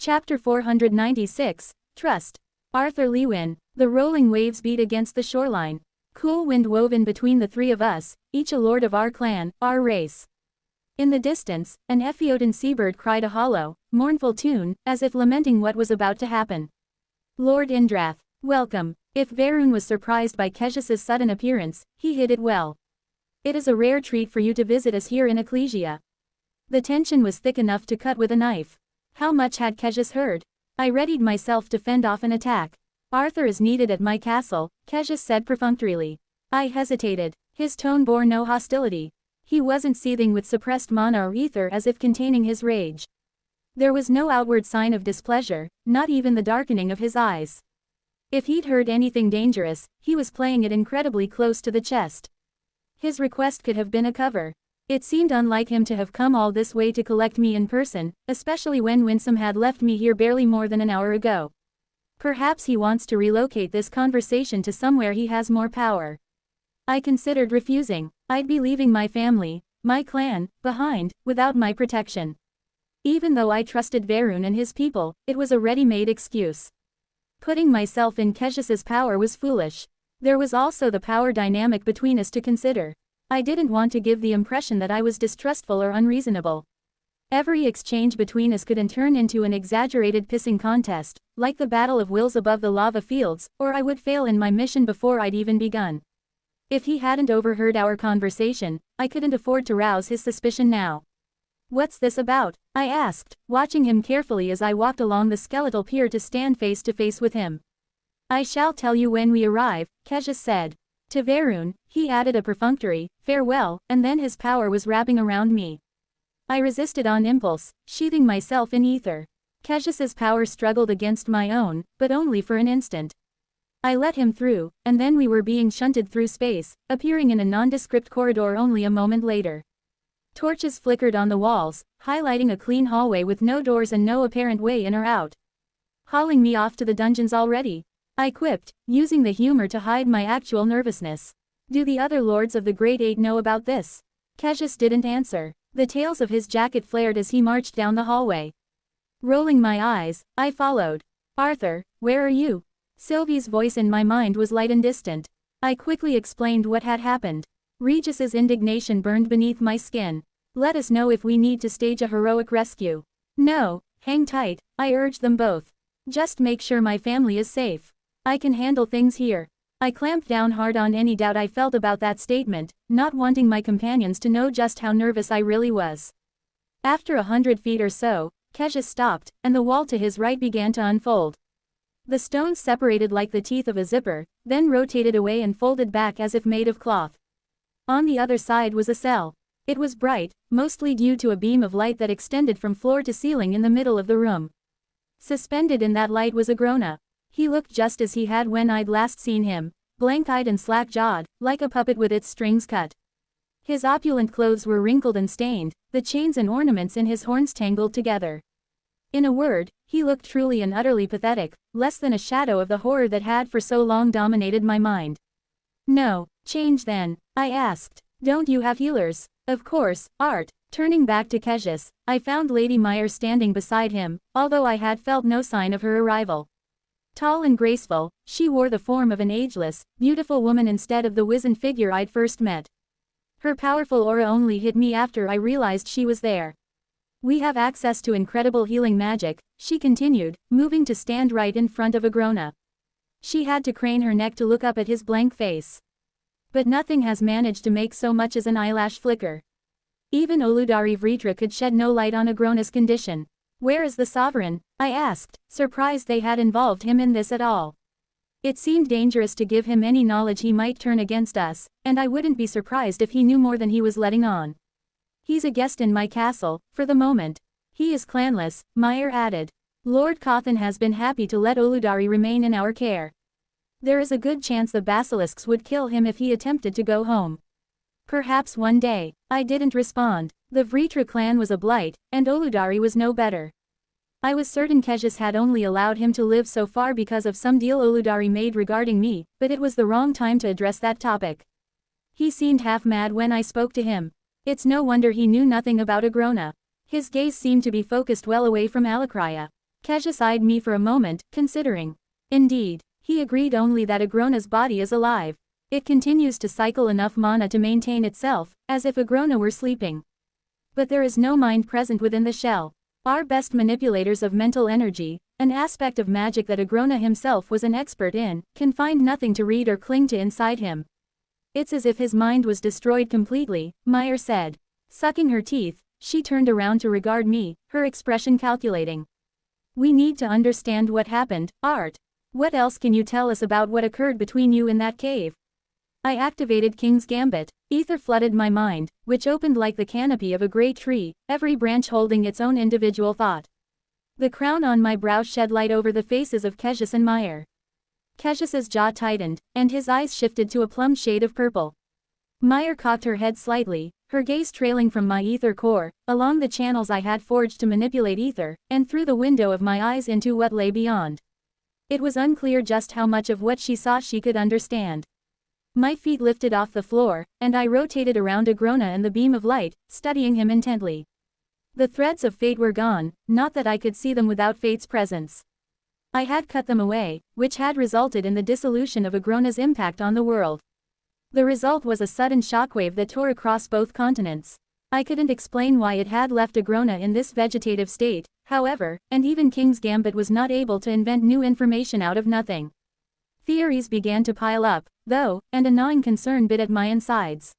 Chapter 496, Trust. Arthur Lewin. The rolling waves beat against the shoreline. Cool wind wove in between the three of us, each a lord of our clan, our race. In the distance, an Ethiopian seabird cried a hollow, mournful tune, as if lamenting what was about to happen. Lord Indrath, welcome. If Varun was surprised by Kejus's sudden appearance, he hid it well. It is a rare treat for you to visit us here in Ecclesia. The tension was thick enough to cut with a knife. How much had Kejus heard? I readied myself to fend off an attack. Arthur is needed at my castle, Kejus said perfunctorily. I hesitated. His tone bore no hostility. He wasn't seething with suppressed mana or ether as if containing his rage. There was no outward sign of displeasure, not even the darkening of his eyes. If he'd heard anything dangerous, he was playing it incredibly close to the chest. His request could have been a cover. It seemed unlike him to have come all this way to collect me in person, especially when Winsome had left me here barely more than an hour ago. Perhaps he wants to relocate this conversation to somewhere he has more power. I considered refusing. I'd be leaving my family, my clan, behind, without my protection. Even though I trusted Varun and his people, it was a ready-made excuse. Putting myself in Kejus's power was foolish. There was also the power dynamic between us to consider. I didn't want to give the impression that I was distrustful or unreasonable. Every exchange between us could turn into an exaggerated pissing contest, like the battle of wills above the lava fields, or I would fail in my mission before I'd even begun. If he hadn't overheard our conversation, I couldn't afford to rouse his suspicion now. What's this about? I asked, watching him carefully as I walked along the skeletal pier to stand face to face with him. I shall tell you when we arrive, Kejus said. To Varun, he added a perfunctory, farewell, and then his power was wrapping around me. I resisted on impulse, sheathing myself in ether. Kejus's power struggled against my own, but only for an instant. I let him through, and then we were being shunted through space, appearing in a nondescript corridor only a moment later. Torches flickered on the walls, highlighting a clean hallway with no doors and no apparent way in or out. Hauling me off to the dungeons already? I quipped, using the humor to hide my actual nervousness. Do the other lords of the Great Eight know about this? Kejus didn't answer. The tails of his jacket flared as he marched down the hallway. Rolling my eyes, I followed. Arthur, where are you? Sylvie's voice in my mind was light and distant. I quickly explained what had happened. Regis's indignation burned beneath my skin. Let us know if we need to stage a heroic rescue. No, hang tight, I urged them both. Just make sure my family is safe. I can handle things here. I clamped down hard on any doubt I felt about that statement, not wanting my companions to know just how nervous I really was. After 100 feet or so, Kejus stopped, and the wall to his right began to unfold. The stones separated like the teeth of a zipper, then rotated away and folded back as if made of cloth. On the other side was a cell. It was bright, mostly due to a beam of light that extended from floor to ceiling in the middle of the room. Suspended in that light was Agrona. He looked just as he had when I'd last seen him, blank-eyed and slack-jawed, like a puppet with its strings cut. His opulent clothes were wrinkled and stained, the chains and ornaments in his horns tangled together. In a word, he looked truly and utterly pathetic, less than a shadow of the horror that had for so long dominated my mind. No, change then, I asked. Don't you have healers? Of course, Art. Turning back to Kejus, I found Lady Meyer standing beside him, although I had felt no sign of her arrival. Tall and graceful, she wore the form of an ageless, beautiful woman instead of the wizened figure I'd first met. Her powerful aura only hit me after I realized she was there. We have access to incredible healing magic, she continued, moving to stand right in front of Agrona. She had to crane her neck to look up at his blank face. But nothing has managed to make so much as an eyelash flicker. Even Oludari Vritra could shed no light on Agrona's condition. Where is the sovereign? I asked, surprised they had involved him in this at all. It seemed dangerous to give him any knowledge he might turn against us, and I wouldn't be surprised if he knew more than he was letting on. He's a guest in my castle, for the moment. He is clanless, Meyer added. Lord Cawthon has been happy to let Oludari remain in our care. There is a good chance the basilisks would kill him if he attempted to go home. Perhaps one day. I didn't respond. The Vritra clan was a blight, and Oludari was no better. I was certain Kejus had only allowed him to live so far because of some deal Oludari made regarding me, but it was the wrong time to address that topic. He seemed half mad when I spoke to him. It's no wonder he knew nothing about Agrona. His gaze seemed to be focused well away from Alakria. Cassius eyed me for a moment, considering. Indeed, he agreed only that Agrona's body is alive. It continues to cycle enough mana to maintain itself, as if Agrona were sleeping. But there is no mind present within the shell. Our best manipulators of mental energy, an aspect of magic that Agrona himself was an expert in, can find nothing to read or cling to inside him. It's as if his mind was destroyed completely, Meyer said. Sucking her teeth, she turned around to regard me, her expression calculating. We need to understand what happened, Art. What else can you tell us about what occurred between you in that cave? I activated King's Gambit. Ether flooded my mind, which opened like the canopy of a great tree, every branch holding its own individual thought. The crown on my brow shed light over the faces of Cassius and Meyer. Cassius's jaw tightened, and his eyes shifted to a plum shade of purple. Meyer cocked her head slightly, her gaze trailing from my ether core, along the channels I had forged to manipulate ether, and through the window of my eyes into what lay beyond. It was unclear just how much of what she saw she could understand. My feet lifted off the floor, and I rotated around Agrona in the beam of light, studying him intently. The threads of fate were gone, not that I could see them without fate's presence. I had cut them away, which had resulted in the dissolution of Agrona's impact on the world. The result was a sudden shockwave that tore across both continents. I couldn't explain why it had left Agrona in this vegetative state, however, and even King's Gambit was not able to invent new information out of nothing. Theories began to pile up, though, and a gnawing concern bit at my insides.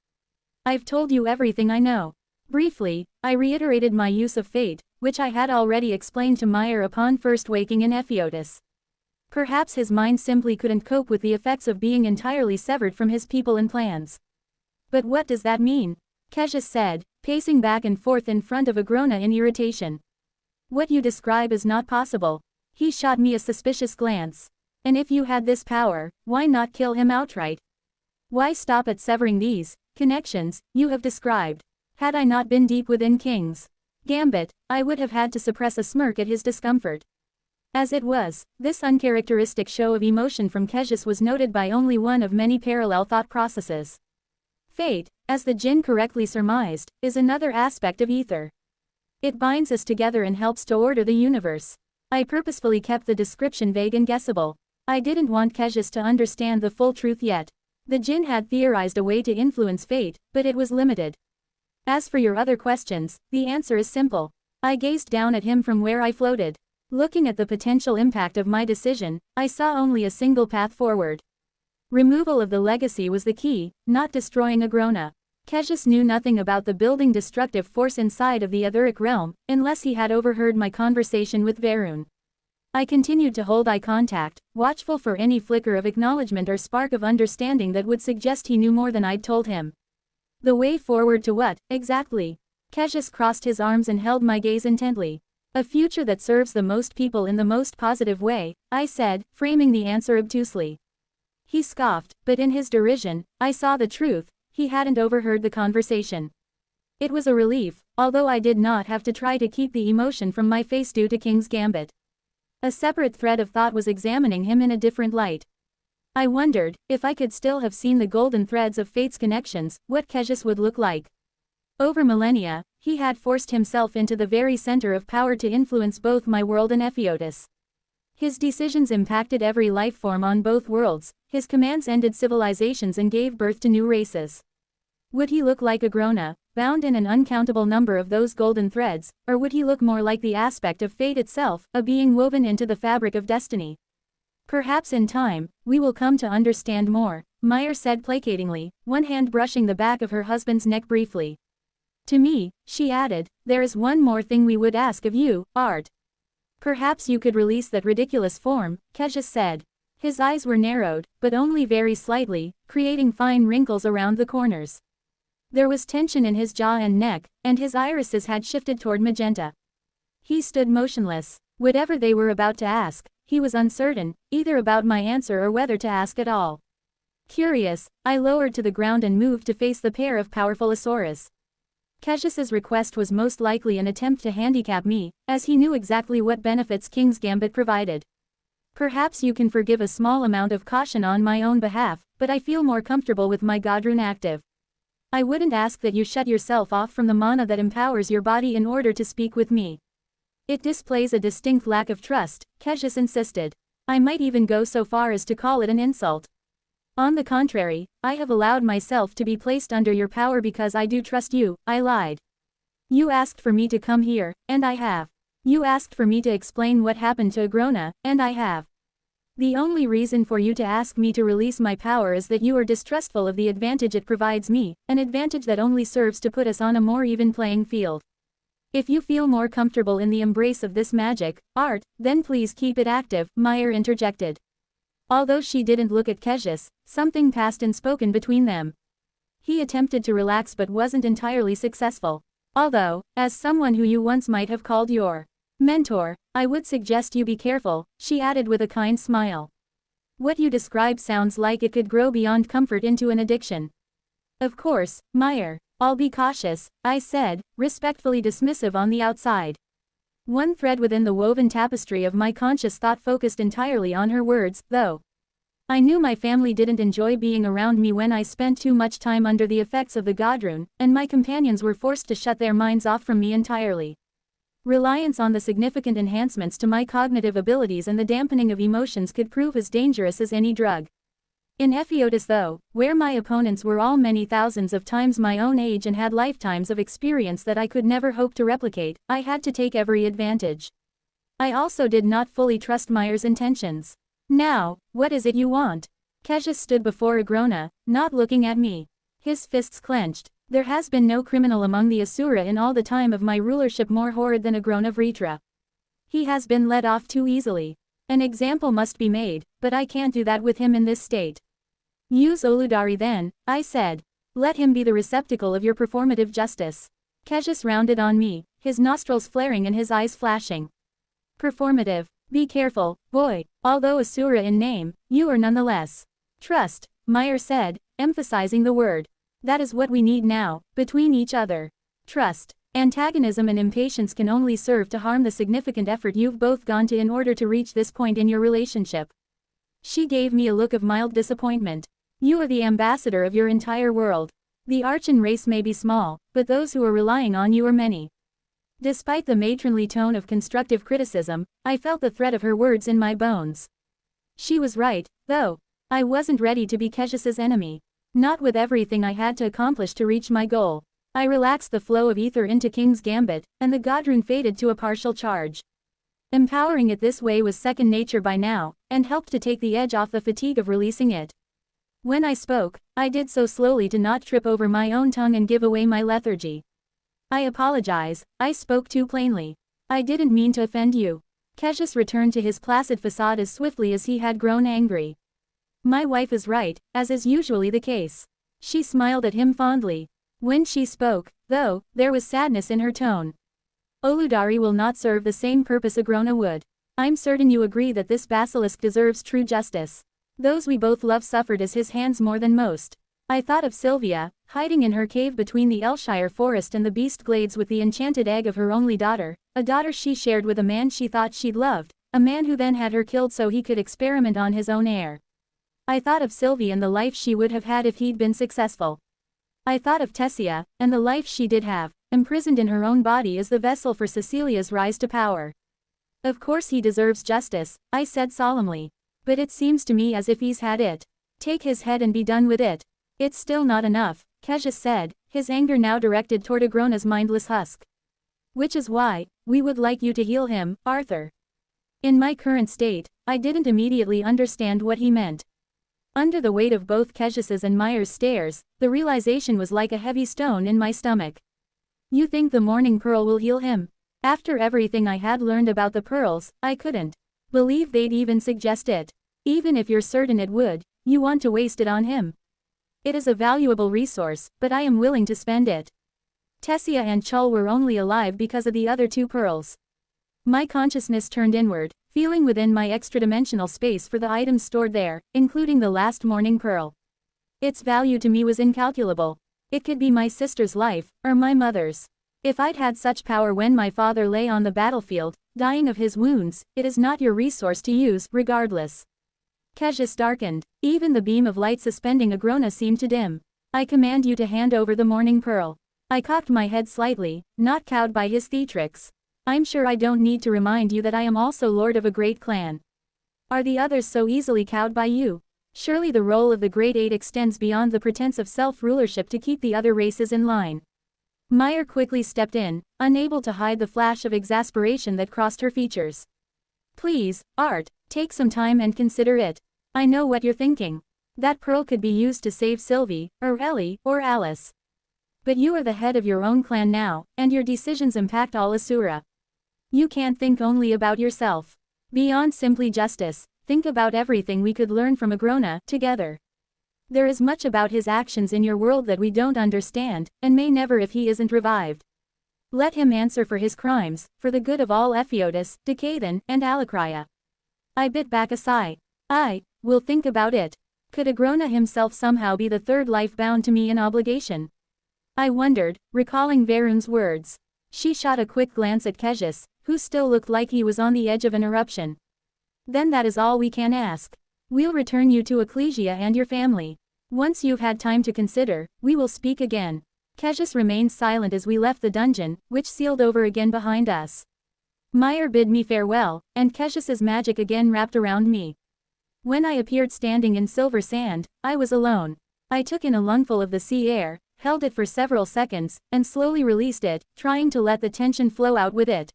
I've told you everything I know. Briefly, I reiterated my use of fate, which I had already explained to Meyer upon first waking in Epheotis. Perhaps his mind simply couldn't cope with the effects of being entirely severed from his people and plans. But what does that mean? Cassius said, pacing back and forth in front of Agrona in irritation. What you describe is not possible. He shot me a suspicious glance. And if you had this power, why not kill him outright? Why stop at severing these connections you have described? Had I not been deep within King's Gambit, I would have had to suppress a smirk at his discomfort. As it was, this uncharacteristic show of emotion from Cassius was noted by only one of many parallel thought processes. Fate, as the Jinn correctly surmised, is another aspect of ether. It binds us together and helps to order the universe. I purposefully kept the description vague and guessable. I didn't want Cassius to understand the full truth yet. The Jinn had theorized a way to influence fate, but it was limited. As for your other questions, the answer is simple. I gazed down at him from where I floated. Looking at the potential impact of my decision, I saw only a single path forward. Removal of the legacy was the key, not destroying Agrona. Cassius knew nothing about the building destructive force inside of the etheric realm, unless he had overheard my conversation with Varun. I continued to hold eye contact, watchful for any flicker of acknowledgement or spark of understanding that would suggest he knew more than I'd told him. The way forward to what, exactly? Cassius crossed his arms and held my gaze intently. A future that serves the most people in the most positive way, I said, framing the answer obtusely. He scoffed, but in his derision, I saw the truth. He hadn't overheard the conversation. It was a relief, although I did not have to try to keep the emotion from my face due to King's Gambit. A separate thread of thought was examining him in a different light. I wondered, if I could still have seen the golden threads of fate's connections, what Cassius would look like. Over millennia, he had forced himself into the very center of power to influence both my world and Epheotis. His decisions impacted every life form on both worlds, his commands ended civilizations and gave birth to new races. Would he look like Agrona, bound in an uncountable number of those golden threads, or would he look more like the aspect of fate itself, a being woven into the fabric of destiny? Perhaps in time, we will come to understand more, Meyer said placatingly, one hand brushing the back of her husband's neck briefly. To me, she added, there is one more thing we would ask of you, Art. Perhaps you could release that ridiculous form, Cassius said. His eyes were narrowed, but only very slightly, creating fine wrinkles around the corners. There was tension in his jaw and neck, and his irises had shifted toward magenta. He stood motionless. Whatever they were about to ask, he was uncertain, either about my answer or whether to ask at all. Curious, I lowered to the ground and moved to face the pair of powerful Asaurus. Cassius's request was most likely an attempt to handicap me, as he knew exactly what benefits King's Gambit provided. Perhaps you can forgive a small amount of caution on my own behalf, but I feel more comfortable with my God rune active. I wouldn't ask that you shut yourself off from the mana that empowers your body in order to speak with me. It displays a distinct lack of trust, Cassius insisted. I might even go so far as to call it an insult. On the contrary, I have allowed myself to be placed under your power because I do trust you, I lied. You asked for me to come here, and I have. You asked for me to explain what happened to Agrona, and I have. The only reason for you to ask me to release my power is that you are distrustful of the advantage it provides me, an advantage that only serves to put us on a more even playing field. If you feel more comfortable in the embrace of this magic art, then please keep it active, Meyer interjected. Although she didn't look at Cassius, something passed unspoken between them. He attempted to relax but wasn't entirely successful. Although, as someone who you once might have called your mentor, I would suggest you be careful, she added with a kind smile. What you describe sounds like it could grow beyond comfort into an addiction. Of course, Meyer. I'll be cautious, I said, respectfully dismissive on the outside. One thread within the woven tapestry of my conscious thought focused entirely on her words, though. I knew my family didn't enjoy being around me when I spent too much time under the effects of the Godrune, and my companions were forced to shut their minds off from me entirely. Reliance on the significant enhancements to my cognitive abilities and the dampening of emotions could prove as dangerous as any drug. In Epheotis though, where my opponents were all many thousands of times my own age and had lifetimes of experience that I could never hope to replicate, I had to take every advantage. I also did not fully trust Meyer's intentions. Now, what is it you want? Cassius stood before Agrona, not looking at me. His fists clenched. There has been no criminal among the Asura in all the time of my rulership more horrid than Agrona Vritra. He has been let off too easily. An example must be made, but I can't do that with him in this state. Use Oludari then, I said. Let him be the receptacle of your performative justice. Cassius rounded on me, his nostrils flaring and his eyes flashing. Performative. Be careful, boy. Although Asura in name, you are nonetheless. Trust, Meyer said, emphasizing the word. That is what we need now, between each other. Trust. Antagonism and impatience can only serve to harm the significant effort you've both gone to in order to reach this point in your relationship. She gave me a look of mild disappointment. You are the ambassador of your entire world. The Archon race may be small, but those who are relying on you are many. Despite the matronly tone of constructive criticism, I felt the threat of her words in my bones. She was right, though. I wasn't ready to be Cassius's enemy. Not with everything I had to accomplish to reach my goal. I relaxed the flow of ether into King's Gambit, and the Godrune faded to a partial charge. Empowering it this way was second nature by now, and helped to take the edge off the fatigue of releasing it. When I spoke, I did so slowly to not trip over my own tongue and give away my lethargy. I apologize, I spoke too plainly. I didn't mean to offend you. Cassius returned to his placid facade as swiftly as he had grown angry. My wife is right, as is usually the case. She smiled at him fondly. When she spoke, though, there was sadness in her tone. Oludari will not serve the same purpose Agrona would. I'm certain you agree that this basilisk deserves true justice. Those we both love suffered at his hands more than most. I thought of Sylvia, hiding in her cave between the Elshire forest and the beast glades with the enchanted egg of her only daughter, a daughter she shared with a man she thought she'd loved, a man who then had her killed so he could experiment on his own heir. I thought of Sylvie and the life she would have had if he'd been successful. I thought of Tessia, and the life she did have, imprisoned in her own body as the vessel for Cecilia's rise to power. Of course he deserves justice, I said solemnly. But it seems to me as if he's had it. Take his head and be done with it. It's still not enough, Cassius said, his anger now directed toward Agrona's mindless husk. Which is why, we would like you to heal him, Arthur. In my current state, I didn't immediately understand what he meant. Under the weight of both Cassius's and Meyer's stares, the realization was like a heavy stone in my stomach. You think the morning pearl will heal him? After everything I had learned about the pearls, I couldn't believe they'd even suggest it. Even if you're certain it would, you want to waste it on him. It is a valuable resource, but I am willing to spend it. Tessia and Chul were only alive because of the other two pearls. My consciousness turned inward, feeling within my extra-dimensional space for the items stored there, including the last morning pearl. Its value to me was incalculable. It could be my sister's life, or my mother's. If I'd had such power when my father lay on the battlefield, dying of his wounds, it is not your resource to use, regardless. Cassius darkened. Even the beam of light suspending Agrona seemed to dim. I command you to hand over the morning pearl. I cocked my head slightly, not cowed by his theatrics. I'm sure I don't need to remind you that I am also lord of a great clan. Are the others so easily cowed by you? Surely the role of the Great Eight extends beyond the pretense of self-rulership to keep the other races in line. Meyer quickly stepped in, unable to hide the flash of exasperation that crossed her features. Please, Art, take some time and consider it. I know what you're thinking. That pearl could be used to save Sylvie, or Ellie, or Alice. But you are the head of your own clan now, and your decisions impact all Asura. You can't think only about yourself. Beyond simply justice, think about everything we could learn from Agrona, together. There is much about his actions in your world that we don't understand, and may never if he isn't revived. Let him answer for his crimes, for the good of all Epheotis, Decathan, and Alakria. I bit back a sigh. I will think about it. Could Agrona himself somehow be the third life bound to me in obligation? I wondered, recalling Varun's words. She shot a quick glance at Kejus, who still looked like he was on the edge of an eruption. Then that is all we can ask. We'll return you to Ecclesia and your family. Once you've had time to consider, we will speak again. Kejus remained silent as we left the dungeon, which sealed over again behind us. Meyer bid me farewell, and Kejus's magic again wrapped around me. When I appeared standing in silver sand, I was alone. I took in a lungful of the sea air, held it for several seconds, and slowly released it, trying to let the tension flow out with it.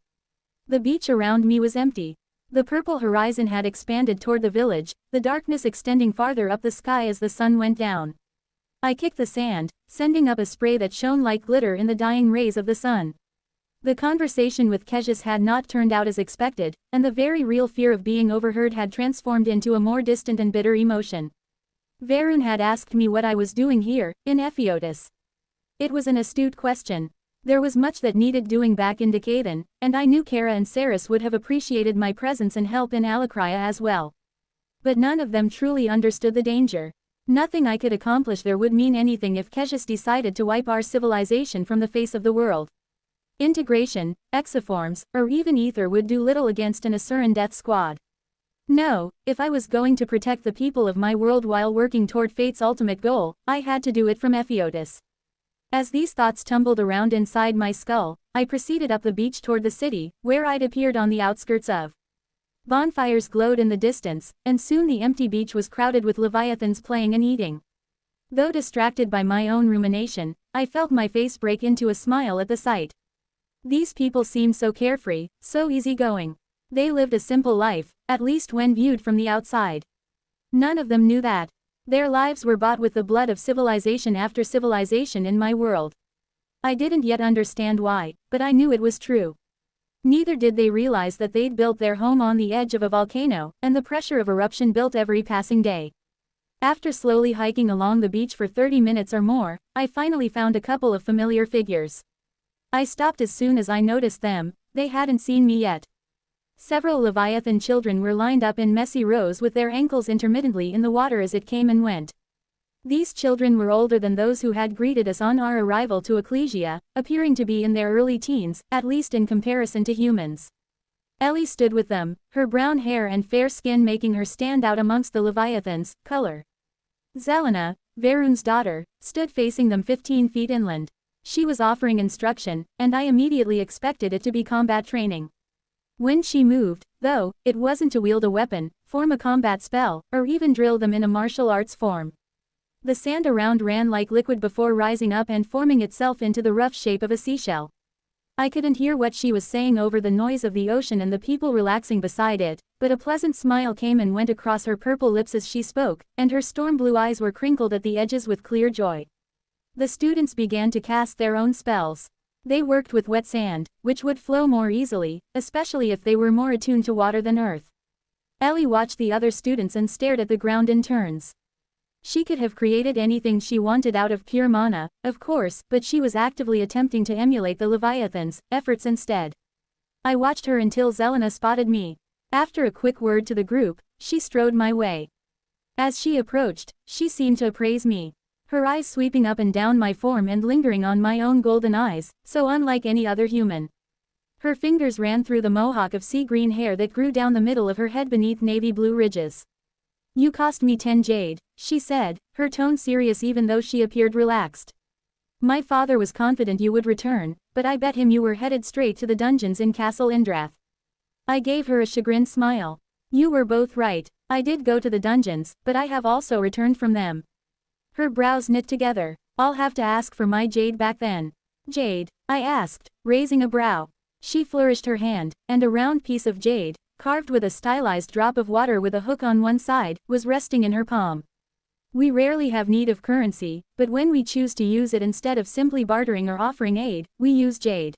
The beach around me was empty. The purple horizon had expanded toward the village, the darkness extending farther up the sky as the sun went down. I kicked the sand, sending up a spray that shone like glitter in the dying rays of the sun. The conversation with Kejus had not turned out as expected, and the very real fear of being overheard had transformed into a more distant and bitter emotion. Varun had asked me what I was doing here, in Epheotis. It was an astute question. There was much that needed doing back in Decathan, and I knew Kara and Saris would have appreciated my presence and help in Alakria as well. But none of them truly understood the danger. Nothing I could accomplish there would mean anything if Kejus decided to wipe our civilization from the face of the world. Integration, exoforms, or even ether would do little against an Asuran death squad. No, if I was going to protect the people of my world while working toward fate's ultimate goal, I had to do it from Epheotis. As these thoughts tumbled around inside my skull, I proceeded up the beach toward the city, where I'd appeared on the outskirts of. Bonfires glowed in the distance, and soon the empty beach was crowded with leviathans playing and eating. Though distracted by my own rumination, I felt my face break into a smile at the sight. These people seemed so carefree, so easygoing. They lived a simple life, at least when viewed from the outside. None of them knew that. Their lives were bought with the blood of civilization after civilization in my world. I didn't yet understand why, but I knew it was true. Neither did they realize that they'd built their home on the edge of a volcano, and the pressure of eruption built every passing day. After slowly hiking along the beach for 30 minutes or more, I finally found a couple of familiar figures. I stopped as soon as I noticed them. They hadn't seen me yet. Several Leviathan children were lined up in messy rows with their ankles intermittently in the water as it came and went. These children were older than those who had greeted us on our arrival to Ecclesia, appearing to be in their early teens, at least in comparison to humans. Ellie stood with them, her brown hair and fair skin making her stand out amongst the Leviathans' color. Zelena, Varun's daughter, stood facing them 15 feet inland. She was offering instruction, and I immediately expected it to be combat training. When she moved, though, it wasn't to wield a weapon, form a combat spell, or even drill them in a martial arts form. The sand around ran like liquid before rising up and forming itself into the rough shape of a seashell. I couldn't hear what she was saying over the noise of the ocean and the people relaxing beside it, but a pleasant smile came and went across her purple lips as she spoke, and her storm blue eyes were crinkled at the edges with clear joy. The students began to cast their own spells. They worked with wet sand, which would flow more easily, especially if they were more attuned to water than earth. Ellie watched the other students and stared at the ground in turns. She could have created anything she wanted out of pure mana, of course, but she was actively attempting to emulate the Leviathan's efforts instead. I watched her until Zelena spotted me. After a quick word to the group, she strode my way. As she approached, she seemed to appraise me. Her eyes sweeping up and down my form and lingering on my own golden eyes, so unlike any other human. Her fingers ran through the mohawk of sea green hair that grew down the middle of her head beneath navy blue ridges. "You cost me 10 jade, she said, her tone serious even though she appeared relaxed. "My father was confident you would return, but I bet him you were headed straight to the dungeons in Castle Indrath. I gave her a chagrined smile. You were both right. I did go to the dungeons, but I have also returned from them. Her brows knit together. I'll have to ask for my jade back then. Jade? I asked, raising a brow. She flourished her hand, and a round piece of jade, carved with a stylized drop of water with a hook on one side, was resting in her palm. We rarely have need of currency, but when we choose to use it instead of simply bartering or offering aid, we use jade.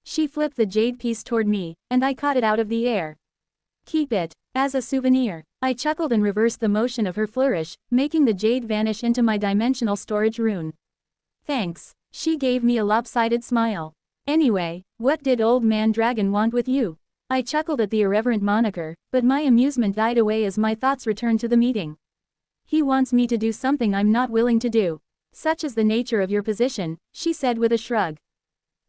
She flipped the jade piece toward me, and I caught it out of the air. Keep it, as a souvenir. I chuckled and reversed the motion of her flourish, making the jade vanish into my dimensional storage rune. Thanks. She gave me a lopsided smile. Anyway, what did Old Man Dragon want with you? I chuckled at the irreverent moniker, but my amusement died away as my thoughts returned to the meeting. He wants me to do something I'm not willing to do. Such is the nature of your position, she said with a shrug.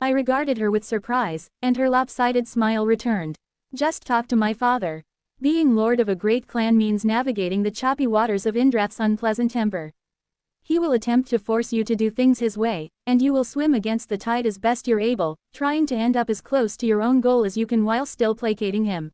I regarded her with surprise, and her lopsided smile returned. Just talk to my father. Being lord of a great clan means navigating the choppy waters of Indrath's unpleasant temper. He will attempt to force you to do things his way, and you will swim against the tide as best you're able, trying to end up as close to your own goal as you can while still placating him.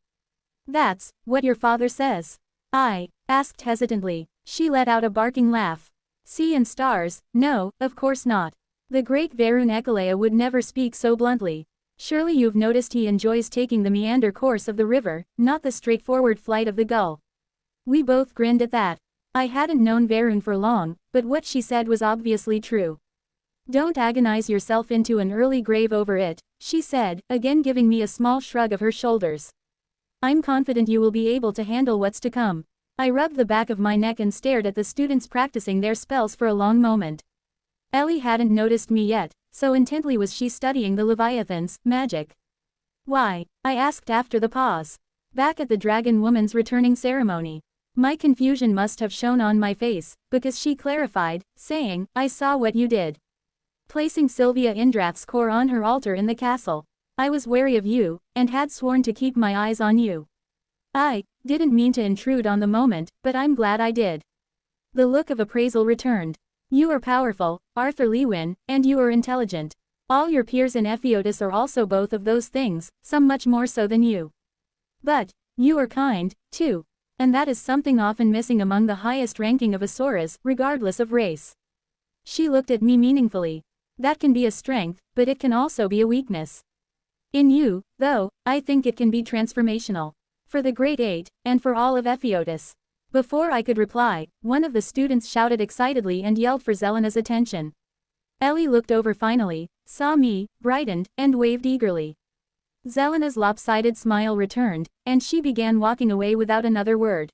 That's what your father says. I asked hesitantly. She let out a barking laugh. Sea and stars? No, of course not. The great Varun Ekalea would never speak so bluntly. Surely you've noticed he enjoys taking the meander course of the river, not the straightforward flight of the gull. We both grinned at that. I hadn't known Varun for long, but what she said was obviously true. Don't agonize yourself into an early grave over it, she said, again giving me a small shrug of her shoulders. I'm confident you will be able to handle what's to come. I rubbed the back of my neck and stared at the students practicing their spells for a long moment. Ellie hadn't noticed me yet, so intently was she studying the Leviathan's magic. Why? I asked after the pause. Back at the Dragon Woman's returning ceremony. My confusion must have shown on my face, because she clarified, saying, I saw what you did. Placing Sylvia Indrath's core on her altar in the castle. I was wary of you, and had sworn to keep my eyes on you. I didn't mean to intrude on the moment, but I'm glad I did. The look of appraisal returned. You are powerful, Arthur Lewin, and you are intelligent. All your peers in Epheotis are also both of those things, some much more so than you. But you are kind, too. And that is something often missing among the highest ranking of Asuras, regardless of race. She looked at me meaningfully. That can be a strength, but it can also be a weakness. In you, though, I think it can be transformational. For the Great Eight, and for all of Epheotis. Before I could reply, one of the students shouted excitedly and yelled for Zelena's attention. Ellie looked over finally, saw me, brightened, and waved eagerly. Zelena's lopsided smile returned, and she began walking away without another word.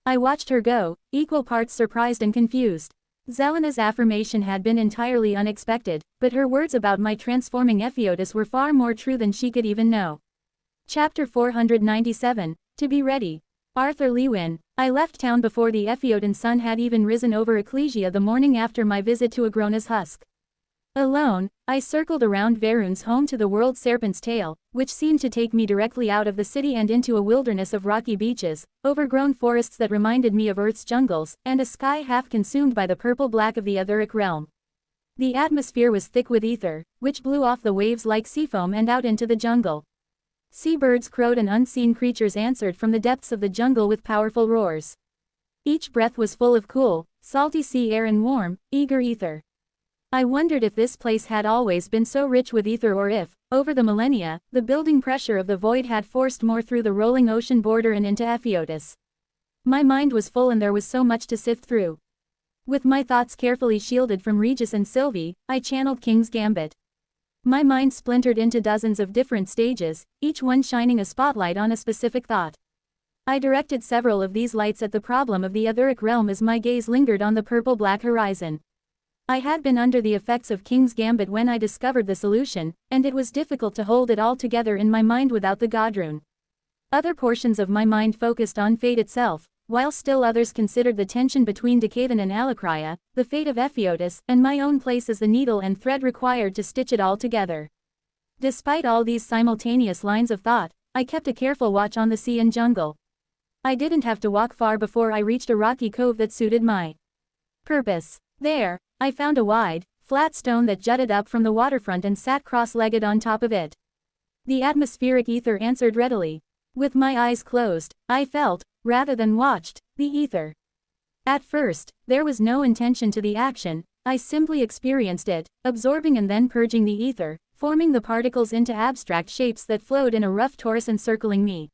I watched her go, equal parts surprised and confused. Zelena's affirmation had been entirely unexpected, but her words about my transforming Epheotis were far more true than she could even know. Chapter 497, To be ready. Arthur Lewin. I left town before the Ephiotan sun had even risen over Ecclesia the morning after my visit to Agrona's husk. Alone, I circled around Varun's home to the world Serpent's Tail, which seemed to take me directly out of the city and into a wilderness of rocky beaches, overgrown forests that reminded me of Earth's jungles, and a sky half consumed by the purple-black of the etheric realm. The atmosphere was thick with ether, which blew off the waves like seafoam and out into the jungle. Seabirds crowed and unseen creatures answered from the depths of the jungle with powerful roars. Each breath was full of cool, salty sea air and warm, eager ether. I wondered if this place had always been so rich with ether or if, over the millennia, the building pressure of the void had forced more through the rolling ocean border and into Epheotis. My mind was full and there was so much to sift through. With my thoughts carefully shielded from Regis and Sylvie, I channeled King's Gambit. My mind splintered into dozens of different stages, each one shining a spotlight on a specific thought. I directed several of these lights at the problem of the etheric realm as my gaze lingered on the purple-black horizon. I had been under the effects of King's Gambit when I discovered the solution, and it was difficult to hold it all together in my mind without the Godrune. Other portions of my mind focused on fate itself, while still others considered the tension between Decathan and Alakria, the fate of Epheotis, and my own place as the needle and thread required to stitch it all together. Despite all these simultaneous lines of thought, I kept a careful watch on the sea and jungle. I didn't have to walk far before I reached a rocky cove that suited my purpose. There, I found a wide, flat stone that jutted up from the waterfront and sat cross-legged on top of it. The atmospheric ether answered readily. With my eyes closed, I felt, rather than watched, the ether. At first, there was no intention to the action, I simply experienced it, absorbing and then purging the ether, forming the particles into abstract shapes that flowed in a rough torus encircling me.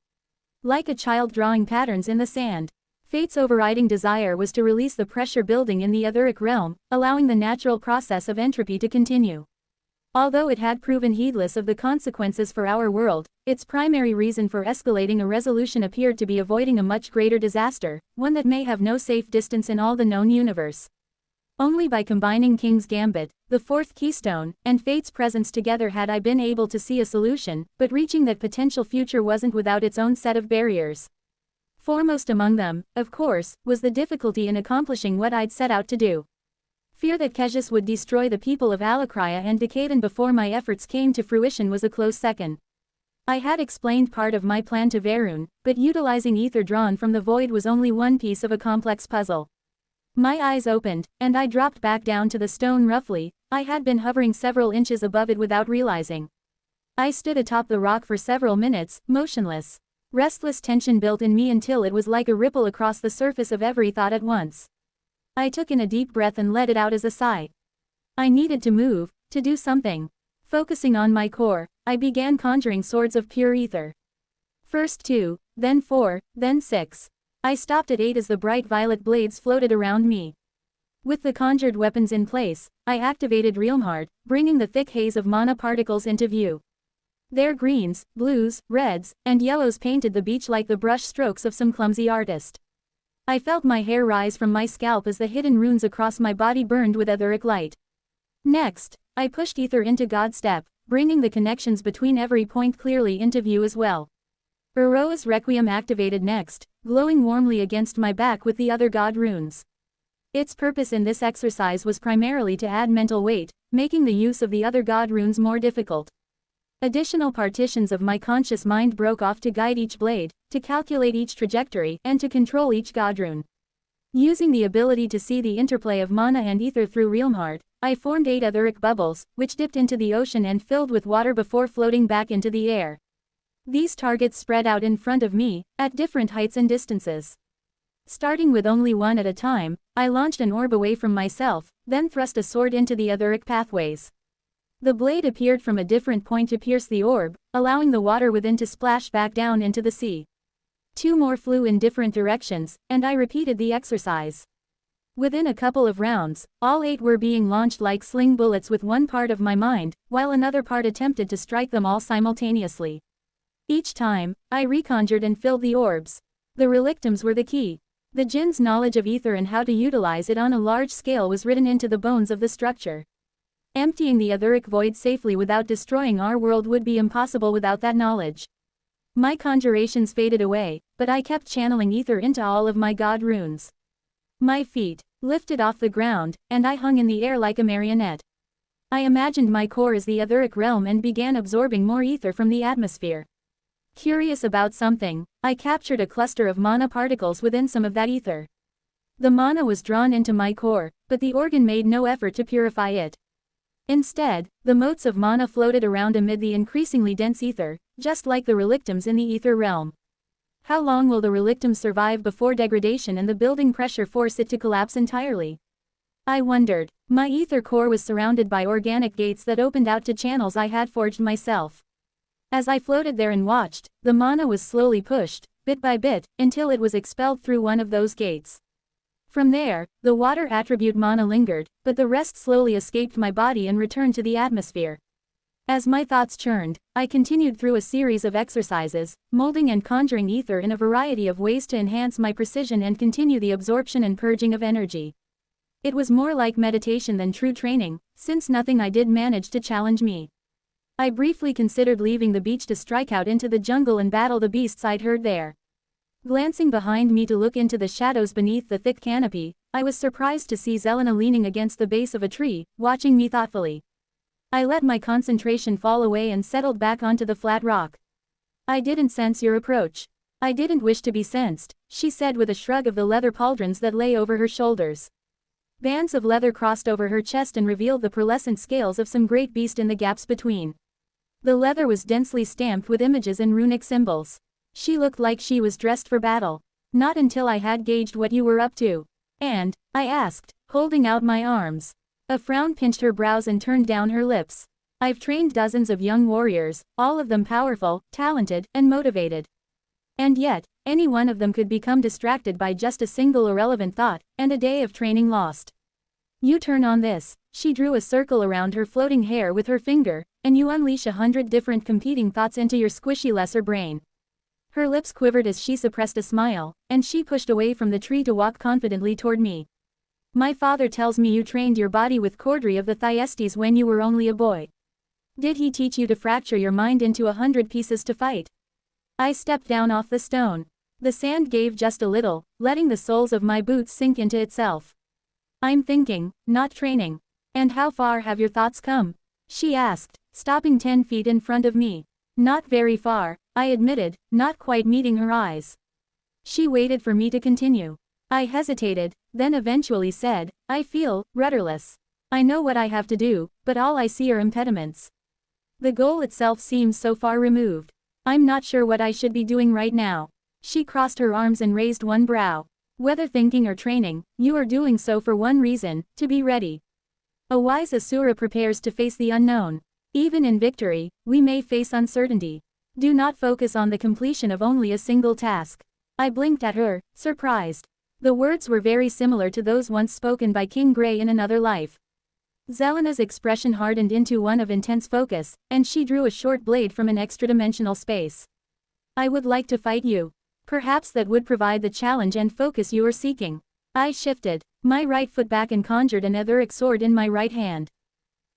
Like a child drawing patterns in the sand. Fate's overriding desire was to release the pressure building in the etheric realm, allowing the natural process of entropy to continue. Although it had proven heedless of the consequences for our world, its primary reason for escalating a resolution appeared to be avoiding a much greater disaster, one that may have no safe distance in all the known universe. Only by combining King's Gambit, the fourth keystone, and Fate's presence together had I been able to see a solution, but reaching that potential future wasn't without its own set of barriers. Foremost among them, of course, was the difficulty in accomplishing what I'd set out to do. Fear that Kejus would destroy the people of Alakria and Decaden before my efforts came to fruition was a close second. I had explained part of my plan to Varun, but utilizing ether drawn from the void was only one piece of a complex puzzle. My eyes opened, and I dropped back down to the stone roughly. I had been hovering several inches above it without realizing. I stood atop the rock for several minutes, motionless. Restless tension built in me until it was like a ripple across the surface of every thought at once. I took in a deep breath and let it out as a sigh. I needed to move, to do something. Focusing on my core, I began conjuring swords of pure ether. First 2, then 4, then 6. I stopped at 8 as the bright violet blades floated around me. With the conjured weapons in place, I activated Realmheart, bringing the thick haze of mana particles into view. Their greens, blues, reds, and yellows painted the beach like the brush strokes of some clumsy artist. I felt my hair rise from my scalp as the hidden runes across my body burned with etheric light. Next, I pushed ether into God Step, bringing the connections between every point clearly into view as well. Uroa's Requiem activated next, glowing warmly against my back with the other god runes. Its purpose in this exercise was primarily to add mental weight, making the use of the other god runes more difficult. Additional partitions of my conscious mind broke off to guide each blade, to calculate each trajectory, and to control each god rune. Using the ability to see the interplay of mana and ether through Realmheart, I formed 8 etheric bubbles, which dipped into the ocean and filled with water before floating back into the air. These targets spread out in front of me, at different heights and distances. Starting with only one at a time, I launched an orb away from myself, then thrust a sword into the etheric pathways. The blade appeared from a different point to pierce the orb, allowing the water within to splash back down into the sea. 2 more flew in different directions, and I repeated the exercise. Within a couple of rounds, all 8 were being launched like sling bullets with one part of my mind, while another part attempted to strike them all simultaneously. Each time, I reconjured and filled the orbs. The relictums were the key. The Jinn's knowledge of ether and how to utilize it on a large scale was written into the bones of the structure. Emptying the etheric void safely without destroying our world would be impossible without that knowledge. My conjurations faded away, but I kept channeling ether into all of my god runes. My feet lifted off the ground, and I hung in the air like a marionette. I imagined my core as the etheric realm and began absorbing more ether from the atmosphere. Curious about something, I captured a cluster of mana particles within some of that ether. The mana was drawn into my core, but the organ made no effort to purify it. Instead, the motes of mana floated around amid the increasingly dense ether, just like the relictums in the ether realm. How long will the relictums survive before degradation and the building pressure force it to collapse entirely? I wondered. My ether core was surrounded by organic gates that opened out to channels I had forged myself. As I floated there and watched, the mana was slowly pushed, bit by bit, until it was expelled through one of those gates. From there, the water attribute mana lingered, but the rest slowly escaped my body and returned to the atmosphere. As my thoughts churned, I continued through a series of exercises, molding and conjuring ether in a variety of ways to enhance my precision and continue the absorption and purging of energy. It was more like meditation than true training, since nothing I did managed to challenge me. I briefly considered leaving the beach to strike out into the jungle and battle the beasts I'd heard there. Glancing behind me to look into the shadows beneath the thick canopy, I was surprised to see Zelena leaning against the base of a tree, watching me thoughtfully. I let my concentration fall away and settled back onto the flat rock. "I didn't sense your approach." "I didn't wish to be sensed," she said with a shrug of the leather pauldrons that lay over her shoulders. Bands of leather crossed over her chest and revealed the pearlescent scales of some great beast in the gaps between. The leather was densely stamped with images and runic symbols. She looked like she was dressed for battle. Not until I had gauged what you were up to. And, I asked, holding out my arms. A frown pinched her brows and turned down her lips. I've trained dozens of young warriors, all of them powerful, talented, and motivated. And yet, any one of them could become distracted by just a single irrelevant thought, and a day of training lost. You turn on this, she drew a circle around her floating hair with her finger, and you unleash 100 different competing thoughts into your squishy lesser brain. Her lips quivered as she suppressed a smile, and she pushed away from the tree to walk confidently toward me. My father tells me you trained your body with cordry of the Thyestes when you were only a boy. Did he teach you to fracture your mind into 100 pieces to fight? I stepped down off the stone. The sand gave just a little, letting the soles of my boots sink into itself. I'm thinking, not training. And how far have your thoughts come? She asked, stopping 10 feet in front of me. Not very far, I admitted, not quite meeting her eyes. She waited for me to continue. I hesitated, then eventually said, I feel rudderless. I know what I have to do, but all I see are impediments. The goal itself seems so far removed. I'm not sure what I should be doing right now. She crossed her arms and raised one brow. Whether thinking or training, you are doing so for one reason, to be ready. A wise Asura prepares to face the unknown. Even in victory, we may face uncertainty. Do not focus on the completion of only a single task. I blinked at her, surprised. The words were very similar to those once spoken by King Grey in another life. Zelena's expression hardened into one of intense focus, and she drew a short blade from an extra-dimensional space. I would like to fight you. Perhaps that would provide the challenge and focus you are seeking. I shifted my right foot back and conjured an etheric sword in my right hand.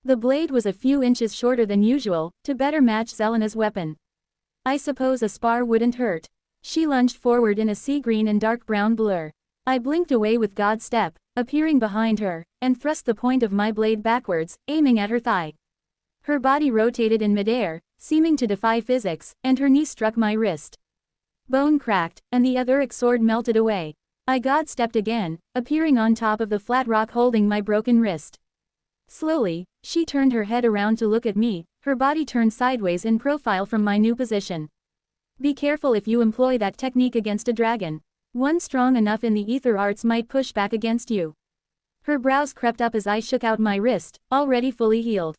The blade was a few inches shorter than usual, to better match Zelena's weapon. I suppose a spar wouldn't hurt. She lunged forward in a sea green and dark brown blur. I blinked away with God's step, appearing behind her, and thrust the point of my blade backwards, aiming at her thigh. Her body rotated in midair, seeming to defy physics, and her knee struck my wrist. Bone cracked, and the etheric sword melted away. I God-stepped again, appearing on top of the flat rock holding my broken wrist. Slowly, she turned her head around to look at me, her body turned sideways in profile from my new position. Be careful if you employ that technique against a dragon. One strong enough in the ether arts might push back against you. Her brows crept up as I shook out my wrist, already fully healed.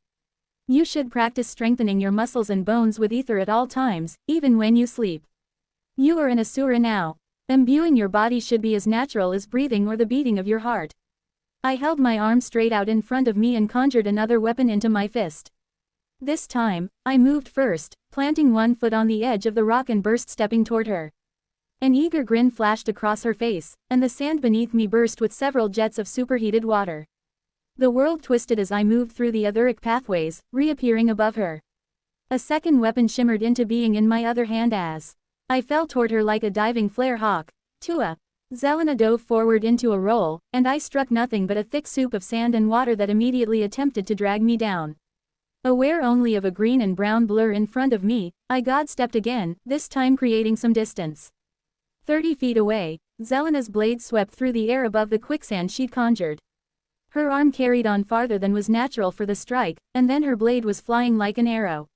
You should practice strengthening your muscles and bones with ether at all times, even when you sleep. You are an Asura now. Imbuing your body should be as natural as breathing or the beating of your heart. I held my arm straight out in front of me and conjured another weapon into my fist. This time, I moved first, planting one foot on the edge of the rock and burst stepping toward her. An eager grin flashed across her face, and the sand beneath me burst with several jets of superheated water. The world twisted as I moved through the etheric pathways, reappearing above her. A second weapon shimmered into being in my other hand as I fell toward her like a diving flare hawk. Tua. Zelena dove forward into a roll, and I struck nothing but a thick soup of sand and water that immediately attempted to drag me down. Aware only of a green and brown blur in front of me, I God-stepped again, this time creating some distance. 30 feet away, Zelena's blade swept through the air above the quicksand she'd conjured. Her arm carried on farther than was natural for the strike, and then her blade was flying like an arrow.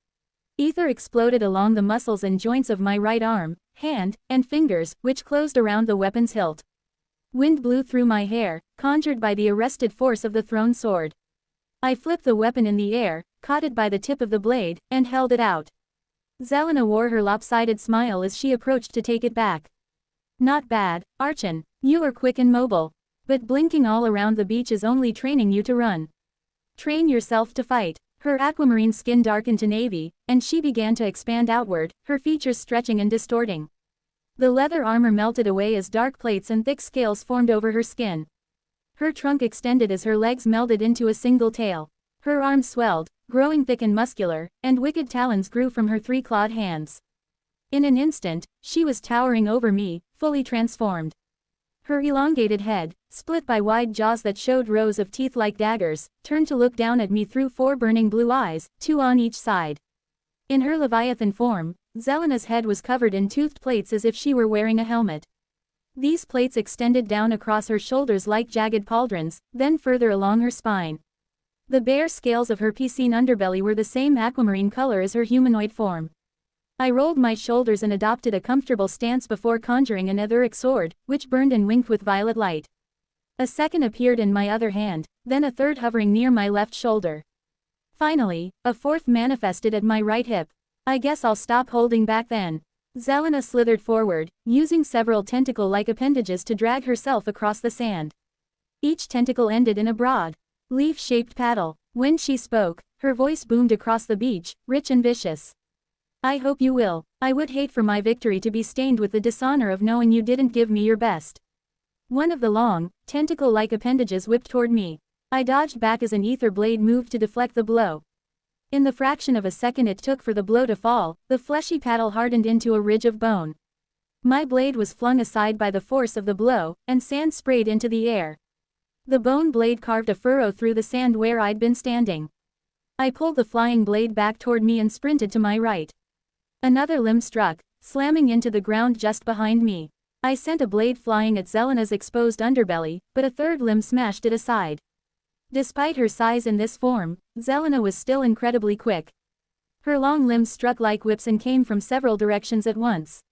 Ether exploded along the muscles and joints of my right arm, hand, and fingers, which closed around the weapon's hilt. Wind blew through my hair, conjured by the arrested force of the thrown sword. I flipped the weapon in the air, caught it by the tip of the blade, and held it out. Zelena wore her lopsided smile as she approached to take it back. Not bad, Archon. You are quick and mobile. But blinking all around the beach is only training you to run. Train yourself to fight. Her aquamarine skin darkened to navy, and she began to expand outward, her features stretching and distorting. The leather armor melted away as dark plates and thick scales formed over her skin. Her trunk extended as her legs melded into a single tail. Her arms swelled, growing thick and muscular, and wicked talons grew from her three-clawed hands. In an instant, she was towering over me, fully transformed. Her elongated head, split by wide jaws that showed rows of teeth like daggers, turned to look down at me through 4 burning blue eyes, 2 on each side. In her leviathan form, Zelena's head was covered in toothed plates as if she were wearing a helmet. These plates extended down across her shoulders like jagged pauldrons, then further along her spine. The bare scales of her piscine underbelly were the same aquamarine color as her humanoid form. I rolled my shoulders and adopted a comfortable stance before conjuring an etheric sword, which burned and winked with violet light. A second appeared in my other hand, then a third hovering near my left shoulder. Finally, a fourth manifested at my right hip. I guess I'll stop holding back then. Zelena slithered forward, using several tentacle-like appendages to drag herself across the sand. Each tentacle ended in a broad, leaf-shaped paddle. When she spoke, her voice boomed across the beach, rich and vicious. I hope you will. I would hate for my victory to be stained with the dishonor of knowing you didn't give me your best. One of the long, tentacle-like appendages whipped toward me. I dodged back as an ether blade moved to deflect the blow. In the fraction of a second it took for the blow to fall, the fleshy paddle hardened into a ridge of bone. My blade was flung aside by the force of the blow, and sand sprayed into the air. The bone blade carved a furrow through the sand where I'd been standing. I pulled the flying blade back toward me and sprinted to my right. Another limb struck, slamming into the ground just behind me. I sent a blade flying at Zelena's exposed underbelly, but a third limb smashed it aside. Despite her size in this form, Zelena was still incredibly quick. Her long limbs struck like whips and came from several directions at once.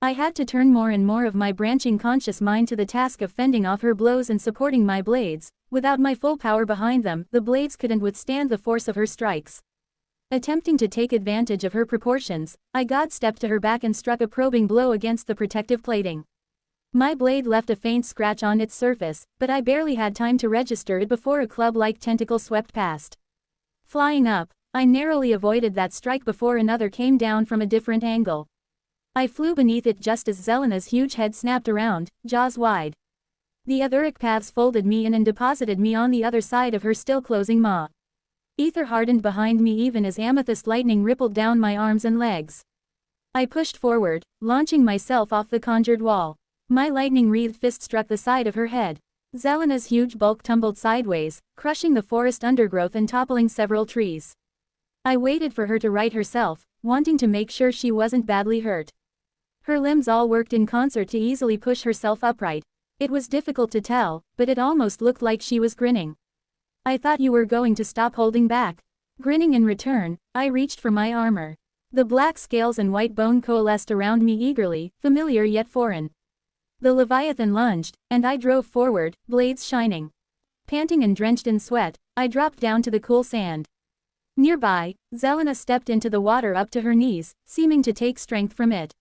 I had to turn more and more of my branching conscious mind to the task of fending off her blows and supporting my blades. Without my full power behind them, the blades couldn't withstand the force of her strikes. Attempting to take advantage of her proportions, I sidestepped to her back and struck a probing blow against the protective plating. My blade left a faint scratch on its surface, but I barely had time to register it before a club-like tentacle swept past. Flying up, I narrowly avoided that strike before another came down from a different angle. I flew beneath it just as Zelena's huge head snapped around, jaws wide. The etheric paths folded me in and deposited me on the other side of her still-closing maw. Ether hardened behind me even as amethyst lightning rippled down my arms and legs. I pushed forward, launching myself off the conjured wall. My lightning-wreathed fist struck the side of her head. Zelena's huge bulk tumbled sideways, crushing the forest undergrowth and toppling several trees. I waited for her to right herself, wanting to make sure she wasn't badly hurt. Her limbs all worked in concert to easily push herself upright. It was difficult to tell, but it almost looked like she was grinning. I thought you were going to stop holding back. Grinning in return, I reached for my armor. The black scales and white bone coalesced around me eagerly, familiar yet foreign. The Leviathan lunged, and I drove forward, blades shining. Panting and drenched in sweat, I dropped down to the cool sand. Nearby, Zelena stepped into the water up to her knees, seeming to take strength from it.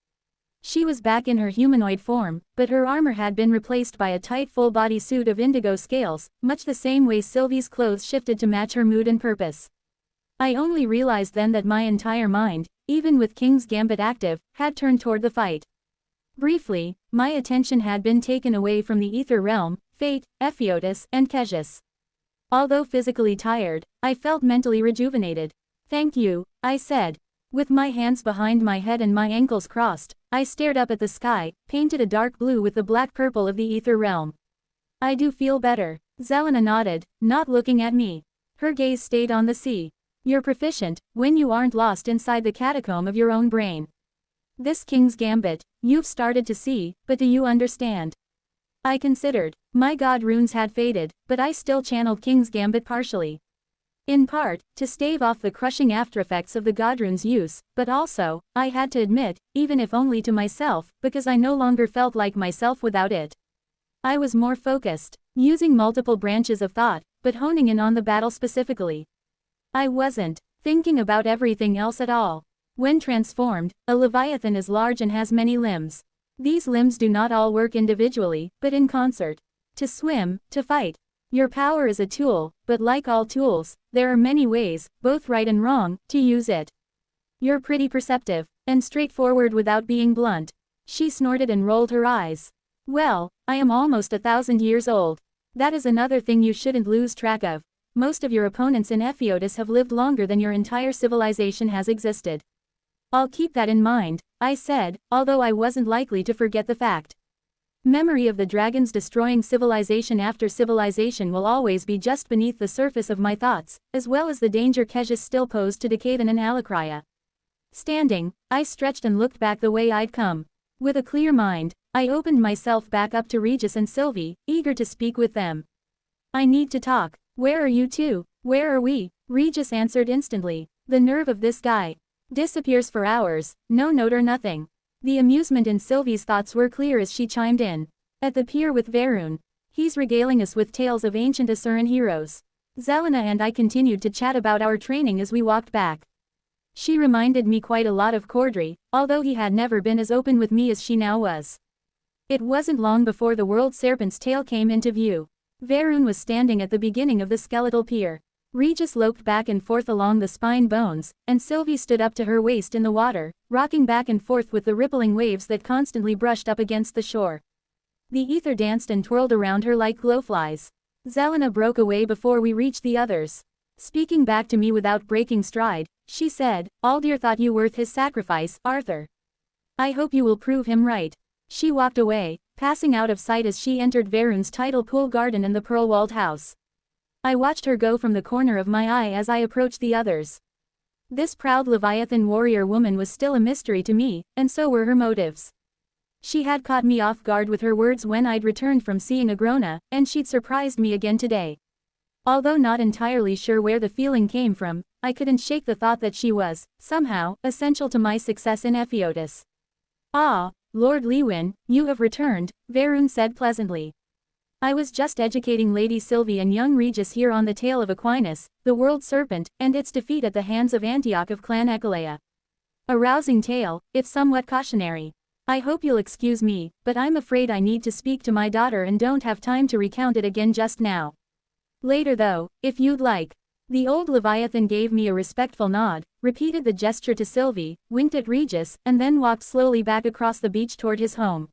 She was back in her humanoid form, but her armor had been replaced by a tight full-body suit of indigo scales, much the same way Sylvie's clothes shifted to match her mood and purpose. I only realized then that my entire mind, even with King's Gambit active, had turned toward the fight. Briefly, my attention had been taken away from the ether realm, Fate, Epheotus, and Kejus. Although physically tired, I felt mentally rejuvenated. "Thank you," I said. With my hands behind my head and my ankles crossed, I stared up at the sky, painted a dark blue with the black purple of the ether realm. "I do feel better." Zelena nodded, not looking at me. Her gaze stayed on the sea. "You're proficient, when you aren't lost inside the catacomb of your own brain. This King's Gambit, you've started to see, but do you understand?" I considered. My god runes had faded, but I still channeled King's Gambit partially. In part, to stave off the crushing aftereffects of the Godrune's use, but also, I had to admit, even if only to myself, because I no longer felt like myself without it. I was more focused, using multiple branches of thought, but honing in on the battle specifically. I wasn't thinking about everything else at all. When transformed, a Leviathan is large and has many limbs. These limbs do not all work individually, but in concert. To swim, to fight. Your power is a tool, but like all tools, there are many ways, both right and wrong, to use it. You're pretty perceptive, and straightforward without being blunt. She snorted and rolled her eyes. Well, I am almost 1,000 years old. That is another thing you shouldn't lose track of. Most of your opponents in Epheotus have lived longer than your entire civilization has existed. I'll keep that in mind, I said, although I wasn't likely to forget the fact. Memory of the dragons destroying civilization after civilization will always be just beneath the surface of my thoughts, as well as the danger Kejus still posed to Decavan and Alakria. Standing, I stretched and looked back the way I'd come. With a clear mind, I opened myself back up to Regis and Sylvie, eager to speak with them. I need to talk. Where are you two? Where are we? Regis answered instantly. The nerve of this guy. Disappears for hours, no note or nothing. The amusement in Sylvie's thoughts were clear as she chimed in. At the pier with Varun. He's regaling us with tales of ancient Asuran heroes. Zelena and I continued to chat about our training as we walked back. She reminded me quite a lot of Cordry, although he had never been as open with me as she now was. It wasn't long before the World Serpent's tail came into view. Varun was standing at the beginning of the skeletal pier. Regis loped back and forth along the spine bones, and Sylvie stood up to her waist in the water, rocking back and forth with the rippling waves that constantly brushed up against the shore. The ether danced and twirled around her like glowflies. Zelena broke away before we reached the others. Speaking back to me without breaking stride, she said, Aldir thought you worth his sacrifice, Arthur. I hope you will prove him right. She walked away, passing out of sight as she entered Varun's tidal pool garden and the pearl-walled house. I watched her go from the corner of my eye as I approached the others. This proud Leviathan warrior woman was still a mystery to me, and so were her motives. She had caught me off guard with her words when I'd returned from seeing Agrona, and she'd surprised me again today. Although not entirely sure where the feeling came from, I couldn't shake the thought that she was, somehow, essential to my success in Epheotis. Ah, Lord Lewin, you have returned, Varun said pleasantly. I was just educating Lady Sylvie and young Regis here on the tale of Aquinas, the World Serpent, and its defeat at the hands of Antioch of Clan Echolea. A rousing tale, if somewhat cautionary. I hope you'll excuse me, but I'm afraid I need to speak to my daughter and don't have time to recount it again just now. Later though, if you'd like. The old Leviathan gave me a respectful nod, repeated the gesture to Sylvie, winked at Regis, and then walked slowly back across the beach toward his home.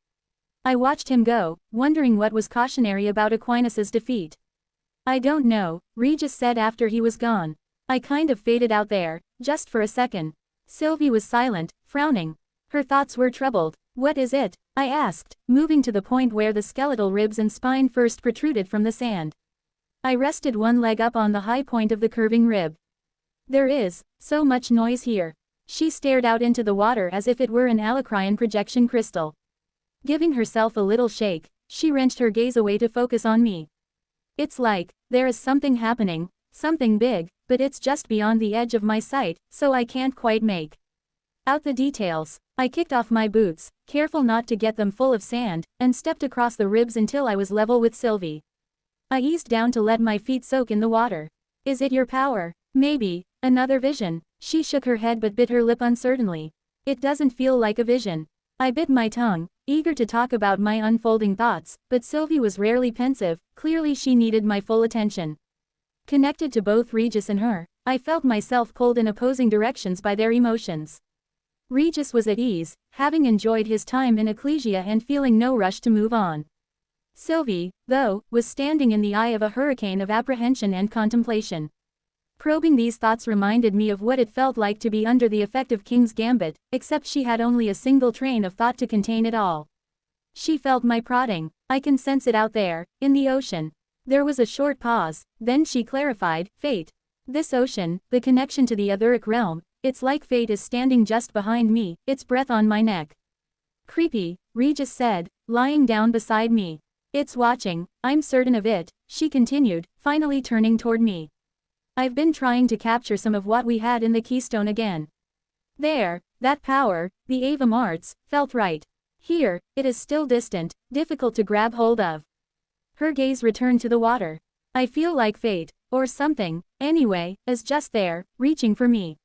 I watched him go, wondering what was cautionary about Aquinas's defeat. I don't know, Regis said after he was gone. I kind of faded out there, just for a second. Sylvie was silent, frowning. Her thoughts were troubled. What is it? I asked, moving to the point where the skeletal ribs and spine first protruded from the sand. I rested one leg up on the high point of the curving rib. There is so much noise here. She stared out into the water as if it were an Alacrian projection crystal. Giving herself a little shake, she wrenched her gaze away to focus on me. It's like, there is something happening, something big, but it's just beyond the edge of my sight, so I can't quite make out the details. I kicked off my boots, careful not to get them full of sand, and stepped across the ribs until I was level with Sylvie. I eased down to let my feet soak in the water. Is it your power? Maybe, another vision. She shook her head but bit her lip uncertainly. It doesn't feel like a vision. I bit my tongue, eager to talk about my unfolding thoughts, but Sylvie was rarely pensive, clearly she needed my full attention. Connected to both Regis and her, I felt myself pulled in opposing directions by their emotions. Regis was at ease, having enjoyed his time in Ecclesia and feeling no rush to move on. Sylvie, though, was standing in the eye of a hurricane of apprehension and contemplation. Probing these thoughts reminded me of what it felt like to be under the effect of King's Gambit, except she had only a single train of thought to contain it all. She felt my prodding. I can sense it out there, in the ocean. There was a short pause, then she clarified, fate. This ocean, the connection to the etheric realm, it's like fate is standing just behind me, its breath on my neck. Creepy, Regis said, lying down beside me. It's watching, I'm certain of it, she continued, finally turning toward me. I've been trying to capture some of what we had in the Keystone again. There, that power, the Ava Marts, felt right. Here, it is still distant, difficult to grab hold of. Her gaze returned to the water. I feel like fate, or something, anyway, is just there, reaching for me.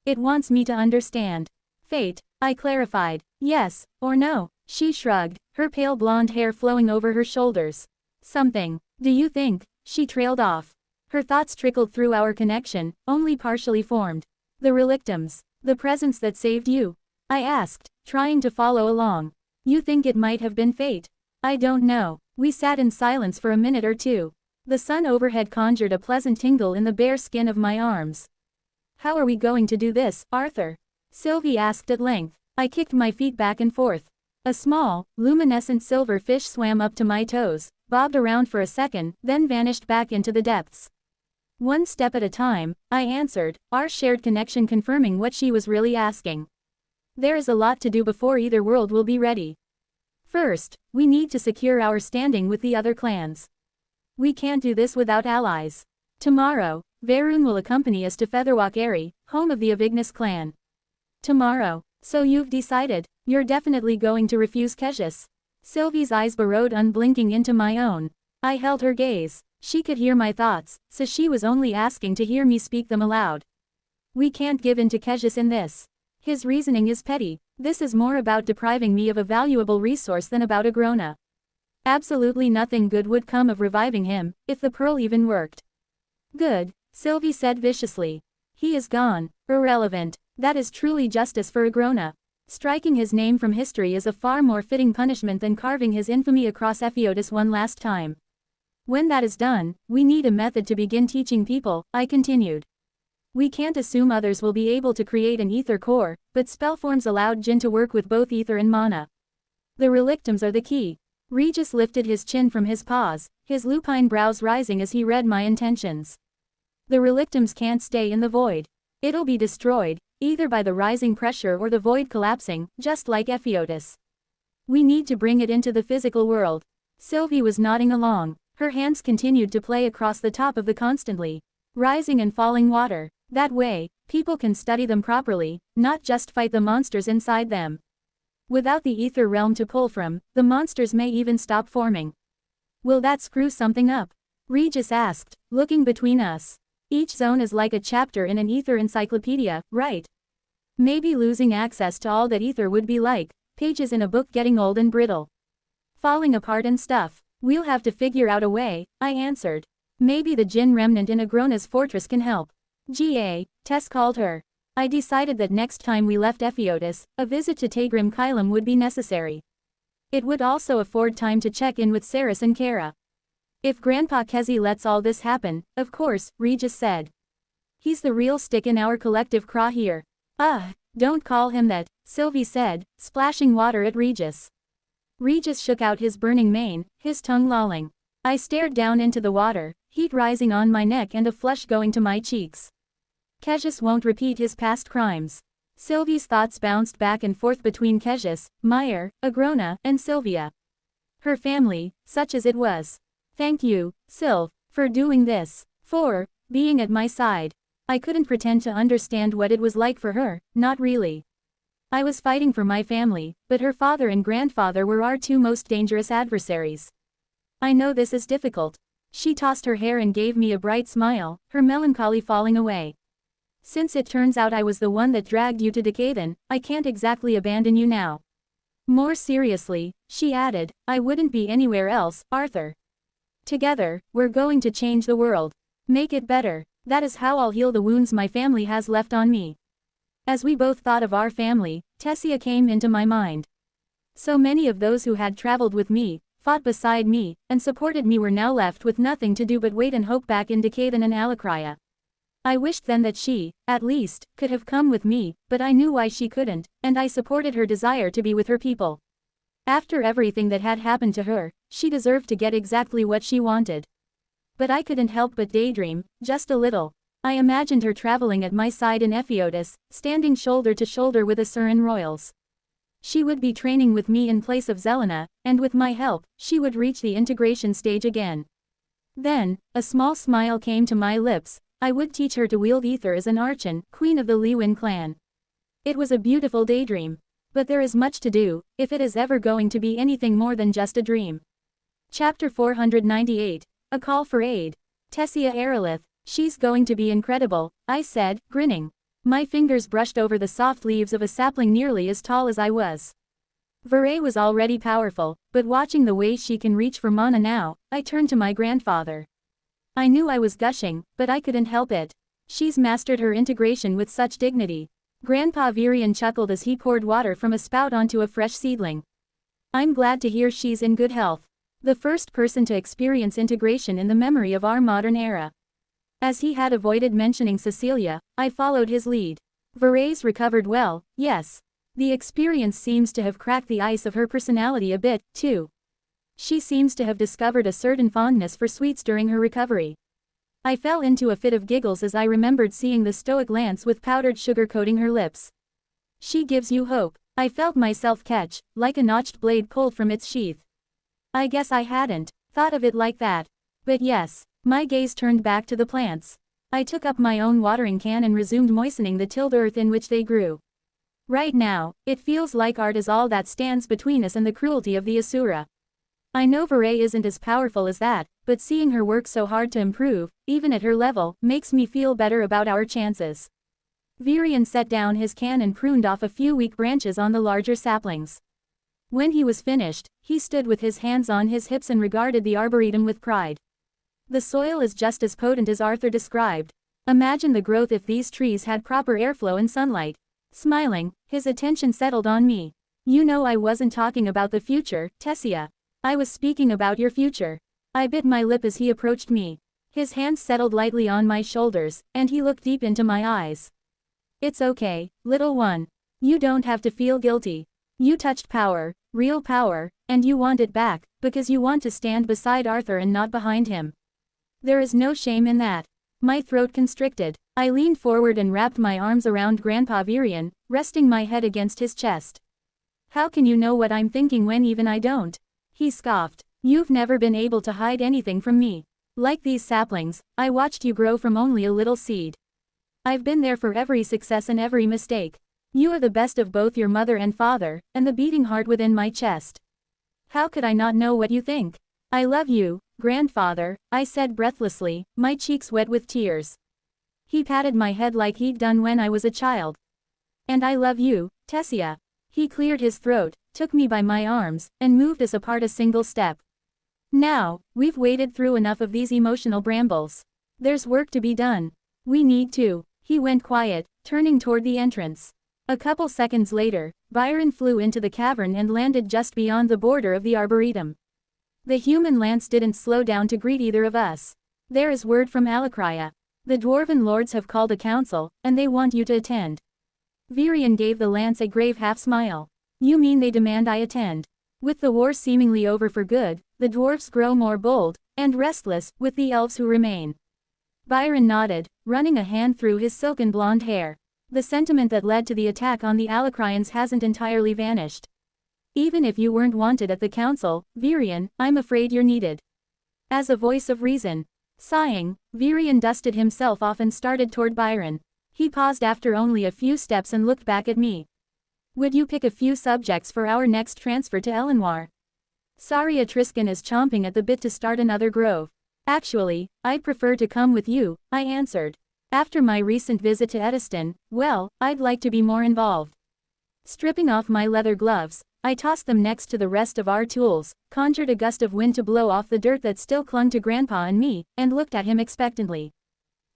It wants me to understand. Fate, I clarified. Yes, or no, she shrugged, her pale blonde hair flowing over her shoulders. Something. Do you think? She trailed off. Her thoughts trickled through our connection, only partially formed. The relictums. The presence that saved you? I asked, trying to follow along. You think it might have been fate? I don't know. We sat in silence for a minute or two. The sun overhead conjured a pleasant tingle in the bare skin of my arms. How are we going to do this, Arthur? Sylvie asked at length. I kicked my feet back and forth. A small, luminescent silver fish swam up to my toes, bobbed around for a second, then vanished back into the depths. One step at a time, I answered, our shared connection confirming what she was really asking. There is a lot to do before either world will be ready. First, we need to secure our standing with the other clans. We can't do this without allies. Tomorrow, Varun will accompany us to Featherwalk Airy, home of the Avignus clan. Tomorrow. So you've decided, you're definitely going to refuse Kejus. Sylvie's eyes burrowed unblinking into my own. I held her gaze. She could hear my thoughts, so she was only asking to hear me speak them aloud. We can't give in to Kejus in this. His reasoning is petty. This is more about depriving me of a valuable resource than about Agrona. Absolutely nothing good would come of reviving him, if the pearl even worked. Good, Sylvie said viciously. He is gone. Irrelevant. That is truly justice for Agrona. Striking his name from history is a far more fitting punishment than carving his infamy across Ephiodus one last time. When that is done, we need a method to begin teaching people, I continued. We can't assume others will be able to create an ether core, but spellforms allowed Jinn to work with both ether and mana. The relictums are the key. Regis lifted his chin from his paws, his lupine brows rising as he read my intentions. The relictums can't stay in the void. It'll be destroyed, either by the rising pressure or the void collapsing, just like Ephiodus. We need to bring it into the physical world. Sylvie was nodding along. Her hands continued to play across the top of the constantly rising and falling water. That way, people can study them properly, not just fight the monsters inside them. Without the ether realm to pull from, the monsters may even stop forming. Will that screw something up? Regis asked, looking between us. Each zone is like a chapter in an ether encyclopedia, right? Maybe losing access to all that ether would be like pages in a book getting old and brittle. Falling apart and stuff. We'll have to figure out a way, I answered. Maybe the Jinn remnant in Agrona's fortress can help. Tess called her. I decided that next time we left Ephiodus, a visit to Tagrim Kylum would be necessary. It would also afford time to check in with Saris and Kara. If Grandpa Kezi lets all this happen, of course, Regis said. He's the real stick in our collective craw here. Don't call him that, Sylvie said, splashing water at Regis. Regis shook out his burning mane, his tongue lolling. I stared down into the water, heat rising on my neck and a flush going to my cheeks. Kejus won't repeat his past crimes. Sylvie's thoughts bounced back and forth between Kejus, Meyer, Agrona, and Sylvia. Her family, such as it was. Thank you, Sylv, for doing this, for being at my side. I couldn't pretend to understand what it was like for her, not really. I was fighting for my family, but her father and grandfather were our two most dangerous adversaries. I know this is difficult. She tossed her hair and gave me a bright smile, her melancholy falling away. Since it turns out I was the one that dragged you to Decathan, I can't exactly abandon you now. More seriously, she added, I wouldn't be anywhere else, Arthur. Together, we're going to change the world. Make it better. That is how I'll heal the wounds my family has left on me. As we both thought of our family, Tessia came into my mind. So many of those who had traveled with me, fought beside me, and supported me were now left with nothing to do but wait and hope back in Decathan and Alakria. I wished then that she, at least, could have come with me, but I knew why she couldn't, and I supported her desire to be with her people. After everything that had happened to her, she deserved to get exactly what she wanted. But I couldn't help but daydream, just a little. I imagined her traveling at my side in Ephiodus, standing shoulder to shoulder with Asuran royals. She would be training with me in place of Zelena, and with my help, she would reach the integration stage again. Then, a small smile came to my lips. I would teach her to wield ether as an Archon, queen of the Lewin clan. It was a beautiful daydream. But there is much to do, if it is ever going to be anything more than just a dream. Chapter 498. A Call for Aid. Tessia Aerolith, she's going to be incredible, I said, grinning. My fingers brushed over the soft leaves of a sapling nearly as tall as I was. Veray was already powerful, but watching the way she can reach for mana now, I turned to my grandfather. I knew I was gushing, but I couldn't help it. She's mastered her integration with such dignity. Grandpa Virian chuckled as he poured water from a spout onto a fresh seedling. I'm glad to hear she's in good health. The first person to experience integration in the memory of our modern era. As he had avoided mentioning Cecilia, I followed his lead. Veray's recovered well, yes. The experience seems to have cracked the ice of her personality a bit, too. She seems to have discovered a certain fondness for sweets during her recovery. I fell into a fit of giggles as I remembered seeing the stoic Lance with powdered sugar coating her lips. She gives you hope. I felt myself catch, like a notched blade pulled from its sheath. I guess I hadn't thought of it like that. But yes, my gaze turned back to the plants. I took up my own watering can and resumed moistening the tilled earth in which they grew. Right now, it feels like art is all that stands between us and the cruelty of the Asura. I know Vare isn't as powerful as that, but seeing her work so hard to improve, even at her level, makes me feel better about our chances. Virian set down his can and pruned off a few weak branches on the larger saplings. When he was finished, he stood with his hands on his hips and regarded the arboretum with pride. The soil is just as potent as Arthur described. Imagine the growth if these trees had proper airflow and sunlight. Smiling, his attention settled on me. You know I wasn't talking about the future, Tessia. I was speaking about your future. I bit my lip as he approached me. His hands settled lightly on my shoulders, and he looked deep into my eyes. It's okay, little one. You don't have to feel guilty. You touched power, real power, and you want it back, because you want to stand beside Arthur and not behind him. There is no shame in that. My throat constricted. I leaned forward and wrapped my arms around Grandpa Virian, resting my head against his chest. How can you know what I'm thinking when even I don't? He scoffed. You've never been able to hide anything from me. Like these saplings, I watched you grow from only a little seed. I've been there for every success and every mistake. You are the best of both your mother and father, and the beating heart within my chest. How could I not know what you think? I love you, grandfather, I said breathlessly, my cheeks wet with tears. He patted my head like he'd done when I was a child. And I love you, Tessia. He cleared his throat, took me by my arms, and moved us apart a single step. Now, we've waded through enough of these emotional brambles. There's work to be done. We need to. He went quiet, turning toward the entrance. A couple seconds later, Byron flew into the cavern and landed just beyond the border of the arboretum. The human lance didn't slow down to greet either of us. There is word from Alakria. The dwarven lords have called a council, and they want you to attend. Virian gave the lance a grave half-smile. You mean they demand I attend? With the war seemingly over for good, the dwarves grow more bold, and restless, with the elves who remain. Byron nodded, running a hand through his silken blonde hair. The sentiment that led to the attack on the Alacrians hasn't entirely vanished. Even if you weren't wanted at the council, Virian, I'm afraid you're needed. As a voice of reason. Sighing, Virian dusted himself off and started toward Byron. He paused after only a few steps and looked back at me. Would you pick a few subjects for our next transfer to Elenoir? Sorry, Triscan is chomping at the bit to start another grove. Actually, I'd prefer to come with you, I answered. After my recent visit to Ediston, well, I'd like to be more involved. Stripping off my leather gloves, I tossed them next to the rest of our tools, conjured a gust of wind to blow off the dirt that still clung to Grandpa and me, and looked at him expectantly.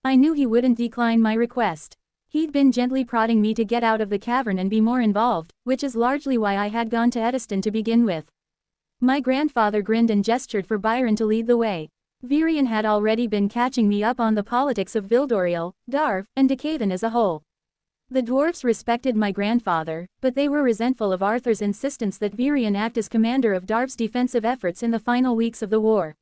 I knew he wouldn't decline my request. He'd been gently prodding me to get out of the cavern and be more involved, which is largely why I had gone to Ediston to begin with. My grandfather grinned and gestured for Byron to lead the way. Virian had already been catching me up on the politics of Vildoriel, Darv, and Decavan as a whole. The dwarves respected my grandfather, but they were resentful of Arthur's insistence that Virian act as commander of Darv's defensive efforts in the final weeks of the war.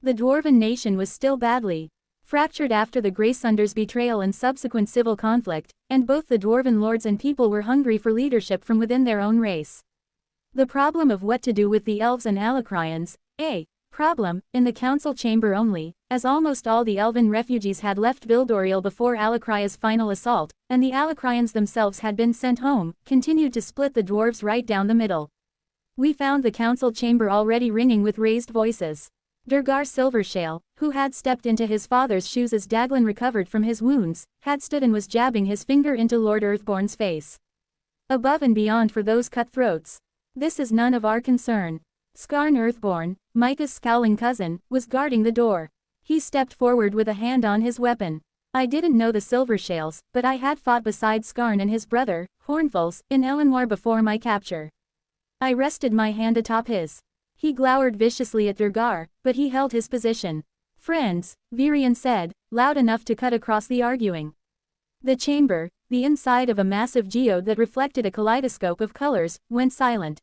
The dwarven nation was still badly fractured after the Greysunder's betrayal and subsequent civil conflict, and both the dwarven lords and people were hungry for leadership from within their own race. The problem of what to do with the elves and Alacrians, problem, in the council chamber only, as almost all the elven refugees had left Vildoriel before Alacria's final assault, and the Alacrians themselves had been sent home, continued to split the dwarves right down the middle. We found the council chamber already ringing with raised voices. Durgar Silvershale, who had stepped into his father's shoes as Daglin recovered from his wounds, had stood and was jabbing his finger into Lord Earthborn's face. Above and beyond for those cutthroats. This is none of our concern. Skarn Earthborn, Micah's scowling cousin, was guarding the door. He stepped forward with a hand on his weapon. I didn't know the Silvershales, but I had fought beside Skarn and his brother, Hornfuls, in Elenoir before my capture. I rested my hand atop his. He glowered viciously at Durgar, but he held his position. Friends, Virian said, loud enough to cut across the arguing. The chamber, the inside of a massive geode that reflected a kaleidoscope of colors, went silent.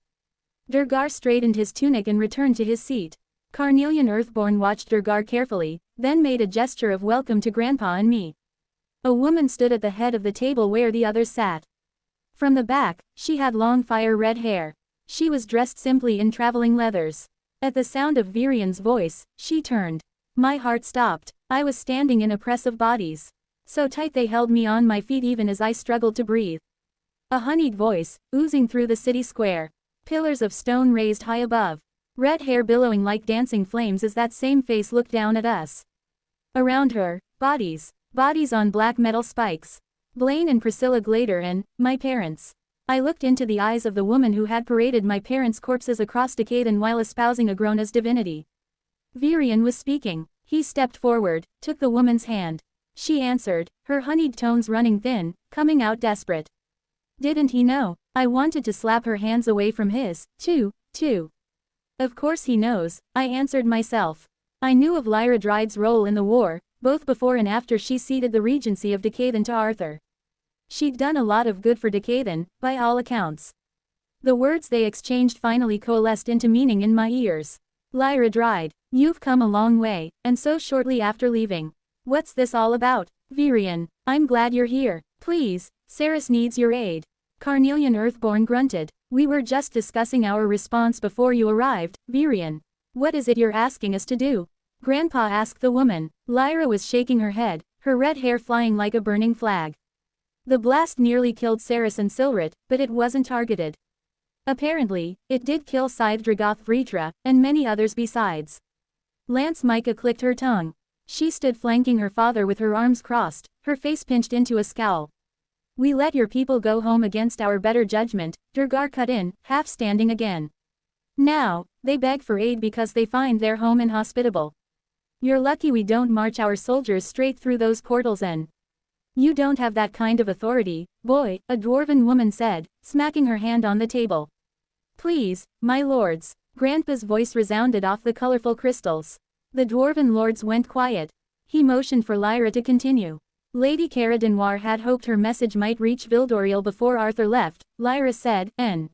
Durgar straightened his tunic and returned to his seat. Carnelian Earthborn watched Durgar carefully, then made a gesture of welcome to Grandpa and me. A woman stood at the head of the table where the others sat. From the back, she had long fire-red hair. She was dressed simply in traveling leathers. At the sound of Virian's voice, she turned. My heart stopped. I was standing in a press of bodies. So tight they held me on my feet even as I struggled to breathe. A honeyed voice, oozing through the city square. Pillars of stone raised high above. Red hair billowing like dancing flames as that same face looked down at us. Around her, bodies. Bodies on black metal spikes. Blaine and Priscilla Glader and my parents. I looked into the eyes of the woman who had paraded my parents' corpses across Decaden while espousing a Grona's divinity. Virian was speaking. He stepped forward, took the woman's hand. She answered, her honeyed tones running thin, coming out desperate. Didn't he know? I wanted to slap her hands away from his, too. Of course he knows, I answered myself. I knew of Lyra Dryde's role in the war, both before and after she ceded the regency of Decaden to Arthur. She'd done a lot of good for Decaden, by all accounts. The words they exchanged finally coalesced into meaning in my ears. Lyra Dryde, you've come a long way, and so shortly after leaving. What's this all about? Virian, I'm glad you're here. Please, Ceres needs your aid. Carnelian Earthborn grunted. We were just discussing our response before you arrived, Virian. What is it you're asking us to do? Grandpa asked the woman. Lyra was shaking her head, her red hair flying like a burning flag. The blast nearly killed Ceres and Silret, but it wasn't targeted. Apparently, it did kill Scythe Dragoth Vritra, and many others besides. Lance Micah clicked her tongue. She stood flanking her father with her arms crossed, her face pinched into a scowl. We let your people go home against our better judgment, Durgar cut in, half standing again. Now, they beg for aid because they find their home inhospitable. You're lucky we don't march our soldiers straight through those portals and... You don't have that kind of authority, boy, a dwarven woman said, smacking her hand on the table. Please, my lords, Grandpa's voice resounded off the colorful crystals. The dwarven lords went quiet. He motioned for Lyra to continue. Lady Cara Denoir had hoped her message might reach Vildoriel before Arthur left, Lyra said, an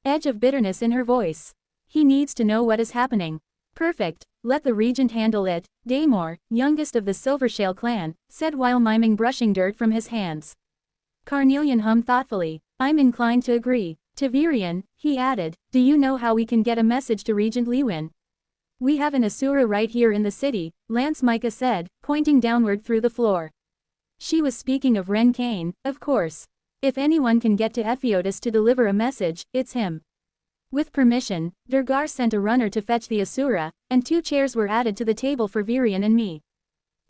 edge of bitterness in her voice. He needs to know what is happening. Perfect, let the regent handle it, Daemor, youngest of the Silvershale clan, said while miming brushing dirt from his hands. Carnelian hummed thoughtfully. I'm inclined to agree. To Virian, he added, do you know how we can get a message to Regent Lewin? We have an Asura right here in the city, Lance Micah said, pointing downward through the floor. She was speaking of Ren Kane, of course. If anyone can get to Epheotus to deliver a message, it's him. With permission, Durgar sent a runner to fetch the Asura, and 2 chairs were added to the table for Virian and me.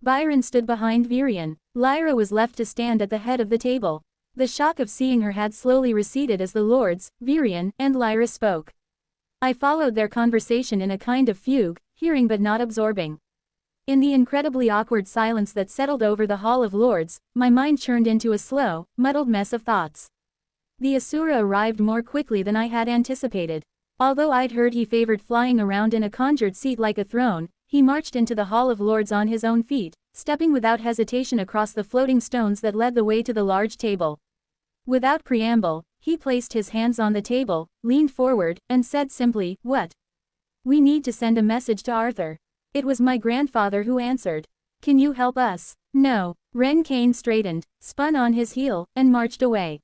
Byron stood behind Virian. Lyra was left to stand at the head of the table. The shock of seeing her had slowly receded as the lords, Virian, and Lyra spoke. I followed their conversation in a kind of fugue, hearing but not absorbing. In the incredibly awkward silence that settled over the Hall of Lords, my mind churned into a slow, muddled mess of thoughts. The Asura arrived more quickly than I had anticipated. Although I'd heard he favored flying around in a conjured seat like a throne, he marched into the Hall of Lords on his own feet, stepping without hesitation across the floating stones that led the way to the large table. Without preamble, he placed his hands on the table, leaned forward, and said simply, "What?" "We need to send a message to Arthur." It was my grandfather who answered. "Can you help us?" "No." Ren Kane straightened, spun on his heel, and marched away.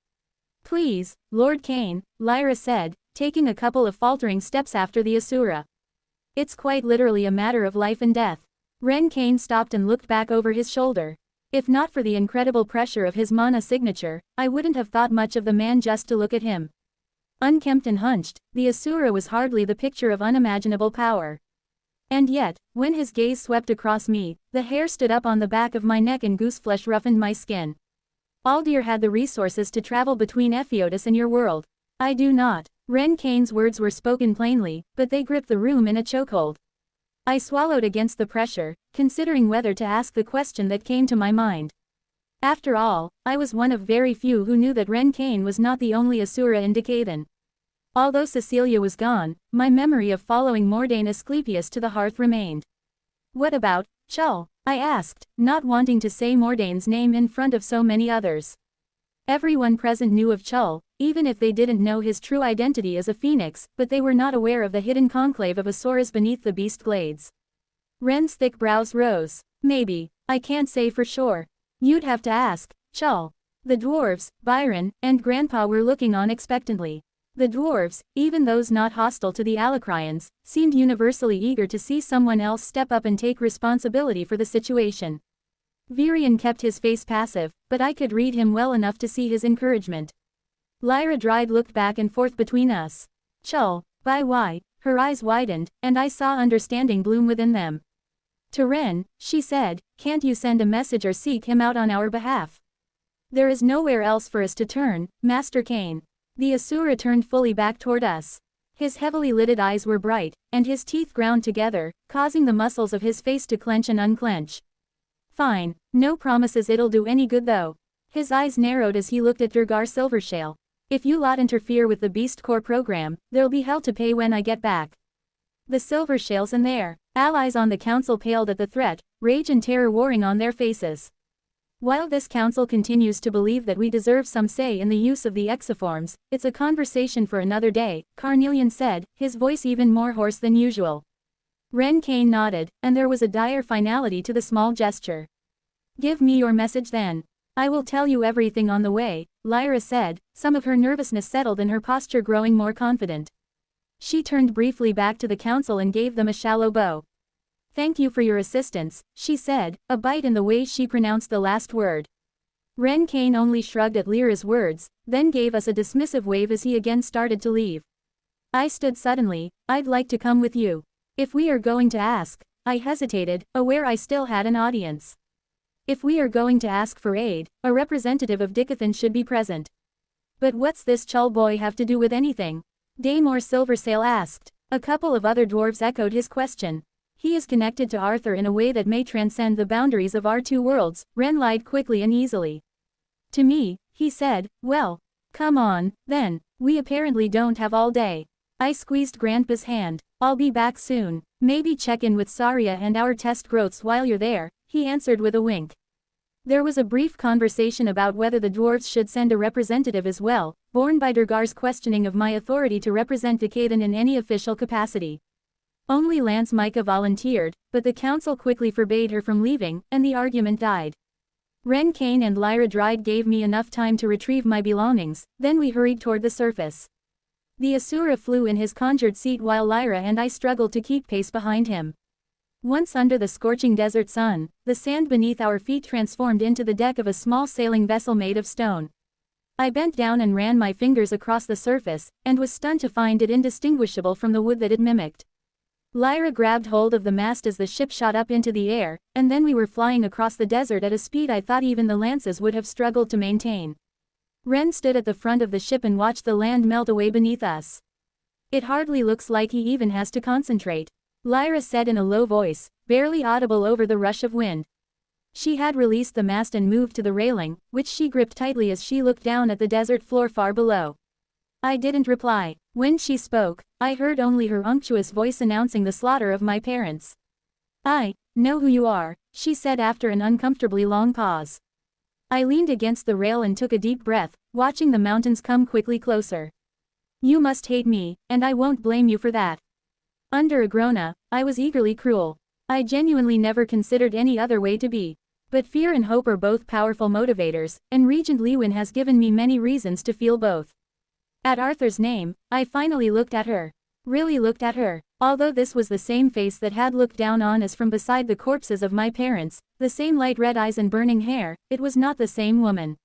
"Please, Lord Kane," Lyra said, taking a couple of faltering steps after the Asura. "It's quite literally a matter of life and death." Ren Kane stopped and looked back over his shoulder. If not for the incredible pressure of his mana signature, I wouldn't have thought much of the man just to look at him. Unkempt and hunched, the Asura was hardly the picture of unimaginable power. And yet, when his gaze swept across me, the hair stood up on the back of my neck and gooseflesh roughened my skin. Aldir had the resources to travel between Epheotus and your world. I do not. Ren Kane's words were spoken plainly, but they gripped the room in a chokehold. I swallowed against the pressure, considering whether to ask the question that came to my mind. After all, I was one of very few who knew that Ren Kane was not the only Asura in Decaden. Although Cecilia was gone, my memory of following Mordain Asclepius to the hearth remained. "What about Chull?" I asked, not wanting to say Mordain's name in front of so many others. Everyone present knew of Chull, even if they didn't know his true identity as a phoenix, but they were not aware of the hidden conclave of Asuras beneath the beast glades. Ren's thick brows rose. "Maybe. I can't say for sure. You'd have to ask Chull." The dwarves, Byron, and Grandpa were looking on expectantly. The dwarves, even those not hostile to the Alacrians, seemed universally eager to see someone else step up and take responsibility for the situation. Virion kept his face passive, but I could read him well enough to see his encouragement. Lyra Dryde looked back and forth between us. Chull, by why, her eyes widened, and I saw understanding bloom within them. To Ren, she said, can't you send a message or seek him out on our behalf? There is nowhere else for us to turn, Master Kane. The Asura turned fully back toward us. His heavily lidded eyes were bright, and his teeth ground together, causing the muscles of his face to clench and unclench. Fine, no promises it'll do any good though. His eyes narrowed as he looked at Durgar Silvershale. If you lot interfere with the Beast Corps program, there'll be hell to pay when I get back. The Silvershales and their allies on the council paled at the threat, rage and terror warring on their faces. While this council continues to believe that we deserve some say in the use of the exoforms, it's a conversation for another day, Carnelian said, his voice even more hoarse than usual. Ren Kane nodded, and there was a dire finality to the small gesture. Give me your message then. I will tell you everything on the way, Lyra said, some of her nervousness settled and her posture growing more confident. She turned briefly back to the council and gave them a shallow bow. Thank you for your assistance, she said, a bite in the way she pronounced the last word. Ren Kane only shrugged at Lyra's words, then gave us a dismissive wave as he again started to leave. I stood suddenly. I'd like to come with you. If we are going to ask, I hesitated, aware I still had an audience. If we are going to ask for aid, a representative of Dicathan should be present. But what's this Chull boy have to do with anything? Daymore Silversail asked. A couple of other dwarves echoed his question. He is connected to Arthur in a way that may transcend the boundaries of our two worlds, Ren lied quickly and easily. To me, he said, well, come on, then, we apparently don't have all day. I squeezed Grandpa's hand. I'll be back soon. Maybe check in with Saria and our test growths while you're there, he answered with a wink. There was a brief conversation about whether the dwarves should send a representative as well, borne by Durgar's questioning of my authority to represent Dicathan in any official capacity. Only Lance Micah volunteered, but the council quickly forbade her from leaving, and the argument died. Ren Kane and Lyra Dryde gave me enough time to retrieve my belongings, then we hurried toward the surface. The Asura flew in his conjured seat while Lyra and I struggled to keep pace behind him. Once under the scorching desert sun, the sand beneath our feet transformed into the deck of a small sailing vessel made of stone. I bent down and ran my fingers across the surface, and was stunned to find it indistinguishable from the wood that it mimicked. Lyra grabbed hold of the mast as the ship shot up into the air, and then we were flying across the desert at a speed I thought even the lances would have struggled to maintain. Ren stood at the front of the ship and watched the land melt away beneath us. It hardly looks like he even has to concentrate, Lyra said in a low voice, barely audible over the rush of wind. She had released the mast and moved to the railing, which she gripped tightly as she looked down at the desert floor far below. I didn't reply. When she spoke, I heard only her unctuous voice announcing the slaughter of my parents. I know who you are, she said after an uncomfortably long pause. I leaned against the rail and took a deep breath, watching the mountains come quickly closer. You must hate me, and I won't blame you for that. Under Agrona, I was eagerly cruel. I genuinely never considered any other way to be. But fear and hope are both powerful motivators, and Regent Lewin has given me many reasons to feel both. At Arthur's name, I finally looked at her. Really looked at her. Although this was the same face that had looked down on us from beside the corpses of my parents, the same light red eyes and burning hair, it was not the same woman.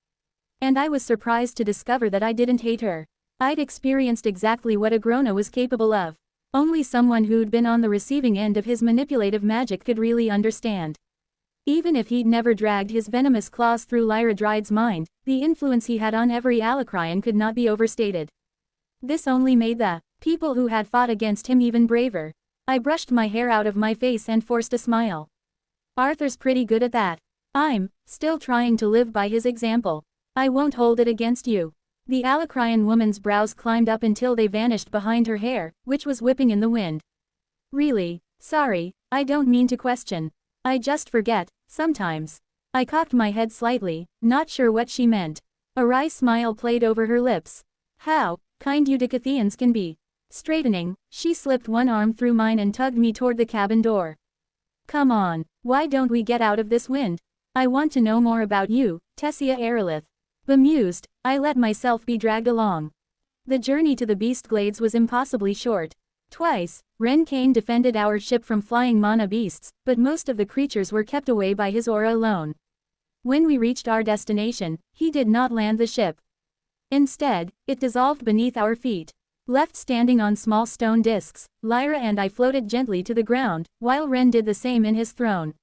And I was surprised to discover that I didn't hate her. I'd experienced exactly what Agrona was capable of. Only someone who'd been on the receiving end of his manipulative magic could really understand. Even if he'd never dragged his venomous claws through Lyra Dryde's mind, the influence he had on every Alacrian could not be overstated. This only made the people who had fought against him even braver. I brushed my hair out of my face and forced a smile. Arthur's pretty good at that. I'm still trying to live by his example. I won't hold it against you. The Alacrian woman's brows climbed up until they vanished behind her hair, which was whipping in the wind. Really, sorry, I don't mean to question. I just forget, sometimes. I cocked my head slightly, not sure what she meant. A wry smile played over her lips. How kind you Dicathians can be. Straightening, she slipped one arm through mine and tugged me toward the cabin door. Come on, why don't we get out of this wind? I want to know more about you, Tessia Aerolith. Bemused, I let myself be dragged along. The journey to the Beast Glades was impossibly short. Twice, Ren Kane defended our ship from flying mana beasts, but most of the creatures were kept away by his aura alone. When we reached our destination, he did not land the ship. Instead, it dissolved beneath our feet. Left standing on small stone discs, Lyra and I floated gently to the ground, while Ren did the same in his throne.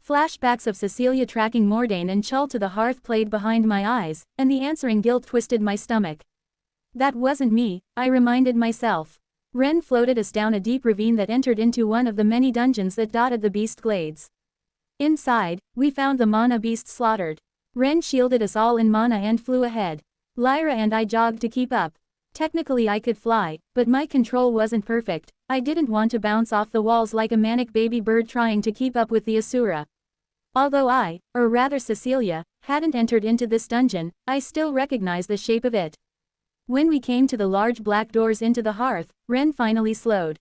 Flashbacks of Cecilia tracking Mordain and Chull to the hearth played behind my eyes, and the answering guilt twisted my stomach. That wasn't me, I reminded myself. Ren floated us down a deep ravine that entered into one of the many dungeons that dotted the Beast Glades. Inside, we found the mana beast slaughtered. Ren shielded us all in mana and flew ahead. Lyra and I jogged to keep up. Technically I could fly, but my control wasn't perfect. I didn't want to bounce off the walls like a manic baby bird trying to keep up with the Asura. Although I, or rather Cecilia, hadn't entered into this dungeon, I still recognized the shape of it. When we came to the large black doors into the hearth, Ren finally slowed.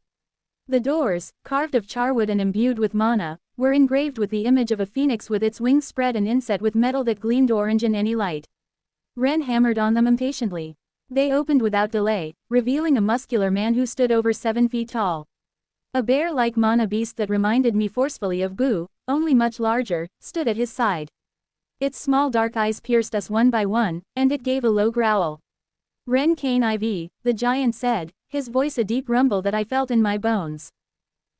The doors, carved of charwood and imbued with mana, were engraved with the image of a phoenix with its wings spread and inset with metal that gleamed orange in any light. Ren hammered on them impatiently. They opened without delay, revealing a muscular man who stood over 7 feet tall. A bear-like mana beast that reminded me forcefully of Boo, only much larger, stood at his side. Its small dark eyes pierced us one by one, and it gave a low growl. Ren Kane IV, the giant said, his voice a deep rumble that I felt in my bones.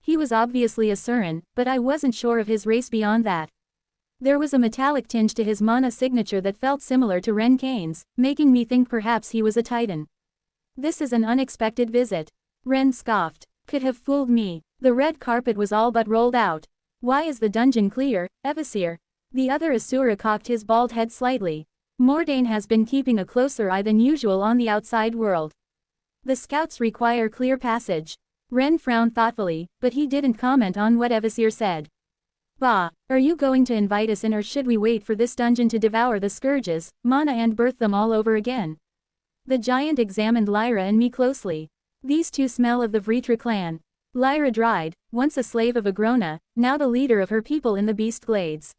He was obviously a Surin, but I wasn't sure of his race beyond that. There was a metallic tinge to his mana signature that felt similar to Ren Kane's, making me think perhaps he was a Titan. This is an unexpected visit. Ren scoffed. Could have fooled me. The red carpet was all but rolled out. Why is the dungeon clear, Evasir? The other Asura cocked his bald head slightly. Mordain has been keeping a closer eye than usual on the outside world. The scouts require clear passage. Ren frowned thoughtfully, but he didn't comment on what Evasir said. Bah, are you going to invite us in or should we wait for this dungeon to devour the scourges, mana and birth them all over again? The giant examined Lyra and me closely. These two smell of the Vritra clan. Lyra dried, once a slave of Agrona, now the leader of her people in the Beast Glades.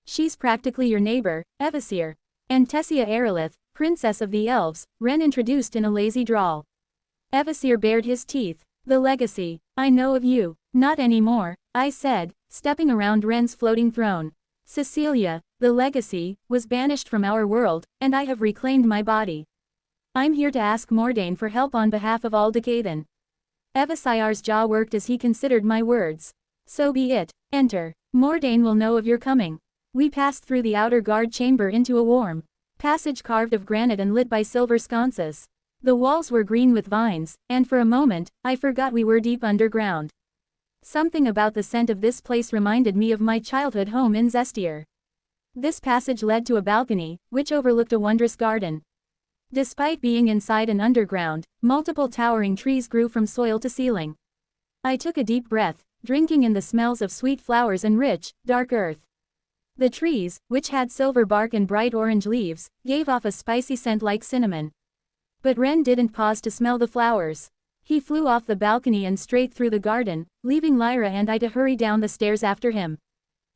She's practically your neighbor, Evasir. And Tessia Aerolith, princess of the elves, Ren introduced in a lazy drawl. Evasir bared his teeth. The legacy. I know of you. Not anymore, I said, stepping around Ren's floating throne. Cecilia, the legacy, was banished from our world, and I have reclaimed my body. I'm here to ask Mordain for help on behalf of all Decaden. Evasir's jaw worked as he considered my words. So be it. Enter. Mordain will know of your coming. We passed through the outer guard chamber into a warm passage carved of granite and lit by silver sconces. The walls were green with vines, and for a moment, I forgot we were deep underground. Something about the scent of this place reminded me of my childhood home in Zestier. This passage led to a balcony, which overlooked a wondrous garden. Despite being inside and underground, multiple towering trees grew from soil to ceiling. I took a deep breath, drinking in the smells of sweet flowers and rich, dark earth. The trees, which had silver bark and bright orange leaves, gave off a spicy scent like cinnamon. But Ren didn't pause to smell the flowers. He flew off the balcony and straight through the garden, leaving Lyra and I to hurry down the stairs after him.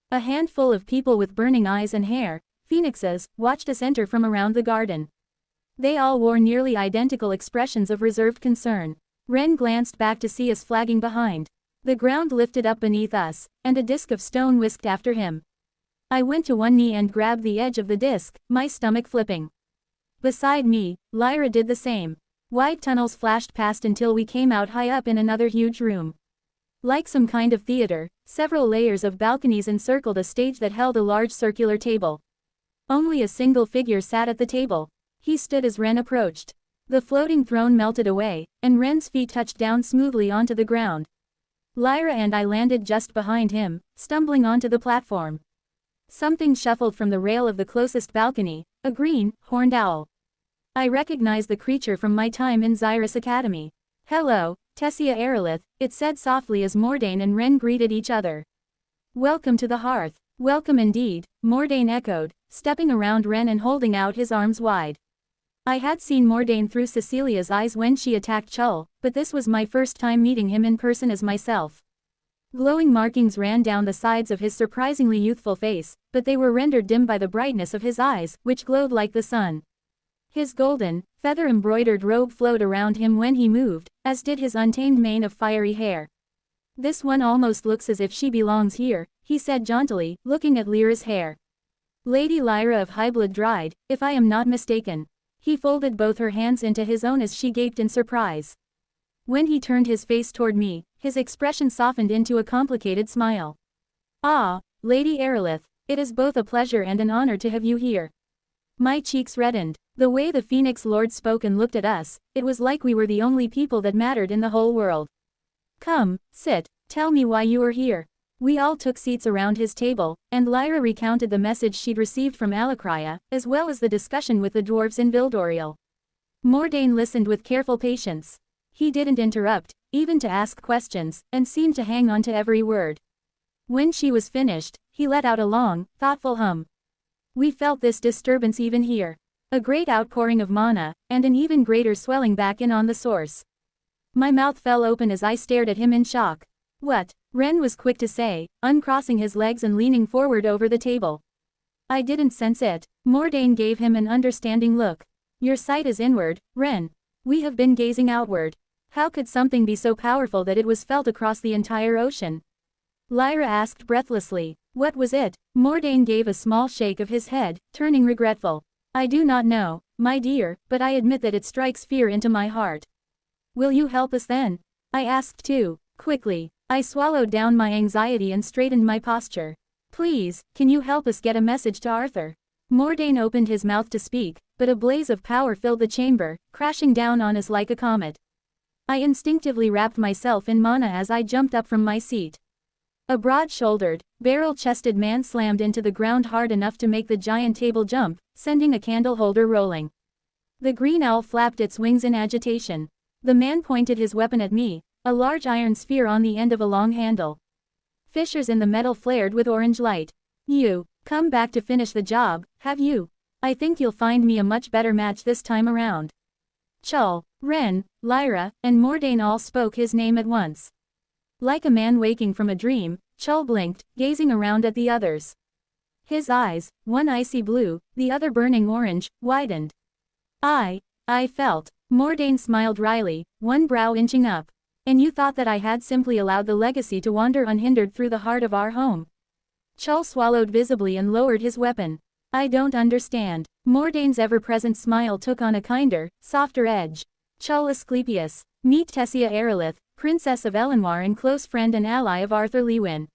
A handful of people with burning eyes and hair, phoenixes, watched us enter from around the garden. They all wore nearly identical expressions of reserved concern. Ren glanced back to see us flagging behind. The ground lifted up beneath us, and a disc of stone whisked after him. I went to one knee and grabbed the edge of the disc, my stomach flipping. Beside me, Lyra did the same. Wide tunnels flashed past until we came out high up in another huge room. Like some kind of theater, several layers of balconies encircled a stage that held a large circular table. Only a single figure sat at the table. He stood as Ren approached. The floating throne melted away, and Ren's feet touched down smoothly onto the ground. Lyra and I landed just behind him, stumbling onto the platform. Something shuffled from the rail of the closest balcony, a green, horned owl. I recognized the creature from my time in Xyrus Academy. Hello, Tessia Aerolith, it said softly as Mordain and Ren greeted each other. Welcome to the hearth. Welcome indeed, Mordain echoed, stepping around Ren and holding out his arms wide. I had seen Mordain through Cecilia's eyes when she attacked Chull, but this was my first time meeting him in person as myself. Glowing markings ran down the sides of his surprisingly youthful face, but they were rendered dim by the brightness of his eyes, which glowed like the sun. His golden, feather-embroidered robe flowed around him when he moved, as did his untamed mane of fiery hair. "This one almost looks as if she belongs here," he said jauntily, looking at Lyra's hair. "Lady Lyra of Highblood Dried, if I am not mistaken." He folded both her hands into his own as she gaped in surprise. When he turned his face toward me, his expression softened into a complicated smile. "Ah, Lady Aerolith, it is both a pleasure and an honor to have you here." My cheeks reddened. The way the Phoenix Lord spoke and looked at us, it was like we were the only people that mattered in the whole world. "Come, sit, tell me why you are here." We all took seats around his table, and Lyra recounted the message she'd received from Alakria, as well as the discussion with the dwarves in Vildoriel. Mordain listened with careful patience. He didn't interrupt, even to ask questions, and seemed to hang on to every word. When she was finished, he let out a long, thoughtful hum. We felt this disturbance even here. A great outpouring of mana, and an even greater swelling back in on the source. My mouth fell open as I stared at him in shock. "What?" Ren was quick to say, uncrossing his legs and leaning forward over the table. "I didn't sense it." Mordain gave him an understanding look. "Your sight is inward, Ren. We have been gazing outward. How could something be so powerful that it was felt across the entire ocean?" Lyra asked breathlessly. "What was it?" Mordain gave a small shake of his head, turning regretful. "I do not know, my dear, but I admit that it strikes fear into my heart." "Will you help us then?" I asked too, quickly. I swallowed down my anxiety and straightened my posture. "Please, can you help us get a message to Arthur?" Mordain opened his mouth to speak, but a blaze of power filled the chamber, crashing down on us like a comet. I instinctively wrapped myself in mana as I jumped up from my seat. A broad-shouldered, barrel-chested man slammed into the ground hard enough to make the giant table jump, sending a candle holder rolling. The green owl flapped its wings in agitation. The man pointed his weapon at me, a large iron sphere on the end of a long handle. Fissures in the metal flared with orange light. "You, come back to finish the job, have you? I think you'll find me a much better match this time around." Chul, Ren, Lyra, and Mordain all spoke his name at once. Like a man waking from a dream, Chul blinked, gazing around at the others. His eyes, one icy blue, the other burning orange, widened. I felt. Mordain smiled wryly, one brow inching up. "And you thought that I had simply allowed the legacy to wander unhindered through the heart of our home?" Chul swallowed visibly and lowered his weapon. "I don't understand." Mordain's ever-present smile took on a kinder, softer edge. "Chul Asclepius, meet Tessia Aerolith, Princess of Elenoir and close friend and ally of Arthur Lewin."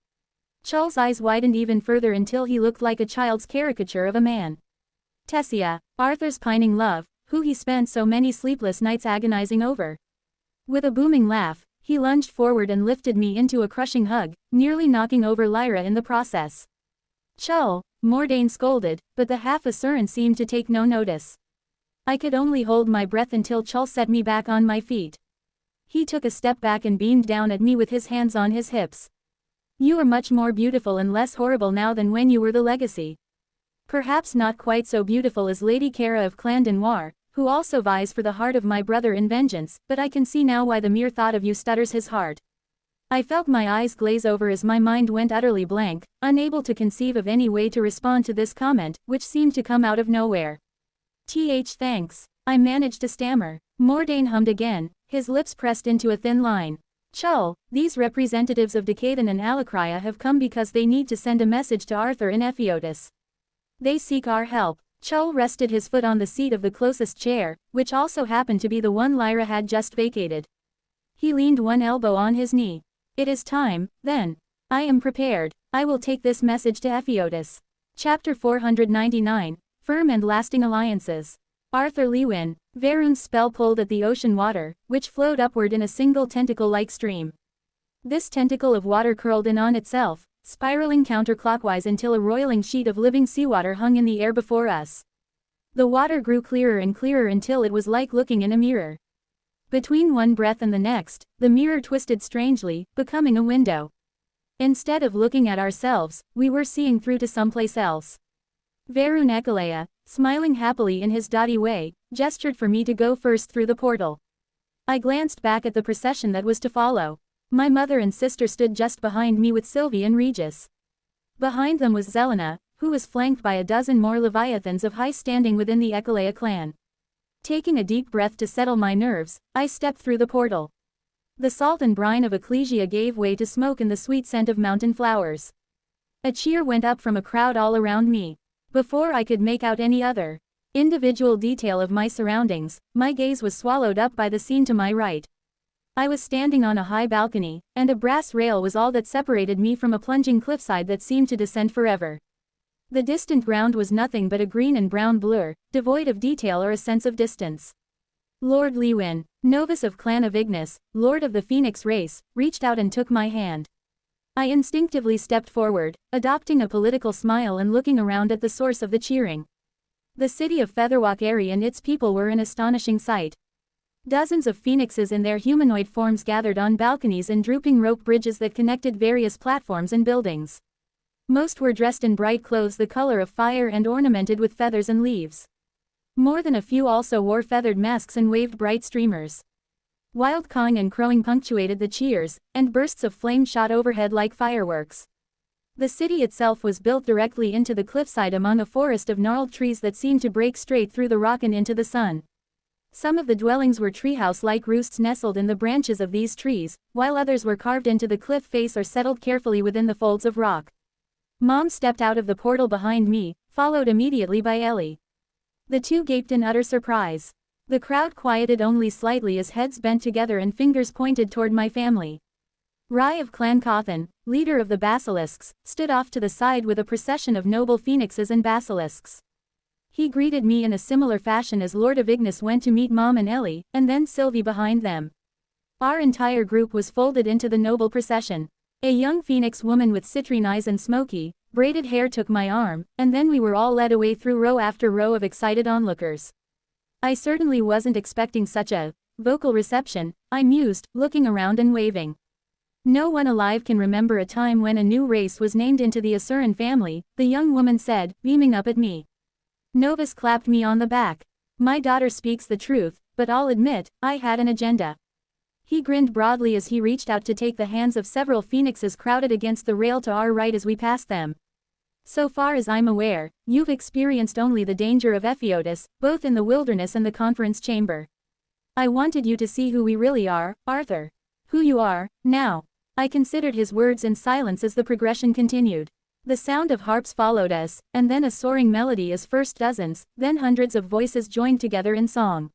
Chul's eyes widened even further until he looked like a child's caricature of a man. Tessia, Arthur's pining love, who he spent so many sleepless nights agonizing over. With a booming laugh, he lunged forward and lifted me into a crushing hug, nearly knocking over Lyra in the process. "Chul," Mordain scolded, but the half-Asuran seemed to take no notice. I could only hold my breath until Chul set me back on my feet. He took a step back and beamed down at me with his hands on his hips. "You are much more beautiful and less horrible now than when you were the legacy. Perhaps not quite so beautiful as Lady Kara of Clan Noir, who also vies for the heart of my brother in vengeance, but I can see now why the mere thought of you stutters his heart." I felt my eyes glaze over as my mind went utterly blank, unable to conceive of any way to respond to this comment, which seemed to come out of nowhere. Thanks. I managed to stammer. Mordain hummed again, his lips pressed into a thin line. "Chul, these representatives of Decaden and Alakria have come because they need to send a message to Arthur in Epheotis. They seek our help." Chul rested his foot on the seat of the closest chair, which also happened to be the one Lyra had just vacated. He leaned one elbow on his knee. "It is time, then. I am prepared. I will take this message to Epheotis." Chapter 499, Firm and Lasting Alliances. Arthur Lewin, Varun's spell pulled at the ocean water, which flowed upward in a single tentacle-like stream. This tentacle of water curled in on itself, spiraling counterclockwise until a roiling sheet of living seawater hung in the air before us. The water grew clearer and clearer until it was like looking in a mirror. Between one breath and the next, the mirror twisted strangely, becoming a window. Instead of looking at ourselves, we were seeing through to someplace else. Varun Ekalea, smiling happily in his dotty way, gestured for me to go first through the portal. I glanced back at the procession that was to follow. My mother and sister stood just behind me with Sylvie and Regis. Behind them was Zelena, who was flanked by a dozen more leviathans of high standing within the Ekalea clan. Taking a deep breath to settle my nerves, I stepped through the portal. The salt and brine of Ecclesia gave way to smoke and the sweet scent of mountain flowers. A cheer went up from a crowd all around me. Before I could make out any other individual detail of my surroundings, my gaze was swallowed up by the scene to my right. I was standing on a high balcony, and a brass rail was all that separated me from a plunging cliffside that seemed to descend forever. The distant ground was nothing but a green and brown blur, devoid of detail or a sense of distance. Lord Lewin, novice of Clan of Ignis, Lord of the Phoenix race, reached out and took my hand. I instinctively stepped forward, adopting a political smile and looking around at the source of the cheering. The city of Featherwalk Airy and its people were an astonishing sight. Dozens of phoenixes in their humanoid forms gathered on balconies and drooping rope bridges that connected various platforms and buildings. Most were dressed in bright clothes the color of fire and ornamented with feathers and leaves. More than a few also wore feathered masks and waved bright streamers. Wild cawing and crowing punctuated the cheers, and bursts of flame shot overhead like fireworks. The city itself was built directly into the cliffside among a forest of gnarled trees that seemed to break straight through the rock and into the sun. Some of the dwellings were treehouse-like roosts nestled in the branches of these trees, while others were carved into the cliff face or settled carefully within the folds of rock. Mom stepped out of the portal behind me, followed immediately by Ellie. The two gaped in utter surprise. The crowd quieted only slightly as heads bent together and fingers pointed toward my family. Rai of Clan Cawthon, leader of the basilisks, stood off to the side with a procession of noble phoenixes and basilisks. He greeted me in a similar fashion as Lord of Ignis went to meet Mom and Ellie, and then Sylvie behind them. Our entire group was folded into the noble procession. A young phoenix woman with citrine eyes and smoky, braided hair took my arm, and then we were all led away through row after row of excited onlookers. I certainly wasn't expecting such a vocal reception, I mused, looking around and waving. No one alive can remember a time when a new race was named into the Asuran family, the young woman said, beaming up at me. Novus clapped me on the back. My daughter speaks the truth, but I'll admit, I had an agenda. He grinned broadly as he reached out to take the hands of several phoenixes crowded against the rail to our right as we passed them. So far as I'm aware, you've experienced only the danger of Ephiotis, both in the wilderness and the conference chamber. I wanted you to see who we really are, Arthur. Who you are, now. I considered his words in silence as the progression continued. The sound of harps followed us, and then a soaring melody as first dozens, then hundreds of voices joined together in song.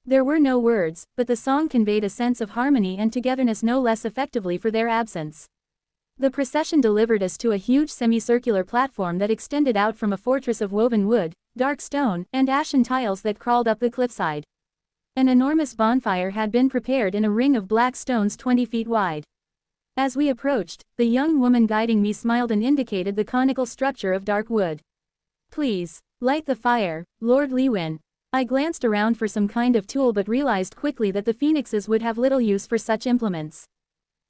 There were no words, but the song conveyed a sense of harmony and togetherness no less effectively for their absence. The procession delivered us to a huge semicircular platform that extended out from a fortress of woven wood, dark stone, and ashen tiles that crawled up the cliffside. An enormous bonfire had been prepared in a ring of black stones 20 feet wide. As we approached, the young woman guiding me smiled and indicated the conical structure of dark wood. Please, light the fire, Lord Lewin. I glanced around for some kind of tool but realized quickly that the phoenixes would have little use for such implements.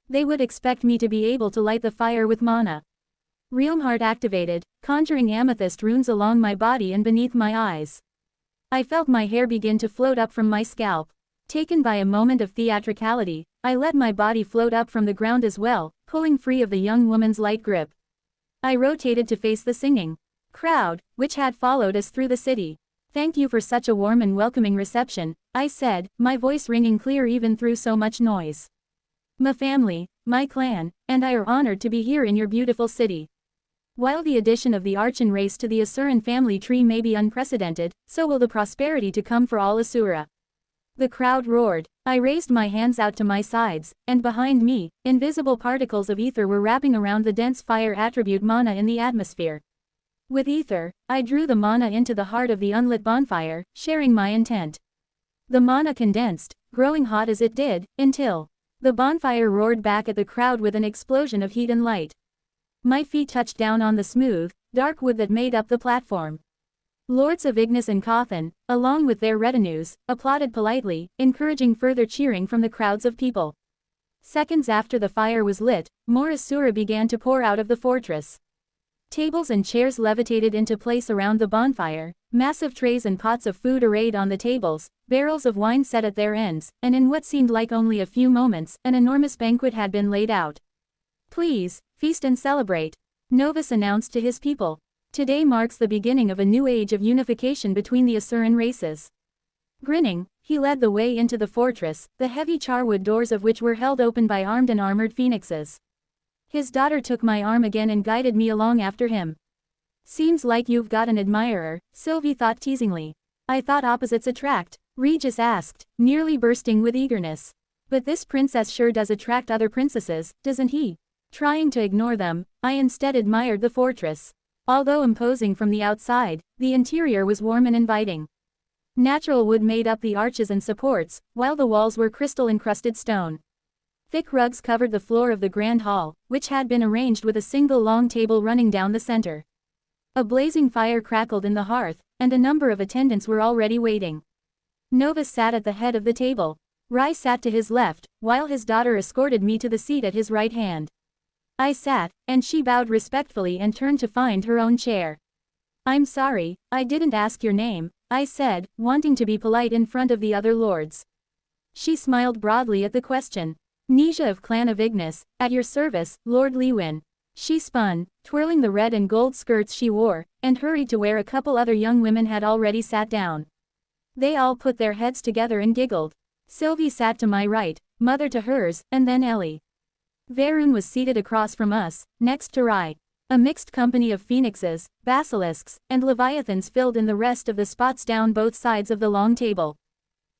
They would expect me to be able to light the fire with mana. Realm Heart activated, conjuring amethyst runes along my body and beneath my eyes. I felt my hair begin to float up from my scalp. Taken by a moment of theatricality, I let my body float up from the ground as well, pulling free of the young woman's light grip. I rotated to face the singing crowd, which had followed us through the city. Thank you for such a warm and welcoming reception, I said, my voice ringing clear even through so much noise. My family, my clan, and I are honored to be here in your beautiful city. While the addition of the Archon race to the Asuran family tree may be unprecedented, so will the prosperity to come for all Asura. The crowd roared. I raised my hands out to my sides, and behind me, invisible particles of ether were wrapping around the dense fire attribute mana in the atmosphere. With ether, I drew the mana into the heart of the unlit bonfire, sharing my intent. The mana condensed, growing hot as it did, until the bonfire roared back at the crowd with an explosion of heat and light. My feet touched down on the smooth, dark wood that made up the platform. Lords of Ignis and Cawthon, along with their retinues, applauded politely, encouraging further cheering from the crowds of people. Seconds after the fire was lit, more Asura began to pour out of the fortress. Tables and chairs levitated into place around the bonfire, massive trays and pots of food arrayed on the tables, barrels of wine set at their ends, and in what seemed like only a few moments, an enormous banquet had been laid out. "Please, feast and celebrate," Novus announced to his people. "Today marks the beginning of a new age of unification between the Asuran races." Grinning, he led the way into the fortress, the heavy charwood doors of which were held open by armed and armored phoenixes. His daughter took my arm again and guided me along after him. "Seems like you've got an admirer," Sylvie thought teasingly. "I thought opposites attract," Regis asked, nearly bursting with eagerness. "But this princess sure does attract other princesses, doesn't he?" Trying to ignore them, I instead admired the fortress. Although imposing from the outside, the interior was warm and inviting. Natural wood made up the arches and supports, while the walls were crystal-encrusted stone. Thick rugs covered the floor of the grand hall, which had been arranged with a single long table running down the center. A blazing fire crackled in the hearth, and a number of attendants were already waiting. Novus sat at the head of the table. Rai sat to his left, while his daughter escorted me to the seat at his right hand. I sat, and she bowed respectfully and turned to find her own chair. "I'm sorry, I didn't ask your name," I said, wanting to be polite in front of the other lords. She smiled broadly at the question. "Nisha of Clan of Ignis, at your service, Lord Lewin." She spun, twirling the red and gold skirts she wore, and hurried to where a couple other young women had already sat down. They all put their heads together and giggled. Sylvie sat to my right, mother to hers, and then Ellie. Varun was seated across from us, next to Rai. A mixed company of phoenixes, basilisks, and leviathans filled in the rest of the spots down both sides of the long table.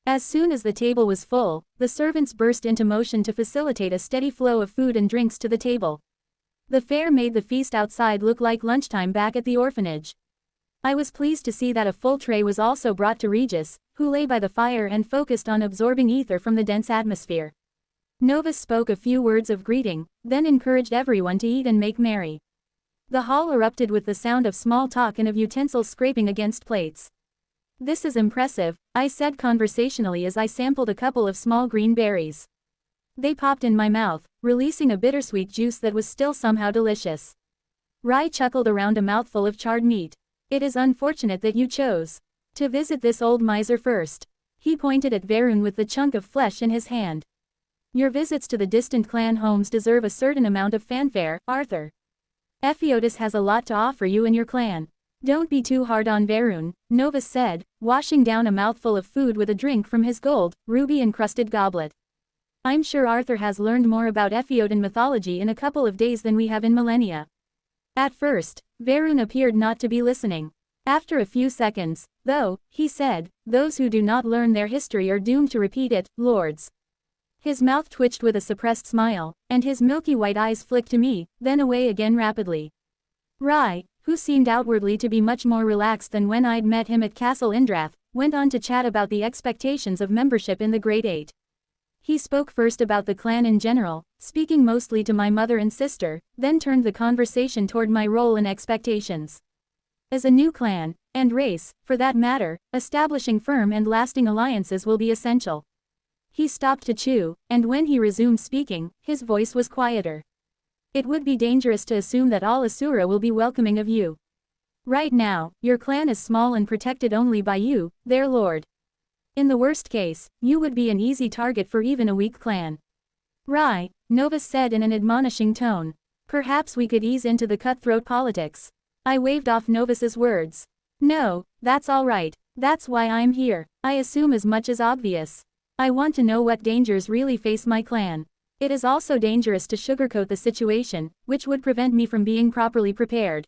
As soon as the table was full, the servants burst into motion to facilitate a steady flow of food and drinks to the table. The fair made the feast outside look like lunchtime back at the orphanage. I was pleased to see that a full tray was also brought to Regis, who lay by the fire and focused on absorbing ether from the dense atmosphere. Novus spoke a few words of greeting, then encouraged everyone to eat and make merry. The hall erupted with the sound of small talk and of utensils scraping against plates. "This is impressive," I said conversationally as I sampled a couple of small green berries. They popped in my mouth, releasing a bittersweet juice that was still somehow delicious. Rai chuckled around a mouthful of charred meat. "It is unfortunate that you chose to visit this old miser first." He pointed at Varun with the chunk of flesh in his hand. "Your visits to the distant clan homes deserve a certain amount of fanfare, Arthur. Ephiodus has a lot to offer you and your clan." "Don't be too hard on Varun," Novus said, washing down a mouthful of food with a drink from his gold, ruby-encrusted goblet. "I'm sure Arthur has learned more about Ephiodan mythology in a couple of days than we have in millennia." At first, Varun appeared not to be listening. After a few seconds, though, he said, "Those who do not learn their history are doomed to repeat it, lords." His mouth twitched with a suppressed smile, and his milky white eyes flicked to me, then away again rapidly. Rai, who seemed outwardly to be much more relaxed than when I'd met him at Castle Indrath, went on to chat about the expectations of membership in the Great Eight. He spoke first about the clan in general, speaking mostly to my mother and sister, then turned the conversation toward my role and expectations. As a new clan, and race, for that matter, establishing firm and lasting alliances will be essential. He stopped to chew, and when he resumed speaking, his voice was quieter. "It would be dangerous to assume that all Asura will be welcoming of you. Right now, your clan is small and protected only by you, their lord. In the worst case, you would be an easy target for even a weak clan." "Rai," Novus said in an admonishing tone. "Perhaps we could ease into the cutthroat politics." I waved off Novus's words. "No, that's all right. That's why I'm here. I assume as much as obvious. I want to know what dangers really face my clan. It is also dangerous to sugarcoat the situation, which would prevent me from being properly prepared."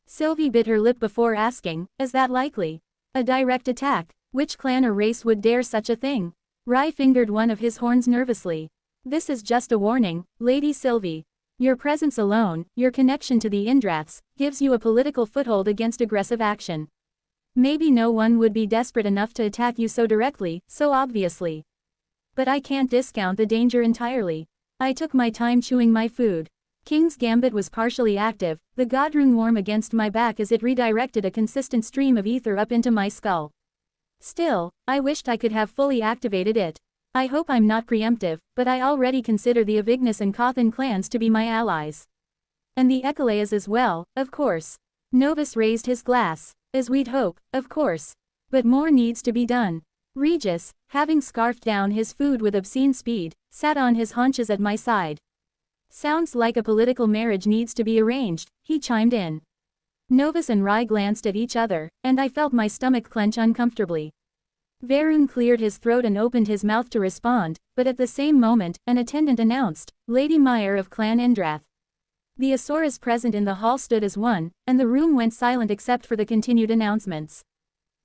Sylvie bit her lip before asking, "Is that likely? A direct attack? Which clan or race would dare such a thing?" Rai fingered one of his horns nervously. "This is just a warning, Lady Sylvie. Your presence alone, your connection to the Indraths, gives you a political foothold against aggressive action. Maybe no one would be desperate enough to attack you so directly, so obviously. But I can't discount the danger entirely." I took my time chewing my food. King's Gambit was partially active, the godrune warm against my back as it redirected a consistent stream of ether up into my skull. Still, I wished I could have fully activated it. I hope I'm not preemptive, but I already consider the Avignas and Kothan clans to be my allies. And the Ecaleas as well, of course. Novus raised his glass. As we'd hope, of course. But more needs to be done. Regis, having scarfed down his food with obscene speed, sat on his haunches at my side. Sounds like a political marriage needs to be arranged, he chimed in. Novus and Rai glanced at each other, and I felt my stomach clench uncomfortably. Varun cleared his throat and opened his mouth to respond, but at the same moment, an attendant announced, Lady Meyer of Clan Indrath. The Asuras present in the hall stood as one, and the room went silent except for the continued announcements.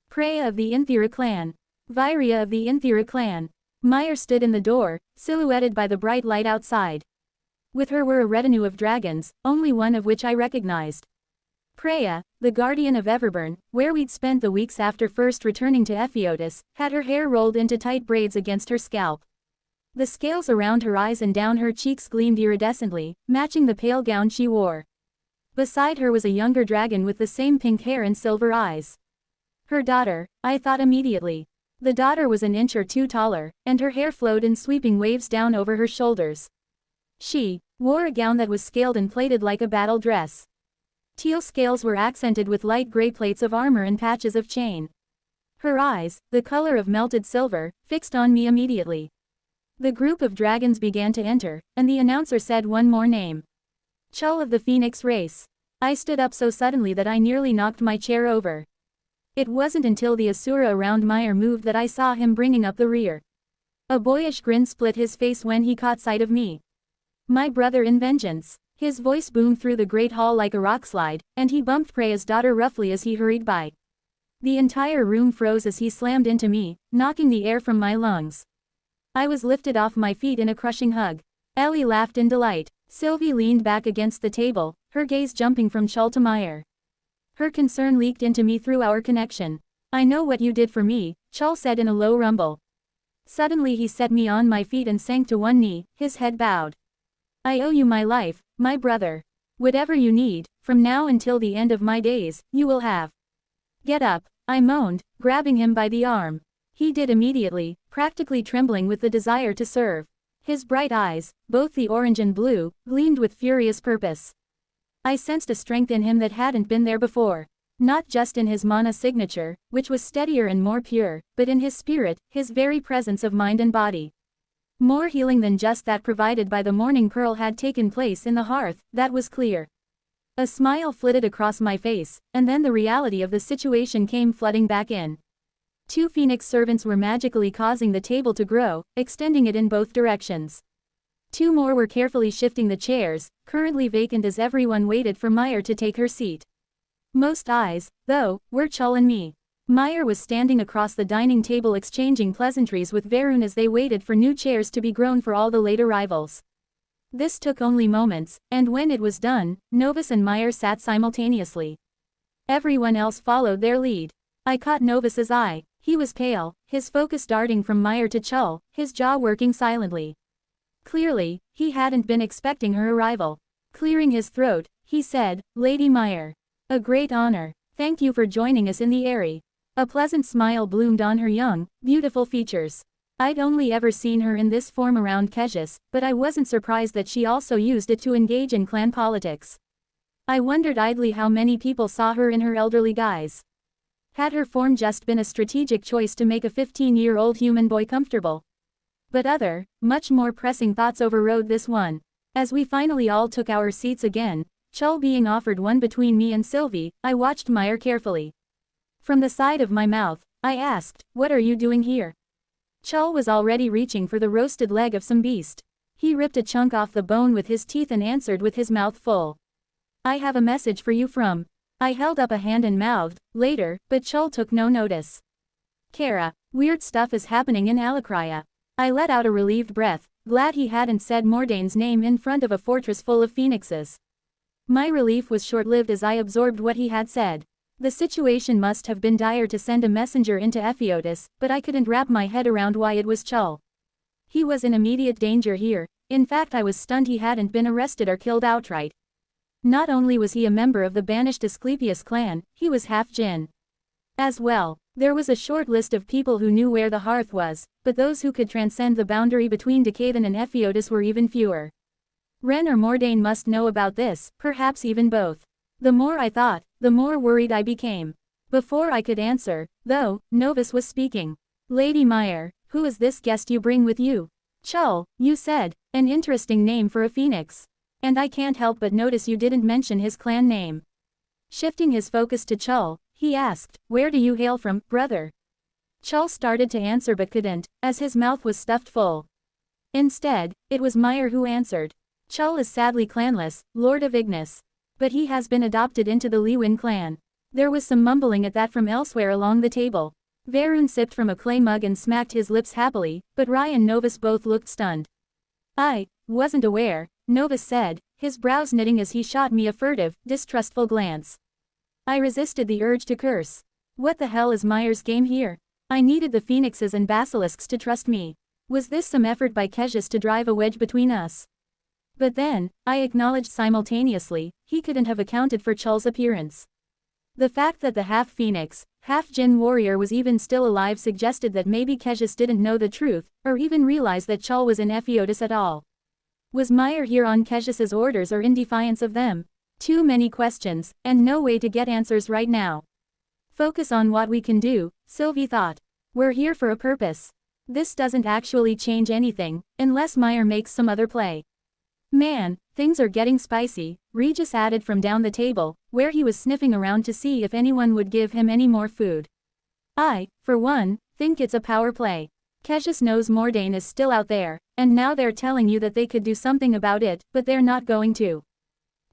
Preya of the Inthira clan. Viria of the Inthira clan. Meyer stood in the door, silhouetted by the bright light outside. With her were a retinue of dragons, only one of which I recognized. Preya, the guardian of Everburn, where we'd spent the weeks after first returning to Epheotis, had her hair rolled into tight braids against her scalp. The scales around her eyes and down her cheeks gleamed iridescently, matching the pale gown she wore. Beside her was a younger dragon with the same pink hair and silver eyes. Her daughter, I thought immediately. The daughter was an inch or two taller, and her hair flowed in sweeping waves down over her shoulders. She wore a gown that was scaled and plaited like a battle dress. Teal scales were accented with light gray plates of armor and patches of chain. Her eyes, the color of melted silver, fixed on me immediately. The group of dragons began to enter, and the announcer said one more name. Chull of the Phoenix race. I stood up so suddenly that I nearly knocked my chair over. It wasn't until the Asura around Meyer moved that I saw him bringing up the rear. A boyish grin split his face when he caught sight of me. My brother in vengeance. His voice boomed through the great hall like a rockslide, and he bumped Preya's daughter roughly as he hurried by. The entire room froze as he slammed into me, knocking the air from my lungs. I was lifted off my feet in a crushing hug. Ellie laughed in delight. Sylvie leaned back against the table, her gaze jumping from Chull to Meyer. Her concern leaked into me through our connection. I know what you did for me, Chull said in a low rumble. Suddenly he set me on my feet and sank to one knee, his head bowed. I owe you my life, my brother. Whatever you need, from now until the end of my days, you will have. Get up, I moaned, grabbing him by the arm. He did immediately, practically trembling with the desire to serve. His bright eyes, both the orange and blue, gleamed with furious purpose. I sensed a strength in him that hadn't been there before. Not just in his mana signature, which was steadier and more pure, but in his spirit, his very presence of mind and body. More healing than just that provided by the morning pearl had taken place in the hearth, that was clear. A smile flitted across my face, and then the reality of the situation came flooding back in. 2 Phoenix servants were magically causing the table to grow, extending it in both directions. 2 more were carefully shifting the chairs, currently vacant as everyone waited for Meyer to take her seat. Most eyes, though, were Chull and me. Meyer was standing across the dining table exchanging pleasantries with Varun as they waited for new chairs to be grown for all the late arrivals. This took only moments, and when it was done, Novus and Meyer sat simultaneously. Everyone else followed their lead. I caught Novus's eye. He was pale, his focus darting from Meyer to Chull, his jaw working silently. Clearly, he hadn't been expecting her arrival. Clearing his throat, he said, Lady Meyer. A great honor. Thank you for joining us in the Eyrie. A pleasant smile bloomed on her young, beautiful features. I'd only ever seen her in this form around Kejis, but I wasn't surprised that she also used it to engage in clan politics. I wondered idly how many people saw her in her elderly guise. Had her form just been a strategic choice to make a 15-year-old human boy comfortable? But other, much more pressing thoughts overrode this one. As we finally all took our seats again, Chull being offered one between me and Sylvie, I watched Meyer carefully. From the side of my mouth, I asked, what are you doing here? Chull was already reaching for the roasted leg of some beast. He ripped a chunk off the bone with his teeth and answered with his mouth full. I have a message for you from. I held up a hand and mouthed, later, but Chull took no notice. Kara, weird stuff is happening in Alakria. I let out a relieved breath, glad he hadn't said Mordane's name in front of a fortress full of phoenixes. My relief was short-lived as I absorbed what he had said. The situation must have been dire to send a messenger into Epheotis, but I couldn't wrap my head around why it was Chull. He was in immediate danger here. In fact, I was stunned he hadn't been arrested or killed outright. Not only was he a member of the banished Asclepius clan, he was half Jinn. As well, there was a short list of people who knew where the hearth was, but those who could transcend the boundary between Decathan and Epheotis were even fewer. Ren or Mordain must know about this, perhaps even both. The more I thought, the more worried I became. Before I could answer, though, Novus was speaking. Lady Meyer, who is this guest you bring with you? Chull, you said. An interesting name for a phoenix. And I can't help but notice you didn't mention his clan name. Shifting his focus to Chull, he asked, where do you hail from, brother? Chull started to answer but couldn't, as his mouth was stuffed full. Instead, it was Meyer who answered. Chull is sadly clanless, Lord of Ignis. But he has been adopted into the Lewin clan. There was some mumbling at that from elsewhere along the table. Varun sipped from a clay mug and smacked his lips happily, but Rye and Novus both looked stunned. I wasn't aware, Novus said, his brows knitting as he shot me a furtive, distrustful glance. I resisted the urge to curse. What the hell is Meyer's game here? I needed the phoenixes and basilisks to trust me. Was this some effort by Kejus to drive a wedge between us? But then, I acknowledged simultaneously, he couldn't have accounted for Chull's appearance. The fact that the half-phoenix, half-djinn warrior was even still alive suggested that maybe Kejus didn't know the truth, or even realize that Chull was in Epheotis at all. Was Meyer here on Kejus's orders or in defiance of them? Too many questions, and no way to get answers right now. Focus on what we can do, Sylvie thought. We're here for a purpose. This doesn't actually change anything, unless Meyer makes some other play. Man, things are getting spicy, Regis added from down the table, where he was sniffing around to see if anyone would give him any more food. I, for one, think it's a power play. Kejus knows Mordain is still out there, and now they're telling you that they could do something about it, but they're not going to.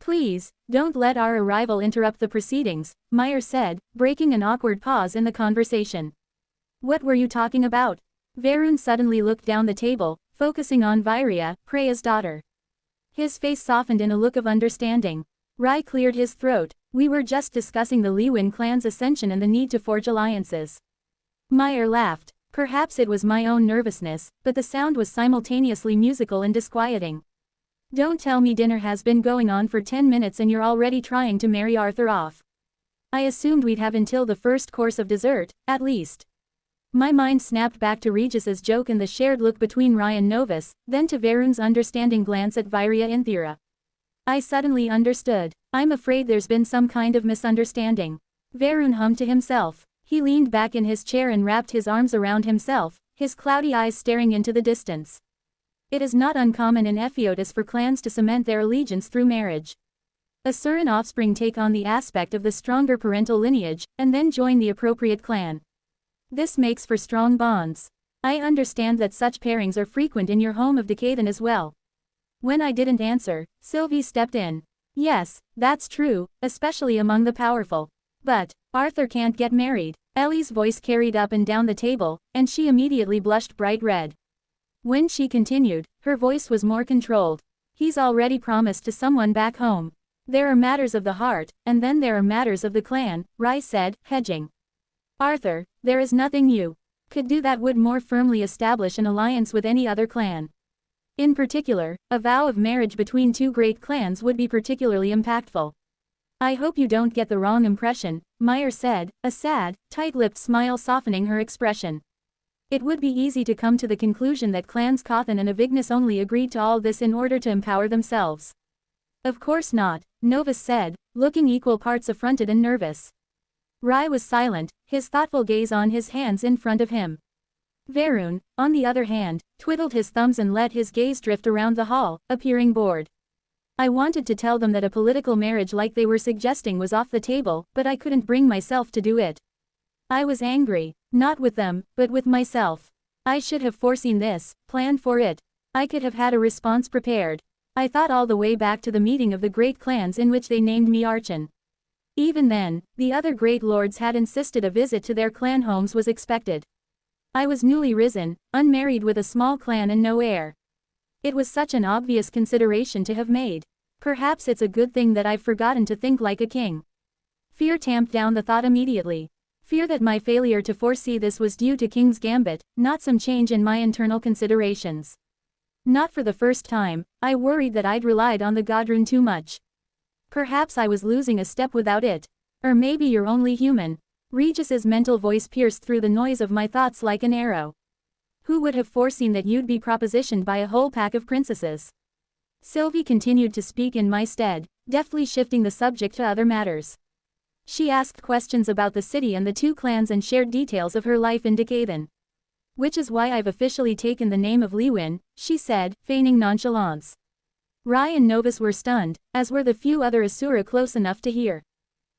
Please, don't let our arrival interrupt the proceedings, Meyer said, breaking an awkward pause in the conversation. What were you talking about? Varun suddenly looked down the table, focusing on Viria, Preya's daughter. His face softened in a look of understanding. Rai cleared his throat. We were just discussing the Lewin clan's ascension and the need to forge alliances. Meyer laughed. Perhaps it was my own nervousness, but the sound was simultaneously musical and disquieting. Don't tell me dinner has been going on for 10 minutes and you're already trying to marry Arthur off. I assumed we'd have until the first course of dessert, at least. My mind snapped back to Regis's joke and the shared look between Rai and Novus, then to Varun's understanding glance at Viria and Thera. I suddenly understood. I'm afraid there's been some kind of misunderstanding. Varun hummed to himself. He leaned back in his chair and wrapped his arms around himself, his cloudy eyes staring into the distance. It is not uncommon in Epheotis for clans to cement their allegiance through marriage. Asuran offspring take on the aspect of the stronger parental lineage, and then join the appropriate clan. This makes for strong bonds. I understand that such pairings are frequent in your home of Decaden as well. When I didn't answer, Sylvie stepped in. Yes, that's true, especially among the powerful. But Arthur can't get married. Ellie's voice carried up and down the table, and she immediately blushed bright red. When she continued, her voice was more controlled. He's already promised to someone back home. There are matters of the heart, and then there are matters of the clan, Rai said, hedging. Arthur, there is nothing you could do that would more firmly establish an alliance with any other clan. In particular, a vow of marriage between two great clans would be particularly impactful. I hope you don't get the wrong impression, Meyer said, a sad, tight-lipped smile softening her expression. It would be easy to come to the conclusion that clans Cawthon and Avignis only agreed to all this in order to empower themselves. Of course not, Novus said, looking equal parts affronted and nervous. Rai was silent, his thoughtful gaze on his hands in front of him. Varun, on the other hand, twiddled his thumbs and let his gaze drift around the hall, appearing bored. I wanted to tell them that a political marriage like they were suggesting was off the table, but I couldn't bring myself to do it. I was angry, not with them, but with myself. I should have foreseen this, planned for it. I could have had a response prepared. I thought all the way back to the meeting of the great clans in which they named me Archon. Even then, the other great lords had insisted a visit to their clan homes was expected. I was newly risen, unmarried with a small clan and no heir. It was such an obvious consideration to have made. Perhaps it's a good thing that I've forgotten to think like a king. Fear tamped down the thought immediately. Fear that my failure to foresee this was due to King's Gambit, not some change in my internal considerations. Not for the first time, I worried that I'd relied on the Godrune too much. Perhaps I was losing a step without it. Or maybe you're only human. Regis's mental voice pierced through the noise of my thoughts like an arrow. Who would have foreseen that you'd be propositioned by a whole pack of princesses? Sylvie continued to speak in my stead, deftly shifting the subject to other matters. She asked questions about the city and the two clans and shared details of her life in Decathan. Which is why I've officially taken the name of Liwin, she said, feigning nonchalance. Rai and Novus were stunned, as were the few other Asura close enough to hear.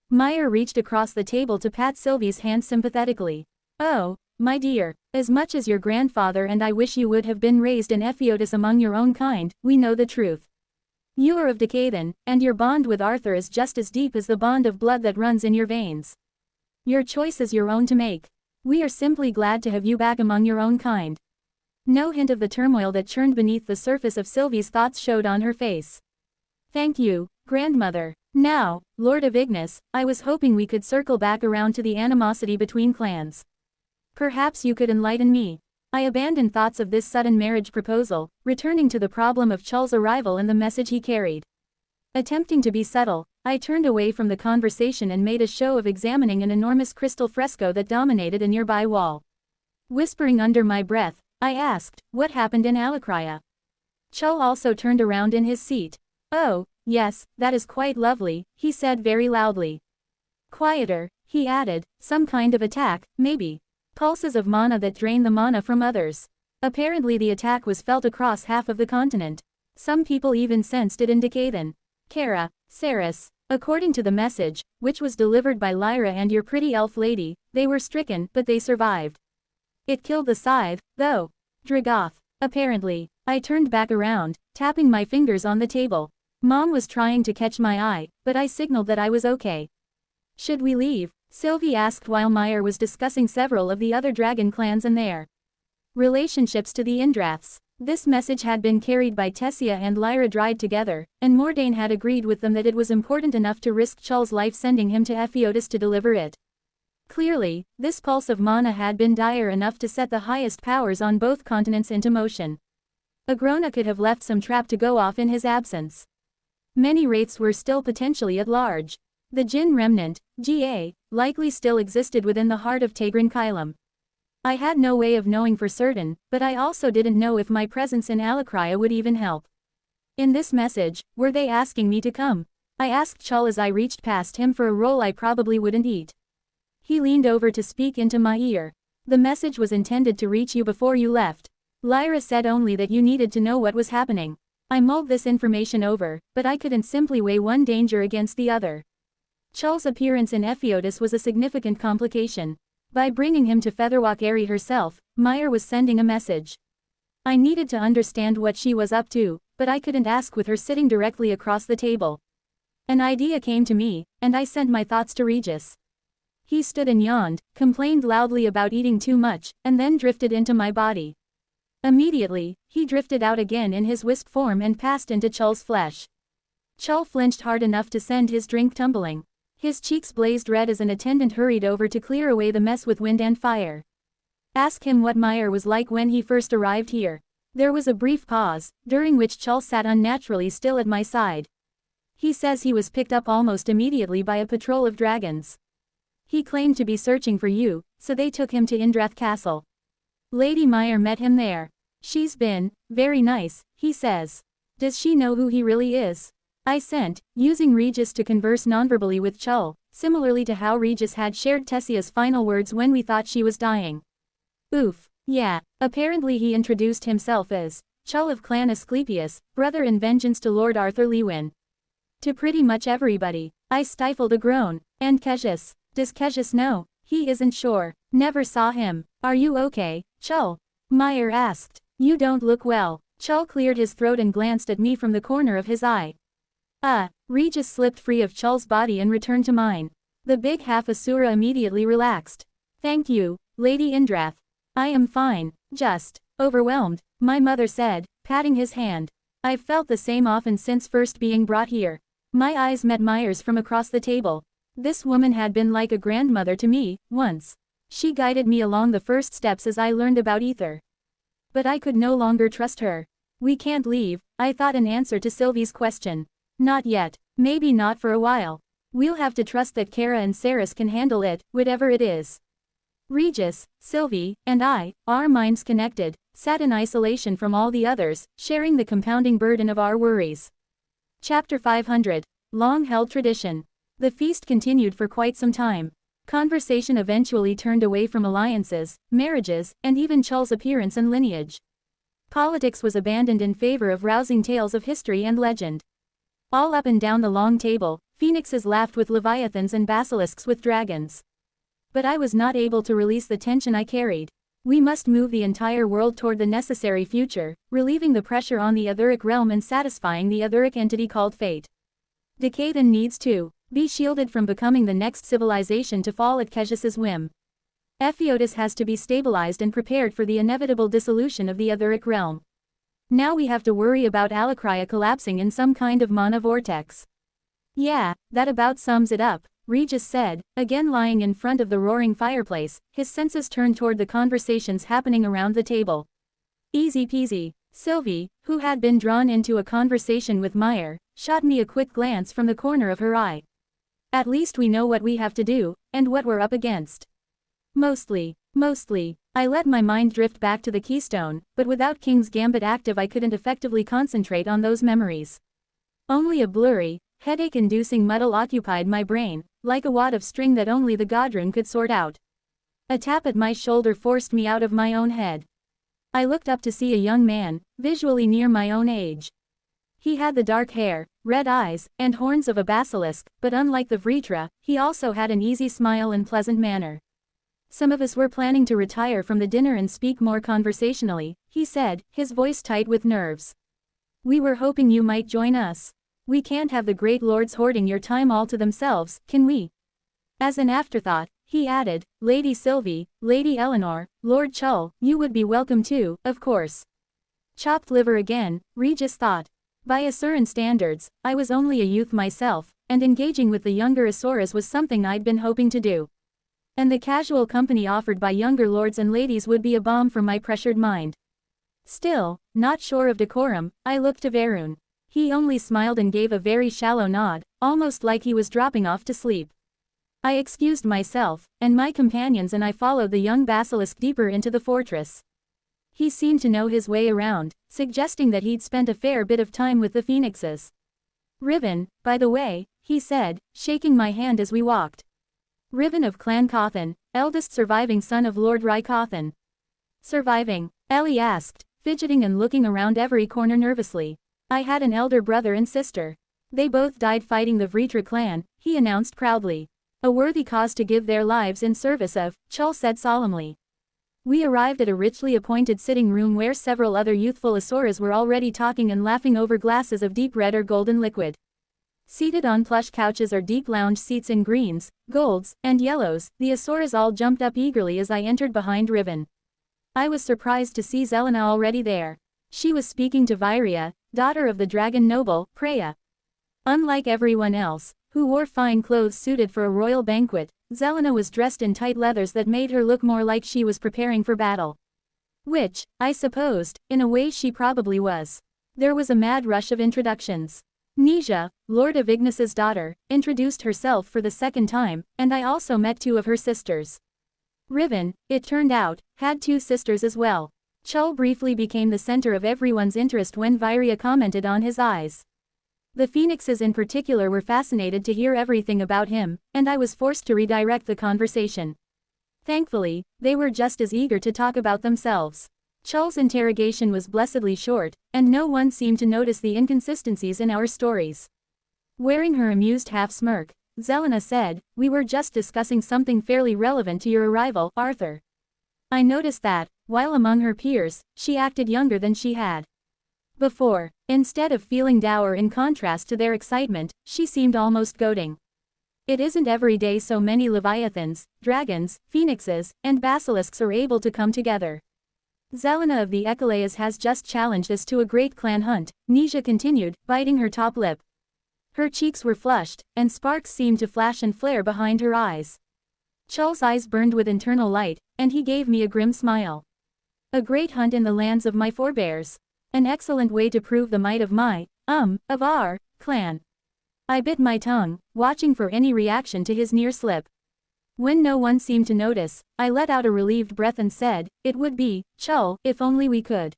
Meyer reached across the table to pat Sylvie's hand sympathetically. Oh, my dear, as much as your grandfather and I wish you would have been raised in Epheotis among your own kind, we know the truth. You are of Decathan, and your bond with Arthur is just as deep as the bond of blood that runs in your veins. Your choice is your own to make. We are simply glad to have you back among your own kind. No hint of the turmoil that churned beneath the surface of Sylvie's thoughts showed on her face. Thank you, grandmother. Now, Lord of Ignis, I was hoping we could circle back around to the animosity between clans. Perhaps you could enlighten me. I abandoned thoughts of this sudden marriage proposal, returning to the problem of Chul's arrival and the message he carried. Attempting to be subtle, I turned away from the conversation and made a show of examining an enormous crystal fresco that dominated a nearby wall. Whispering under my breath, I asked, what happened in Alakria? Chul also turned around in his seat. Oh, yes, that is quite lovely, he said very loudly. Quieter, he added, some kind of attack, maybe. Pulses of mana that drain the mana from others. Apparently the attack was felt across half of the continent. Some people even sensed it in Decathan. Kara, Saris, according to the message, which was delivered by Lyra and your pretty elf lady, they were stricken, but they survived. It killed the scythe, though. Dragoth. Apparently. I turned back around, tapping my fingers on the table. Mom was trying to catch my eye, but I signaled that I was okay. Should we leave? Sylvie asked while Meyer was discussing several of the other dragon clans and their relationships to the Indraths. This message had been carried by Tessia and Lyra Dried together, and Mordain had agreed with them that it was important enough to risk Chul's life sending him to Epheotis to deliver it. Clearly, this pulse of mana had been dire enough to set the highest powers on both continents into motion. Agrona could have left some trap to go off in his absence. Many wraiths were still potentially at large. The Jinn remnant, GA, likely still existed within the heart of Tegrin Kylum. I had no way of knowing for certain, but I also didn't know if my presence in Alakria would even help. In this message, were they asking me to come? I asked Chul as I reached past him for a roll I probably wouldn't eat. He leaned over to speak into my ear. The message was intended to reach you before you left. Lyra said only that you needed to know what was happening. I mulled this information over, but I couldn't simply weigh one danger against the other. Chul's appearance in Epheotis was a significant complication. By bringing him to Featherwalk Airy herself, Meyer was sending a message. I needed to understand what she was up to, but I couldn't ask with her sitting directly across the table. An idea came to me, and I sent my thoughts to Regis. He stood and yawned, complained loudly about eating too much, and then drifted into my body. Immediately, he drifted out again in his wisp form and passed into Chul's flesh. Chul flinched hard enough to send his drink tumbling. His cheeks blazed red as an attendant hurried over to clear away the mess with wind and fire. Ask him what Meyer was like when he first arrived here. There was a brief pause, during which Chul sat unnaturally still at my side. He says he was picked up almost immediately by a patrol of dragons. He claimed to be searching for you, so they took him to Indrath Castle. Lady Meyer met him there. She's been very nice, he says. Does she know who he really is? I sent, using Regis to converse nonverbally with Chul, similarly to how Regis had shared Tessia's final words when we thought she was dying. Oof. Yeah. Apparently he introduced himself as Chul of Clan Asclepius, brother in vengeance to Lord Arthur Lewin. To pretty much everybody. I stifled a groan. And Cassius? Does Cassius know? He isn't sure. Never saw him. Are you okay, Chul? Meyer asked. You don't look well. Chul cleared his throat and glanced at me from the corner of his eye. Regis slipped free of Chul's body and returned to mine. The big half-Asura immediately relaxed. Thank you, Lady Indrath. I am fine, just overwhelmed, my mother said, patting his hand. I've felt the same often since first being brought here. My eyes met Meyer's from across the table. This woman had been like a grandmother to me, once. She guided me along the first steps as I learned about ether. But I could no longer trust her. We can't leave, I thought in answer to Sylvie's question. Not yet, maybe not for a while. We'll have to trust that Kara and Saris can handle it, whatever it is. Regis, Sylvie, and I, our minds connected, sat in isolation from all the others, sharing the compounding burden of our worries. Chapter 500. Long-held tradition. The feast continued for quite some time. Conversation eventually turned away from alliances, marriages, and even Chul's appearance and lineage. Politics was abandoned in favor of rousing tales of history and legend. All up and down the long table, phoenixes laughed with leviathans and basilisks with dragons. But I was not able to release the tension I carried. We must move the entire world toward the necessary future, relieving the pressure on the etheric realm and satisfying the etheric entity called fate. Decathan needs to be shielded from becoming the next civilization to fall at Kejus's whim. Epheotis has to be stabilized and prepared for the inevitable dissolution of the etheric realm. Now we have to worry about Alakria collapsing in some kind of mana vortex. Yeah, that about sums it up, Regis said, again lying in front of the roaring fireplace, his senses turned toward the conversations happening around the table. Easy peasy. Sylvie, who had been drawn into a conversation with Meyer, shot me a quick glance from the corner of her eye. At least we know what we have to do, and what we're up against. Mostly. I let my mind drift back to the keystone, but without King's Gambit active I couldn't effectively concentrate on those memories. Only a blurry, headache-inducing muddle occupied my brain, like a wad of string that only the Godrune could sort out. A tap at my shoulder forced me out of my own head. I looked up to see a young man, visually near my own age. He had the dark hair, red eyes, and horns of a basilisk, but unlike the Vritra, he also had an easy smile and pleasant manner. Some of us were planning to retire from the dinner and speak more conversationally, he said, his voice tight with nerves. We were hoping you might join us. We can't have the great lords hoarding your time all to themselves, can we? As an afterthought, he added, Lady Sylvie, Lady Eleanor, Lord Chul, you would be welcome too, of course. Chopped liver again, Regis thought. By Asuran standards, I was only a youth myself, and engaging with the younger Asuras was something I'd been hoping to do. And the casual company offered by younger lords and ladies would be a balm for my pressured mind. Still, not sure of decorum, I looked to Varun. He only smiled and gave a very shallow nod, almost like he was dropping off to sleep. I excused myself, and my companions and I followed the young basilisk deeper into the fortress. He seemed to know his way around, suggesting that he'd spent a fair bit of time with the phoenixes. Riven, by the way, he said, shaking my hand as we walked. Riven of Clan Cawthon, eldest surviving son of Lord Cawthon. Surviving? Ellie asked, fidgeting and looking around every corner nervously. I had an elder brother and sister. They both died fighting the Vritra clan, he announced proudly. A worthy cause to give their lives in service of, Chul said solemnly. We arrived at a richly appointed sitting room where several other youthful Asuras were already talking and laughing over glasses of deep red or golden liquid. Seated on plush couches or deep lounge seats in greens, golds, and yellows, the Asuras all jumped up eagerly as I entered behind Riven. I was surprised to see Zelena already there. She was speaking to Viria, daughter of the dragon noble, Preya. Unlike everyone else, who wore fine clothes suited for a royal banquet, Zelena was dressed in tight leathers that made her look more like she was preparing for battle. Which, I supposed, in a way she probably was. There was a mad rush of introductions. Nisha, Lord of Ignis's daughter, introduced herself for the second time, and I also met two of her sisters. Riven, it turned out, had two sisters as well. Chul briefly became the center of everyone's interest when Viria commented on his eyes. The phoenixes in particular were fascinated to hear everything about him, and I was forced to redirect the conversation. Thankfully, they were just as eager to talk about themselves. Chul's interrogation was blessedly short, and no one seemed to notice the inconsistencies in our stories. Wearing her amused half-smirk, Zelena said, we were just discussing something fairly relevant to your arrival, Arthur. I noticed that, while among her peers, she acted younger than she had before. Instead of feeling dour in contrast to their excitement, she seemed almost goading. It isn't every day so many leviathans, dragons, phoenixes, and basilisks are able to come together. Zelena of the Ecaleas has just challenged us to a great clan hunt, Nisha continued, biting her top lip. Her cheeks were flushed, and sparks seemed to flash and flare behind her eyes. Chul's eyes burned with internal light, and he gave me a grim smile. A great hunt in the lands of my forebears. An excellent way to prove the might of of our, clan. I bit my tongue, watching for any reaction to his near slip. When no one seemed to notice, I let out a relieved breath and said, "It would be, Chul, if only we could.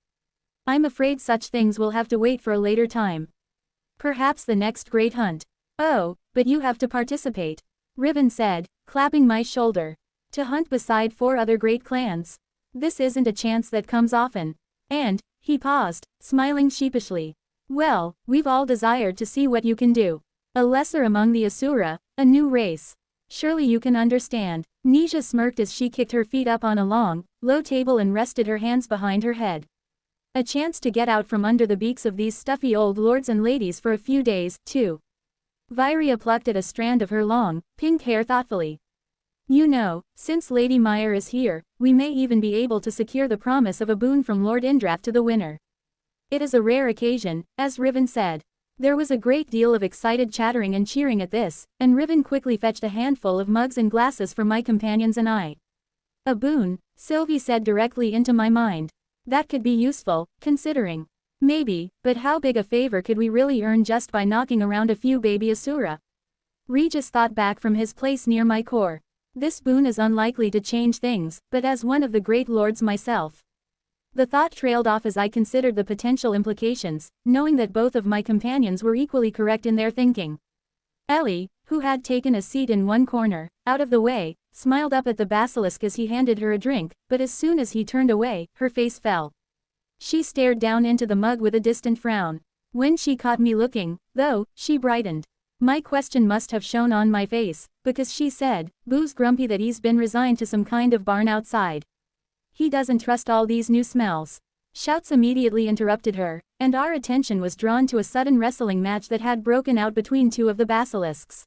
I'm afraid such things will have to wait for a later time. Perhaps the next great hunt." "Oh, but you have to participate," Riven said, clapping my shoulder. "To hunt beside 4 other great clans. This isn't a chance that comes often." And, he paused, smiling sheepishly. "Well, we've all desired to see what you can do. A lesser among the Asura, a new race. Surely you can understand." Nisha smirked as she kicked her feet up on a long, low table and rested her hands behind her head. "A chance to get out from under the beaks of these stuffy old lords and ladies for a few days, too." Vairia plucked at a strand of her long, pink hair thoughtfully. "You know, since Lady Meyer is here, we may even be able to secure the promise of a boon from Lord Indrath to the winner. It is a rare occasion," as Riven said. There was a great deal of excited chattering and cheering at this, and Riven quickly fetched a handful of mugs and glasses for my companions and I. "A boon," Sylvie said directly into my mind. "That could be useful, considering." "Maybe, but how big a favor could we really earn just by knocking around a few baby Asura?" Regis thought back from his place near my core. "This boon is unlikely to change things, but as one of the great lords myself." The thought trailed off as I considered the potential implications, knowing that both of my companions were equally correct in their thinking. Ellie, who had taken a seat in one corner, out of the way, smiled up at the basilisk as he handed her a drink, but as soon as he turned away, her face fell. She stared down into the mug with a distant frown. When she caught me looking, though, she brightened. My question must have shown on my face, because she said, "Boo's grumpy that he's been resigned to some kind of barn outside. He doesn't trust all these new smells." Shouts immediately interrupted her, and our attention was drawn to a sudden wrestling match that had broken out between 2 of the basilisks.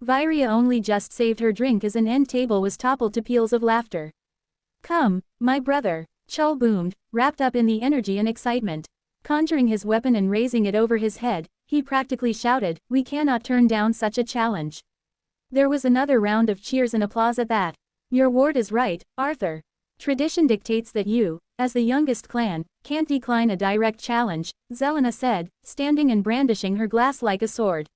Vairia only just saved her drink as an end table was toppled to peals of laughter. "Come, my brother," Chul boomed, wrapped up in the energy and excitement. Conjuring his weapon and raising it over his head, he practically shouted, "We cannot turn down such a challenge." There was another round of cheers and applause at that. "Your ward is right, Arthur. Tradition dictates that you, as the youngest clan, can't decline a direct challenge," Zelena said, standing and brandishing her glass like a sword.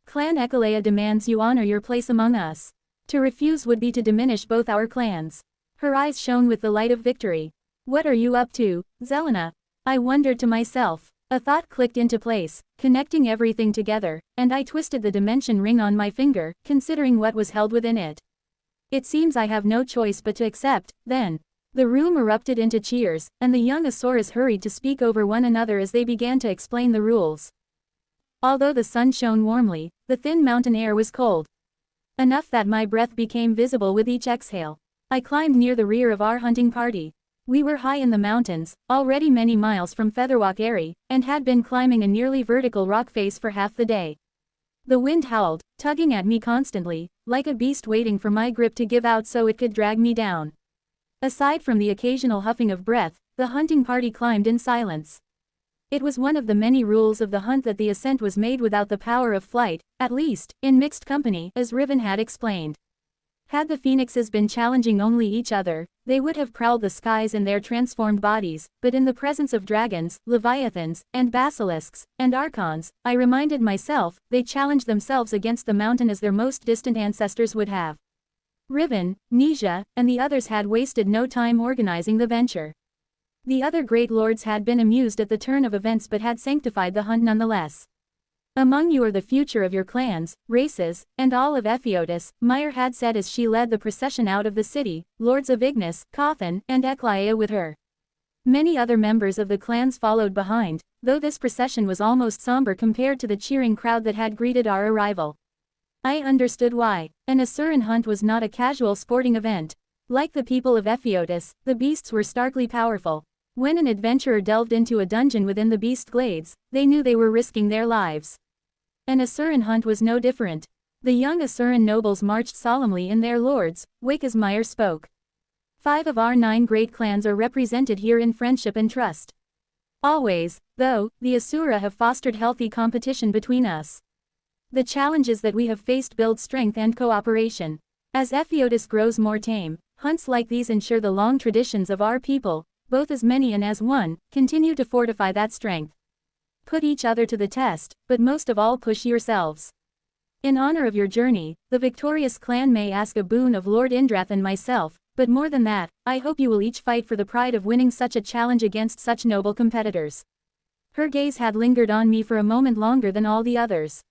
"Clan Ekalea demands you honor your place among us. To refuse would be to diminish both our clans." Her eyes shone with the light of victory. "What are you up to, Zelena?" I wondered to myself. A thought clicked into place, connecting everything together, and I twisted the dimension ring on my finger, considering what was held within it. "It seems I have no choice but to accept, then." The room erupted into cheers, and the young Asuras hurried to speak over one another as they began to explain the rules. Although the sun shone warmly, the thin mountain air was cold. Enough that my breath became visible with each exhale. I climbed near the rear of our hunting party. We were high in the mountains, already many miles from Featherwalk Eyrie, and had been climbing a nearly vertical rock face for half the day. The wind howled, tugging at me constantly, like a beast waiting for my grip to give out so it could drag me down. Aside from the occasional huffing of breath, the hunting party climbed in silence. It was one of the many rules of the hunt that the ascent was made without the power of flight, at least, in mixed company, as Riven had explained. Had the phoenixes been challenging only each other, they would have prowled the skies in their transformed bodies, but in the presence of dragons, leviathans, and basilisks, and archons, I reminded myself, they challenged themselves against the mountain as their most distant ancestors would have. Riven, Nisha, and the others had wasted no time organizing the venture. The other great lords had been amused at the turn of events but had sanctified the hunt nonetheless. "Among you are the future of your clans, races, and all of Ephiotis," Meyer had said as she led the procession out of the city, lords of Ignis, Cawthon, and Eclaia with her. Many other members of the clans followed behind, though this procession was almost somber compared to the cheering crowd that had greeted our arrival. I understood why. An Asuran hunt was not a casual sporting event. Like the people of Ephiotis, the beasts were starkly powerful. When an adventurer delved into a dungeon within the beast glades, they knew they were risking their lives. An Asuran hunt was no different. The young Asuran nobles marched solemnly in their lords' wake as Meyer spoke. 5 of our 9 great clans are represented here in friendship and trust. Always, though, the Asura have fostered healthy competition between us. The challenges that we have faced build strength and cooperation. As Ephiotis grows more tame, hunts like these ensure the long traditions of our people, both as many and as one, continue to fortify that strength. Put each other to the test, but most of all push yourselves. In honor of your journey, the victorious clan may ask a boon of Lord Indrath and myself, but more than that, I hope you will each fight for the pride of winning such a challenge against such noble competitors." Her gaze had lingered on me for a moment longer than all the others.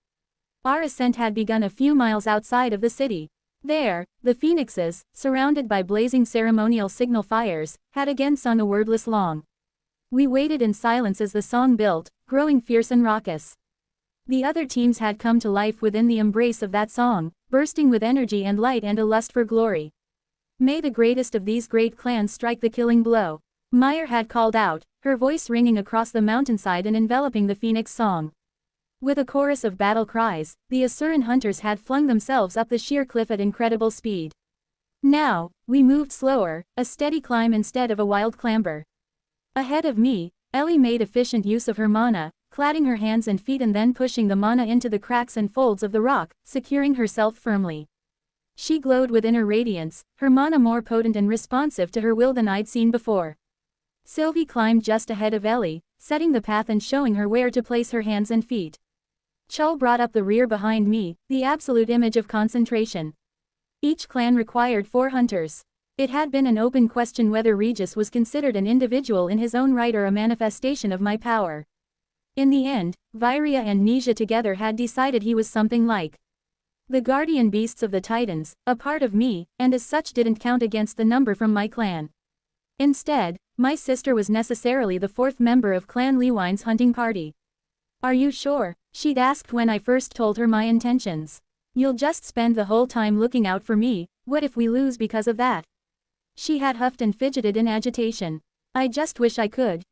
Our ascent had begun a few miles outside of the city. There, the phoenixes, surrounded by blazing ceremonial signal fires, had again sung a wordless song. We waited in silence as the song built, growing fierce and raucous. The other teams had come to life within the embrace of that song, bursting with energy and light and a lust for glory. "May the greatest of these great clans strike the killing blow," Meyer had called out, her voice ringing across the mountainside and enveloping the phoenix song. With a chorus of battle cries, the Asuran hunters had flung themselves up the sheer cliff at incredible speed. Now, we moved slower, a steady climb instead of a wild clamber. Ahead of me, Ellie made efficient use of her mana, cladding her hands and feet and then pushing the mana into the cracks and folds of the rock, securing herself firmly. She glowed with inner radiance, her mana more potent and responsive to her will than I'd seen before. Sylvie climbed just ahead of Ellie, setting the path and showing her where to place her hands and feet. Chul brought up the rear behind me, the absolute image of concentration. Each clan required 4 hunters. It had been an open question whether Regis was considered an individual in his own right or a manifestation of my power. In the end, Vyria and Nisha together had decided he was something like the guardian beasts of the Titans, a part of me, and as such didn't count against the number from my clan. Instead, my sister was necessarily the 4th member of Clan Lewine's hunting party. "Are you sure?" she'd asked when I first told her my intentions. "You'll just spend the whole time looking out for me, what if we lose because of that?" She had huffed and fidgeted in agitation. "I just wish I could,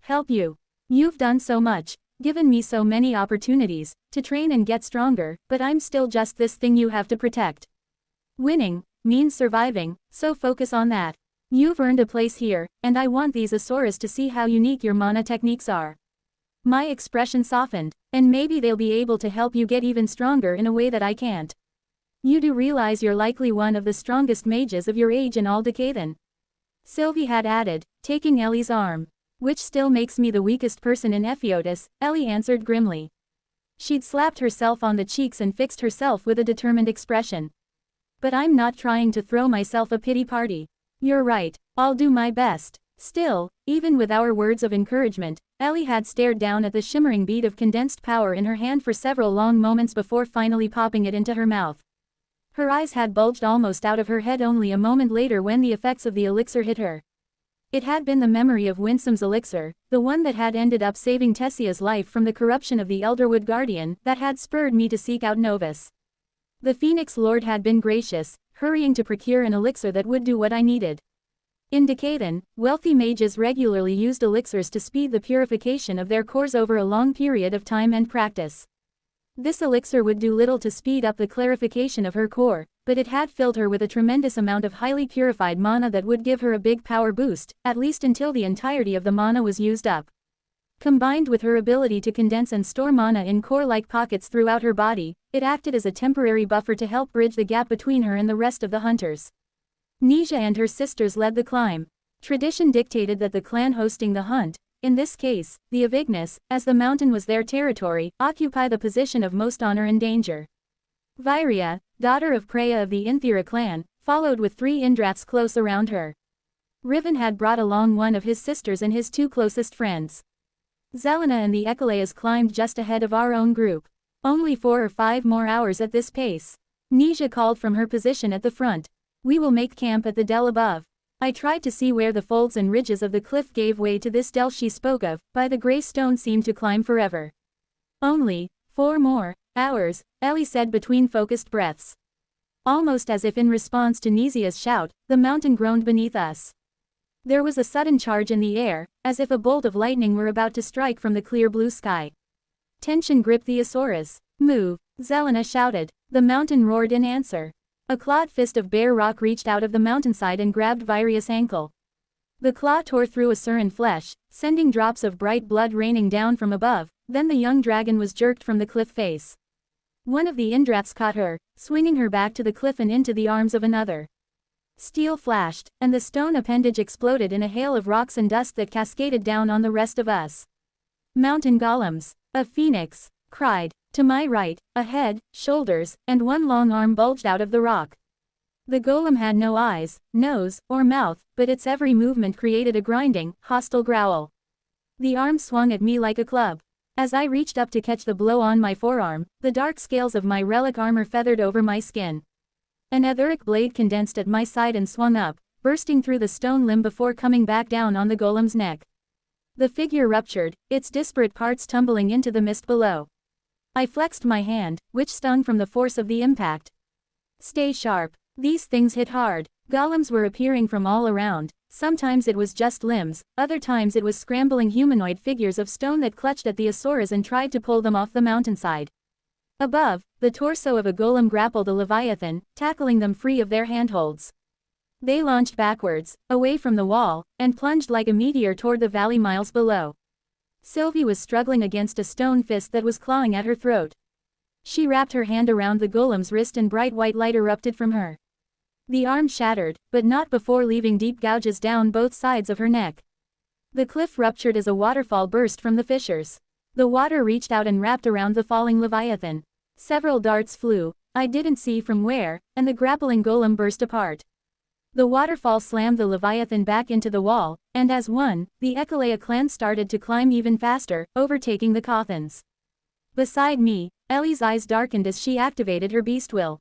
help you. You've done so much, given me so many opportunities, to train and get stronger, but I'm still just this thing you have to protect. Winning means surviving, so focus on that. You've earned a place here, and I want these Asuras to see how unique your mana techniques are." My expression softened, "And maybe they'll be able to help you get even stronger in a way that I can't. You do realize you're likely one of the strongest mages of your age in all Decathan," Sylvie had added, taking Ellie's arm. "Which still makes me the weakest person in Epheotis," Ellie answered grimly. She'd slapped herself on the cheeks and fixed herself with a determined expression. "But I'm not trying to throw myself a pity party. You're right, I'll do my best." Still, even with our words of encouragement, Ellie had stared down at the shimmering bead of condensed power in her hand for several long moments before finally popping it into her mouth. Her eyes had bulged almost out of her head only a moment later when the effects of the elixir hit her. It had been the memory of Winsome's elixir, the one that had ended up saving Tessia's life from the corruption of the Elderwood Guardian, that had spurred me to seek out Novus. The Phoenix Lord had been gracious, hurrying to procure an elixir that would do what I needed. In Decathan, wealthy mages regularly used elixirs to speed the purification of their cores over a long period of time and practice. This elixir would do little to speed up the clarification of her core, but it had filled her with a tremendous amount of highly purified mana that would give her a big power boost, at least until the entirety of the mana was used up. Combined with her ability to condense and store mana in core-like pockets throughout her body, it acted as a temporary buffer to help bridge the gap between her and the rest of the hunters. Nisha and her sisters led the climb. Tradition dictated that the clan hosting the hunt, in this case, the Avignas, as the mountain was their territory, occupy the position of most honor and danger. Vyria, daughter of Preya of the Inthira clan, followed with 3 Indraths close around her. Riven had brought along one of his sisters and his 2 closest friends. Zelena and the Ekalayas climbed just ahead of our own group. Only 4 or 5 more hours at this pace. Nisha called from her position at the front. "We will make camp at the dell above." I tried to see where the folds and ridges of the cliff gave way to this dell she spoke of, by the grey stone seemed to climb forever. "Only 4 more hours," Ellie said between focused breaths. Almost as if in response to Nisia's shout, the mountain groaned beneath us. There was a sudden charge in the air, as if a bolt of lightning were about to strike from the clear blue sky. Tension gripped the Asuras. "Move," Zelena shouted. The mountain roared in answer. A clawed fist of bare rock reached out of the mountainside and grabbed Vyria's ankle. The claw tore through Asuran flesh, sending drops of bright blood raining down from above, then the young dragon was jerked from the cliff face. One of the Indraths caught her, swinging her back to the cliff and into the arms of another. Steel flashed, and the stone appendage exploded in a hail of rocks and dust that cascaded down on the rest of us. "Mountain golems! A phoenix!" cried To my right, a head, shoulders, and one long arm bulged out of the rock. The golem had no eyes, nose, or mouth, but its every movement created a grinding, hostile growl. The arm swung at me like a club. As I reached up to catch the blow on my forearm, the dark scales of my relic armor feathered over my skin. An etheric blade condensed at my side and swung up, bursting through the stone limb before coming back down on the golem's neck. The figure ruptured, its disparate parts tumbling into the mist below. I flexed my hand, which stung from the force of the impact. Stay sharp. These things hit hard. Golems were appearing from all around. Sometimes it was just limbs, other times it was scrambling humanoid figures of stone that clutched at the Asuras and tried to pull them off the mountainside. Above, the torso of a golem grappled a leviathan, tackling them free of their handholds. They launched backwards, away from the wall, and plunged like a meteor toward the valley miles below. Sylvie was struggling against a stone fist that was clawing at her throat. She wrapped her hand around the golem's wrist and bright white light erupted from her. The arm shattered, but not before leaving deep gouges down both sides of her neck. The cliff ruptured as a waterfall burst from the fissures. The water reached out and wrapped around the falling leviathan. Several darts flew, I didn't see from where, and the grappling golem burst apart. The waterfall slammed the leviathan back into the wall, and as one, the Ekalea clan started to climb even faster, overtaking the Kothans. Beside me, Ellie's eyes darkened as she activated her beast will.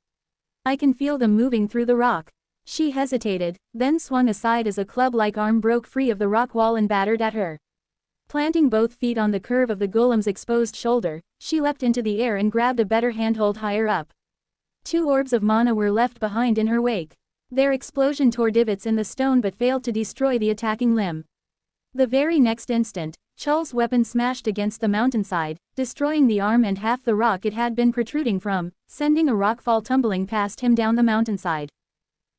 I can feel them moving through the rock. She hesitated, then swung aside as a club-like arm broke free of the rock wall and battered at her. Planting both feet on the curve of the golem's exposed shoulder, she leapt into the air and grabbed a better handhold higher up. 2 orbs of mana were left behind in her wake. Their explosion tore divots in the stone but failed to destroy the attacking limb. The very next instant, Chul's weapon smashed against the mountainside, destroying the arm and half the rock it had been protruding from, sending a rockfall tumbling past him down the mountainside.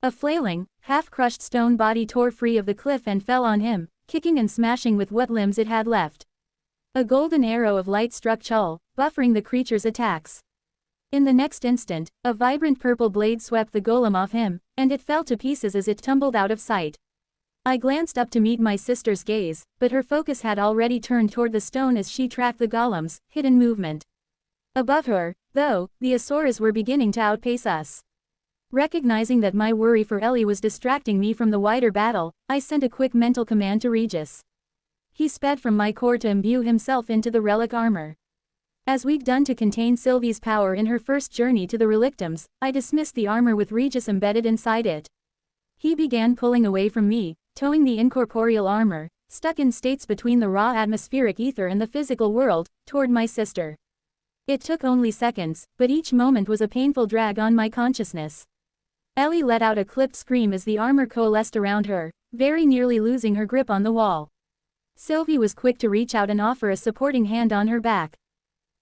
A flailing, half-crushed stone body tore free of the cliff and fell on him, kicking and smashing with what limbs it had left. A golden arrow of light struck Chul, buffering the creature's attacks. In the next instant, a vibrant purple blade swept the golem off him, and it fell to pieces as it tumbled out of sight. I glanced up to meet my sister's gaze, but her focus had already turned toward the stone as she tracked the golem's hidden movement. Above her, though, the Asuras were beginning to outpace us. Recognizing that my worry for Ellie was distracting me from the wider battle, I sent a quick mental command to Regis. He sped from my core to imbue himself into the relic armor. As we'd done to contain Sylvie's power in her first journey to the relictums, I dismissed the armor with Regis embedded inside it. He began pulling away from me, towing the incorporeal armor, stuck in states between the raw atmospheric ether and the physical world, toward my sister. It took only seconds, but each moment was a painful drag on my consciousness. Ellie let out a clipped scream as the armor coalesced around her, very nearly losing her grip on the wall. Sylvie was quick to reach out and offer a supporting hand on her back.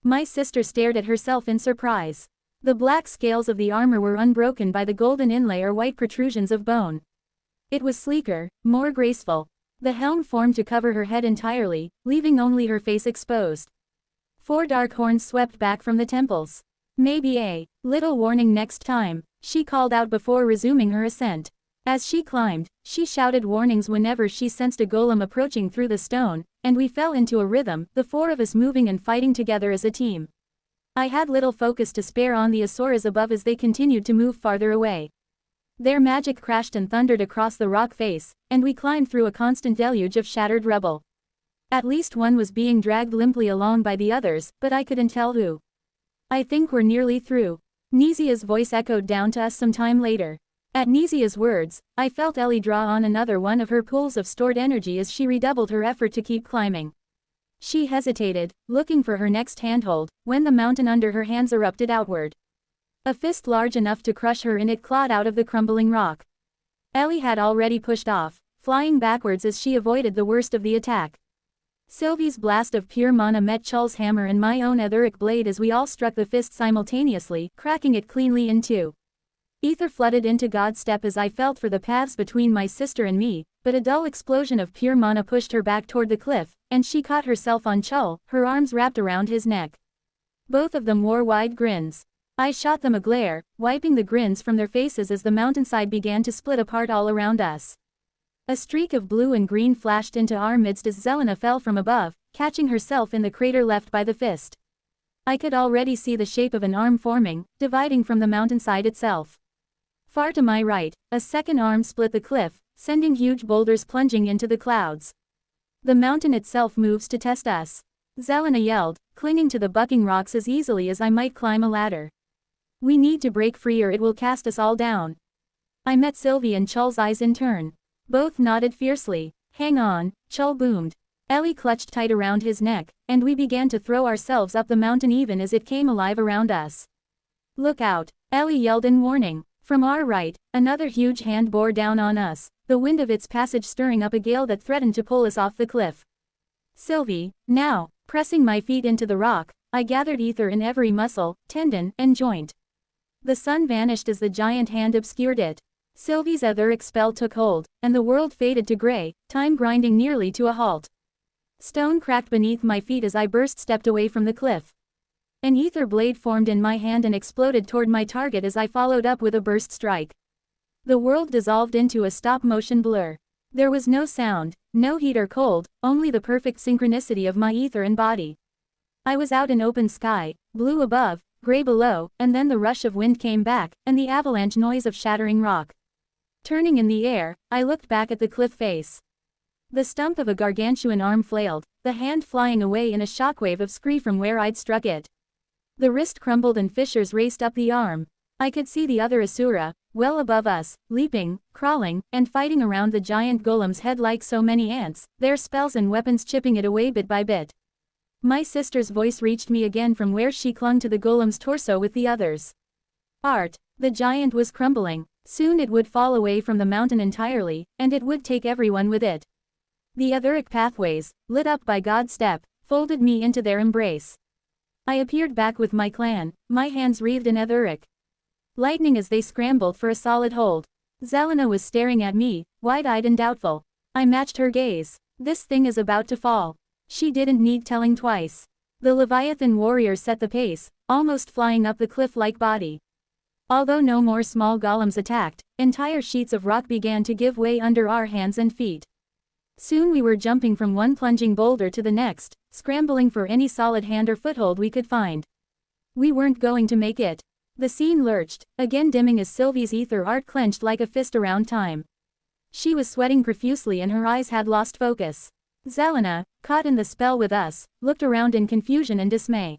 My sister stared at herself in surprise. The black scales of the armor were unbroken by the golden inlay or white protrusions of bone. It was sleeker, more graceful. The helm formed to cover her head entirely, leaving only her face exposed. 4 dark horns swept back from the temples. Maybe a little warning next time, she called out before resuming her ascent. As she climbed, she shouted warnings whenever she sensed a golem approaching through the stone, and we fell into a rhythm, the 4 of us moving and fighting together as a team. I had little focus to spare on the Asuras above as they continued to move farther away. Their magic crashed and thundered across the rock face, and we climbed through a constant deluge of shattered rubble. At least one was being dragged limply along by the others, but I couldn't tell who. I think we're nearly through. Nizia's voice echoed down to us some time later. At Nizia's words, I felt Ellie draw on another one of her pools of stored energy as she redoubled her effort to keep climbing. She hesitated, looking for her next handhold, when the mountain under her hands erupted outward. A fist large enough to crush her in it clawed out of the crumbling rock. Ellie had already pushed off, flying backwards as she avoided the worst of the attack. Sylvie's blast of pure mana met Chul's hammer and my own etheric blade as we all struck the fist simultaneously, cracking it cleanly in 2. Ether flooded into God's step as I felt for the paths between my sister and me, but a dull explosion of pure mana pushed her back toward the cliff, and she caught herself on Chul, her arms wrapped around his neck. Both of them wore wide grins. I shot them a glare, wiping the grins from their faces as the mountainside began to split apart all around us. A streak of blue and green flashed into our midst as Zelena fell from above, catching herself in the crater left by the fist. I could already see the shape of an arm forming, dividing from the mountainside itself. Far to my right, a second arm split the cliff, sending huge boulders plunging into the clouds. The mountain itself moves to test us. Zelena yelled, clinging to the bucking rocks as easily as I might climb a ladder. We need to break free or it will cast us all down. I met Sylvie and Chul's eyes in turn. Both nodded fiercely. Hang on, Chul boomed. Ellie clutched tight around his neck, and we began to throw ourselves up the mountain even as it came alive around us. Look out, Ellie yelled in warning. From our right, another huge hand bore down on us, the wind of its passage stirring up a gale that threatened to pull us off the cliff. Sylvie, now, pressing my feet into the rock, I gathered ether in every muscle, tendon, and joint. The sun vanished as the giant hand obscured it. Sylvie's etheric spell took hold, and the world faded to gray, time grinding nearly to a halt. Stone cracked beneath my feet as I stepped away from the cliff. An ether blade formed in my hand and exploded toward my target as I followed up with a burst strike. The world dissolved into a stop-motion blur. There was no sound, no heat or cold, only the perfect synchronicity of my ether and body. I was out in open sky, blue above, gray below, and then the rush of wind came back, and the avalanche noise of shattering rock. Turning in the air, I looked back at the cliff face. The stump of a gargantuan arm flailed, the hand flying away in a shockwave of scree from where I'd struck it. The wrist crumbled and fissures raced up the arm. I could see the other Asura, well above us, leaping, crawling, and fighting around the giant golem's head like so many ants, their spells and weapons chipping it away bit by bit. My sister's voice reached me again from where she clung to the golem's torso with the others. Art, the giant was crumbling. Soon it would fall away from the mountain entirely, and it would take everyone with it. The etheric pathways, lit up by God's step, folded me into their embrace. I appeared back with my clan, my hands wreathed in etheric lightning as they scrambled for a solid hold. Zelena was staring at me, wide-eyed and doubtful. I matched her gaze. This thing is about to fall. She didn't need telling twice. The Leviathan warrior set the pace, almost flying up the cliff-like body. Although no more small golems attacked, entire sheets of rock began to give way under our hands and feet. Soon we were jumping from one plunging boulder to the next, scrambling for any solid hand or foothold we could find. We weren't going to make it. The scene lurched, again dimming as Sylvie's ether art clenched like a fist around time. She was sweating profusely and her eyes had lost focus. Zelena, caught in the spell with us, looked around in confusion and dismay.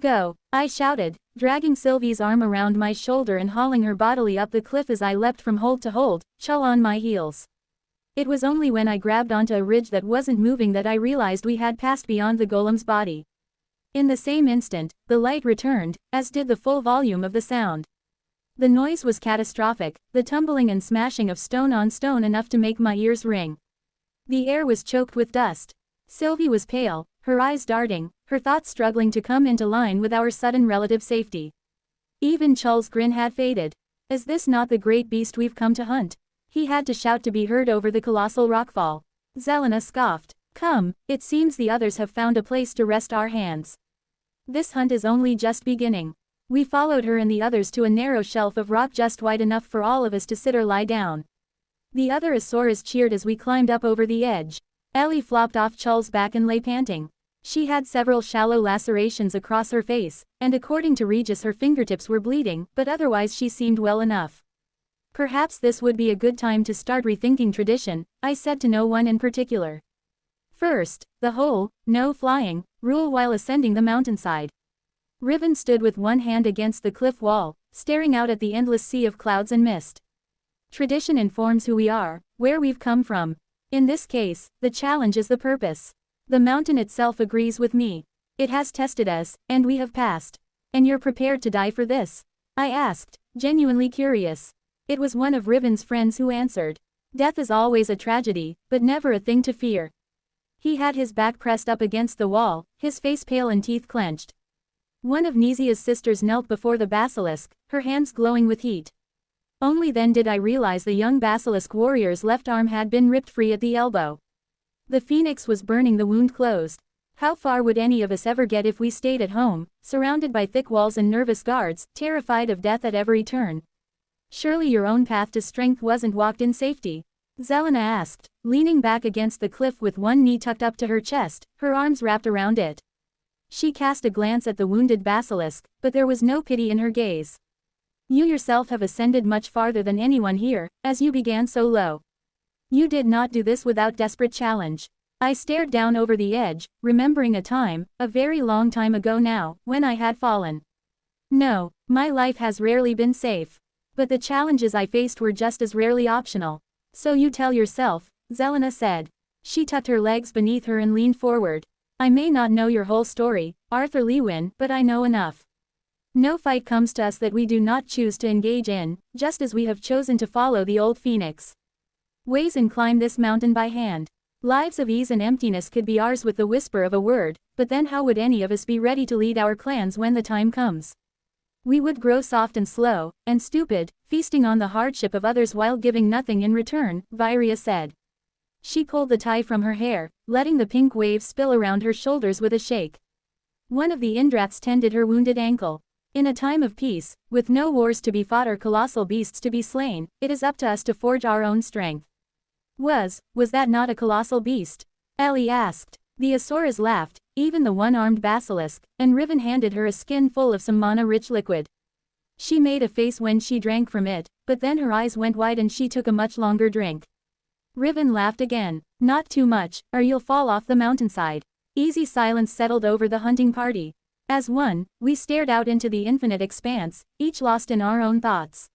Go, I shouted, dragging Sylvie's arm around my shoulder and hauling her bodily up the cliff as I leapt from hold to hold, Chul on my heels. It was only when I grabbed onto a ridge that wasn't moving that I realized we had passed beyond the golem's body. In the same instant, the light returned, as did the full volume of the sound. The noise was catastrophic, the tumbling and smashing of stone on stone enough to make my ears ring. The air was choked with dust. Sylvie was pale, her eyes darting, her thoughts struggling to come into line with our sudden relative safety. Even Chul's grin had faded. Is this not the great beast we've come to hunt? He had to shout to be heard over the colossal rockfall. Zelena scoffed. Come, it seems the others have found a place to rest our hands. This hunt is only just beginning. We followed her and the others to a narrow shelf of rock just wide enough for all of us to sit or lie down. The other Asuras cheered as we climbed up over the edge. Ellie flopped off Chul's back and lay panting. She had several shallow lacerations across her face, and according to Regis her fingertips were bleeding, but otherwise she seemed well enough. Perhaps this would be a good time to start rethinking tradition, I said to no one in particular. First, the whole, no flying, rule while ascending the mountainside. Riven stood with one hand against the cliff wall, staring out at the endless sea of clouds and mist. Tradition informs who we are, where we've come from. In this case, the challenge is the purpose. The mountain itself agrees with me. It has tested us, and we have passed. And you're prepared to die for this? I asked, genuinely curious. It was one of Riven's friends who answered. Death is always a tragedy, but never a thing to fear. He had his back pressed up against the wall, his face pale and teeth clenched. One of Nizia's sisters knelt before the basilisk, her hands glowing with heat. Only then did I realize the young basilisk warrior's left arm had been ripped free at the elbow. The phoenix was burning the wound closed. How far would any of us ever get if we stayed at home, surrounded by thick walls and nervous guards, terrified of death at every turn? Surely your own path to strength wasn't walked in safety? Zelena asked, leaning back against the cliff with one knee tucked up to her chest, her arms wrapped around it. She cast a glance at the wounded basilisk, but there was no pity in her gaze. You yourself have ascended much farther than anyone here, as you began so low. You did not do this without desperate challenge. I stared down over the edge, remembering a time, a very long time ago now, when I had fallen. No, my life has rarely been safe. But the challenges I faced were just as rarely optional. So you tell yourself, Zelena said. She tucked her legs beneath her and leaned forward. I may not know your whole story, Arthur Lewin, but I know enough. No fight comes to us that we do not choose to engage in, just as we have chosen to follow the old phoenix. Ways and climb this mountain by hand. Lives of ease and emptiness could be ours with the whisper of a word, but then how would any of us be ready to lead our clans when the time comes? We would grow soft and slow, and stupid, feasting on the hardship of others while giving nothing in return, Viria said. She pulled the tie from her hair, letting the pink waves spill around her shoulders with a shake. One of the Indraths tended her wounded ankle. In a time of peace, with no wars to be fought or colossal beasts to be slain, it is up to us to forge our own strength. Was that not a colossal beast? Ellie asked. The Asuras laughed, even the one-armed basilisk, and Riven handed her a skin full of some mana-rich liquid. She made a face when she drank from it, but then her eyes went wide and she took a much longer drink. Riven laughed again. Not too much, or you'll fall off the mountainside. Easy silence settled over the hunting party. As one, we stared out into the infinite expanse, each lost in our own thoughts.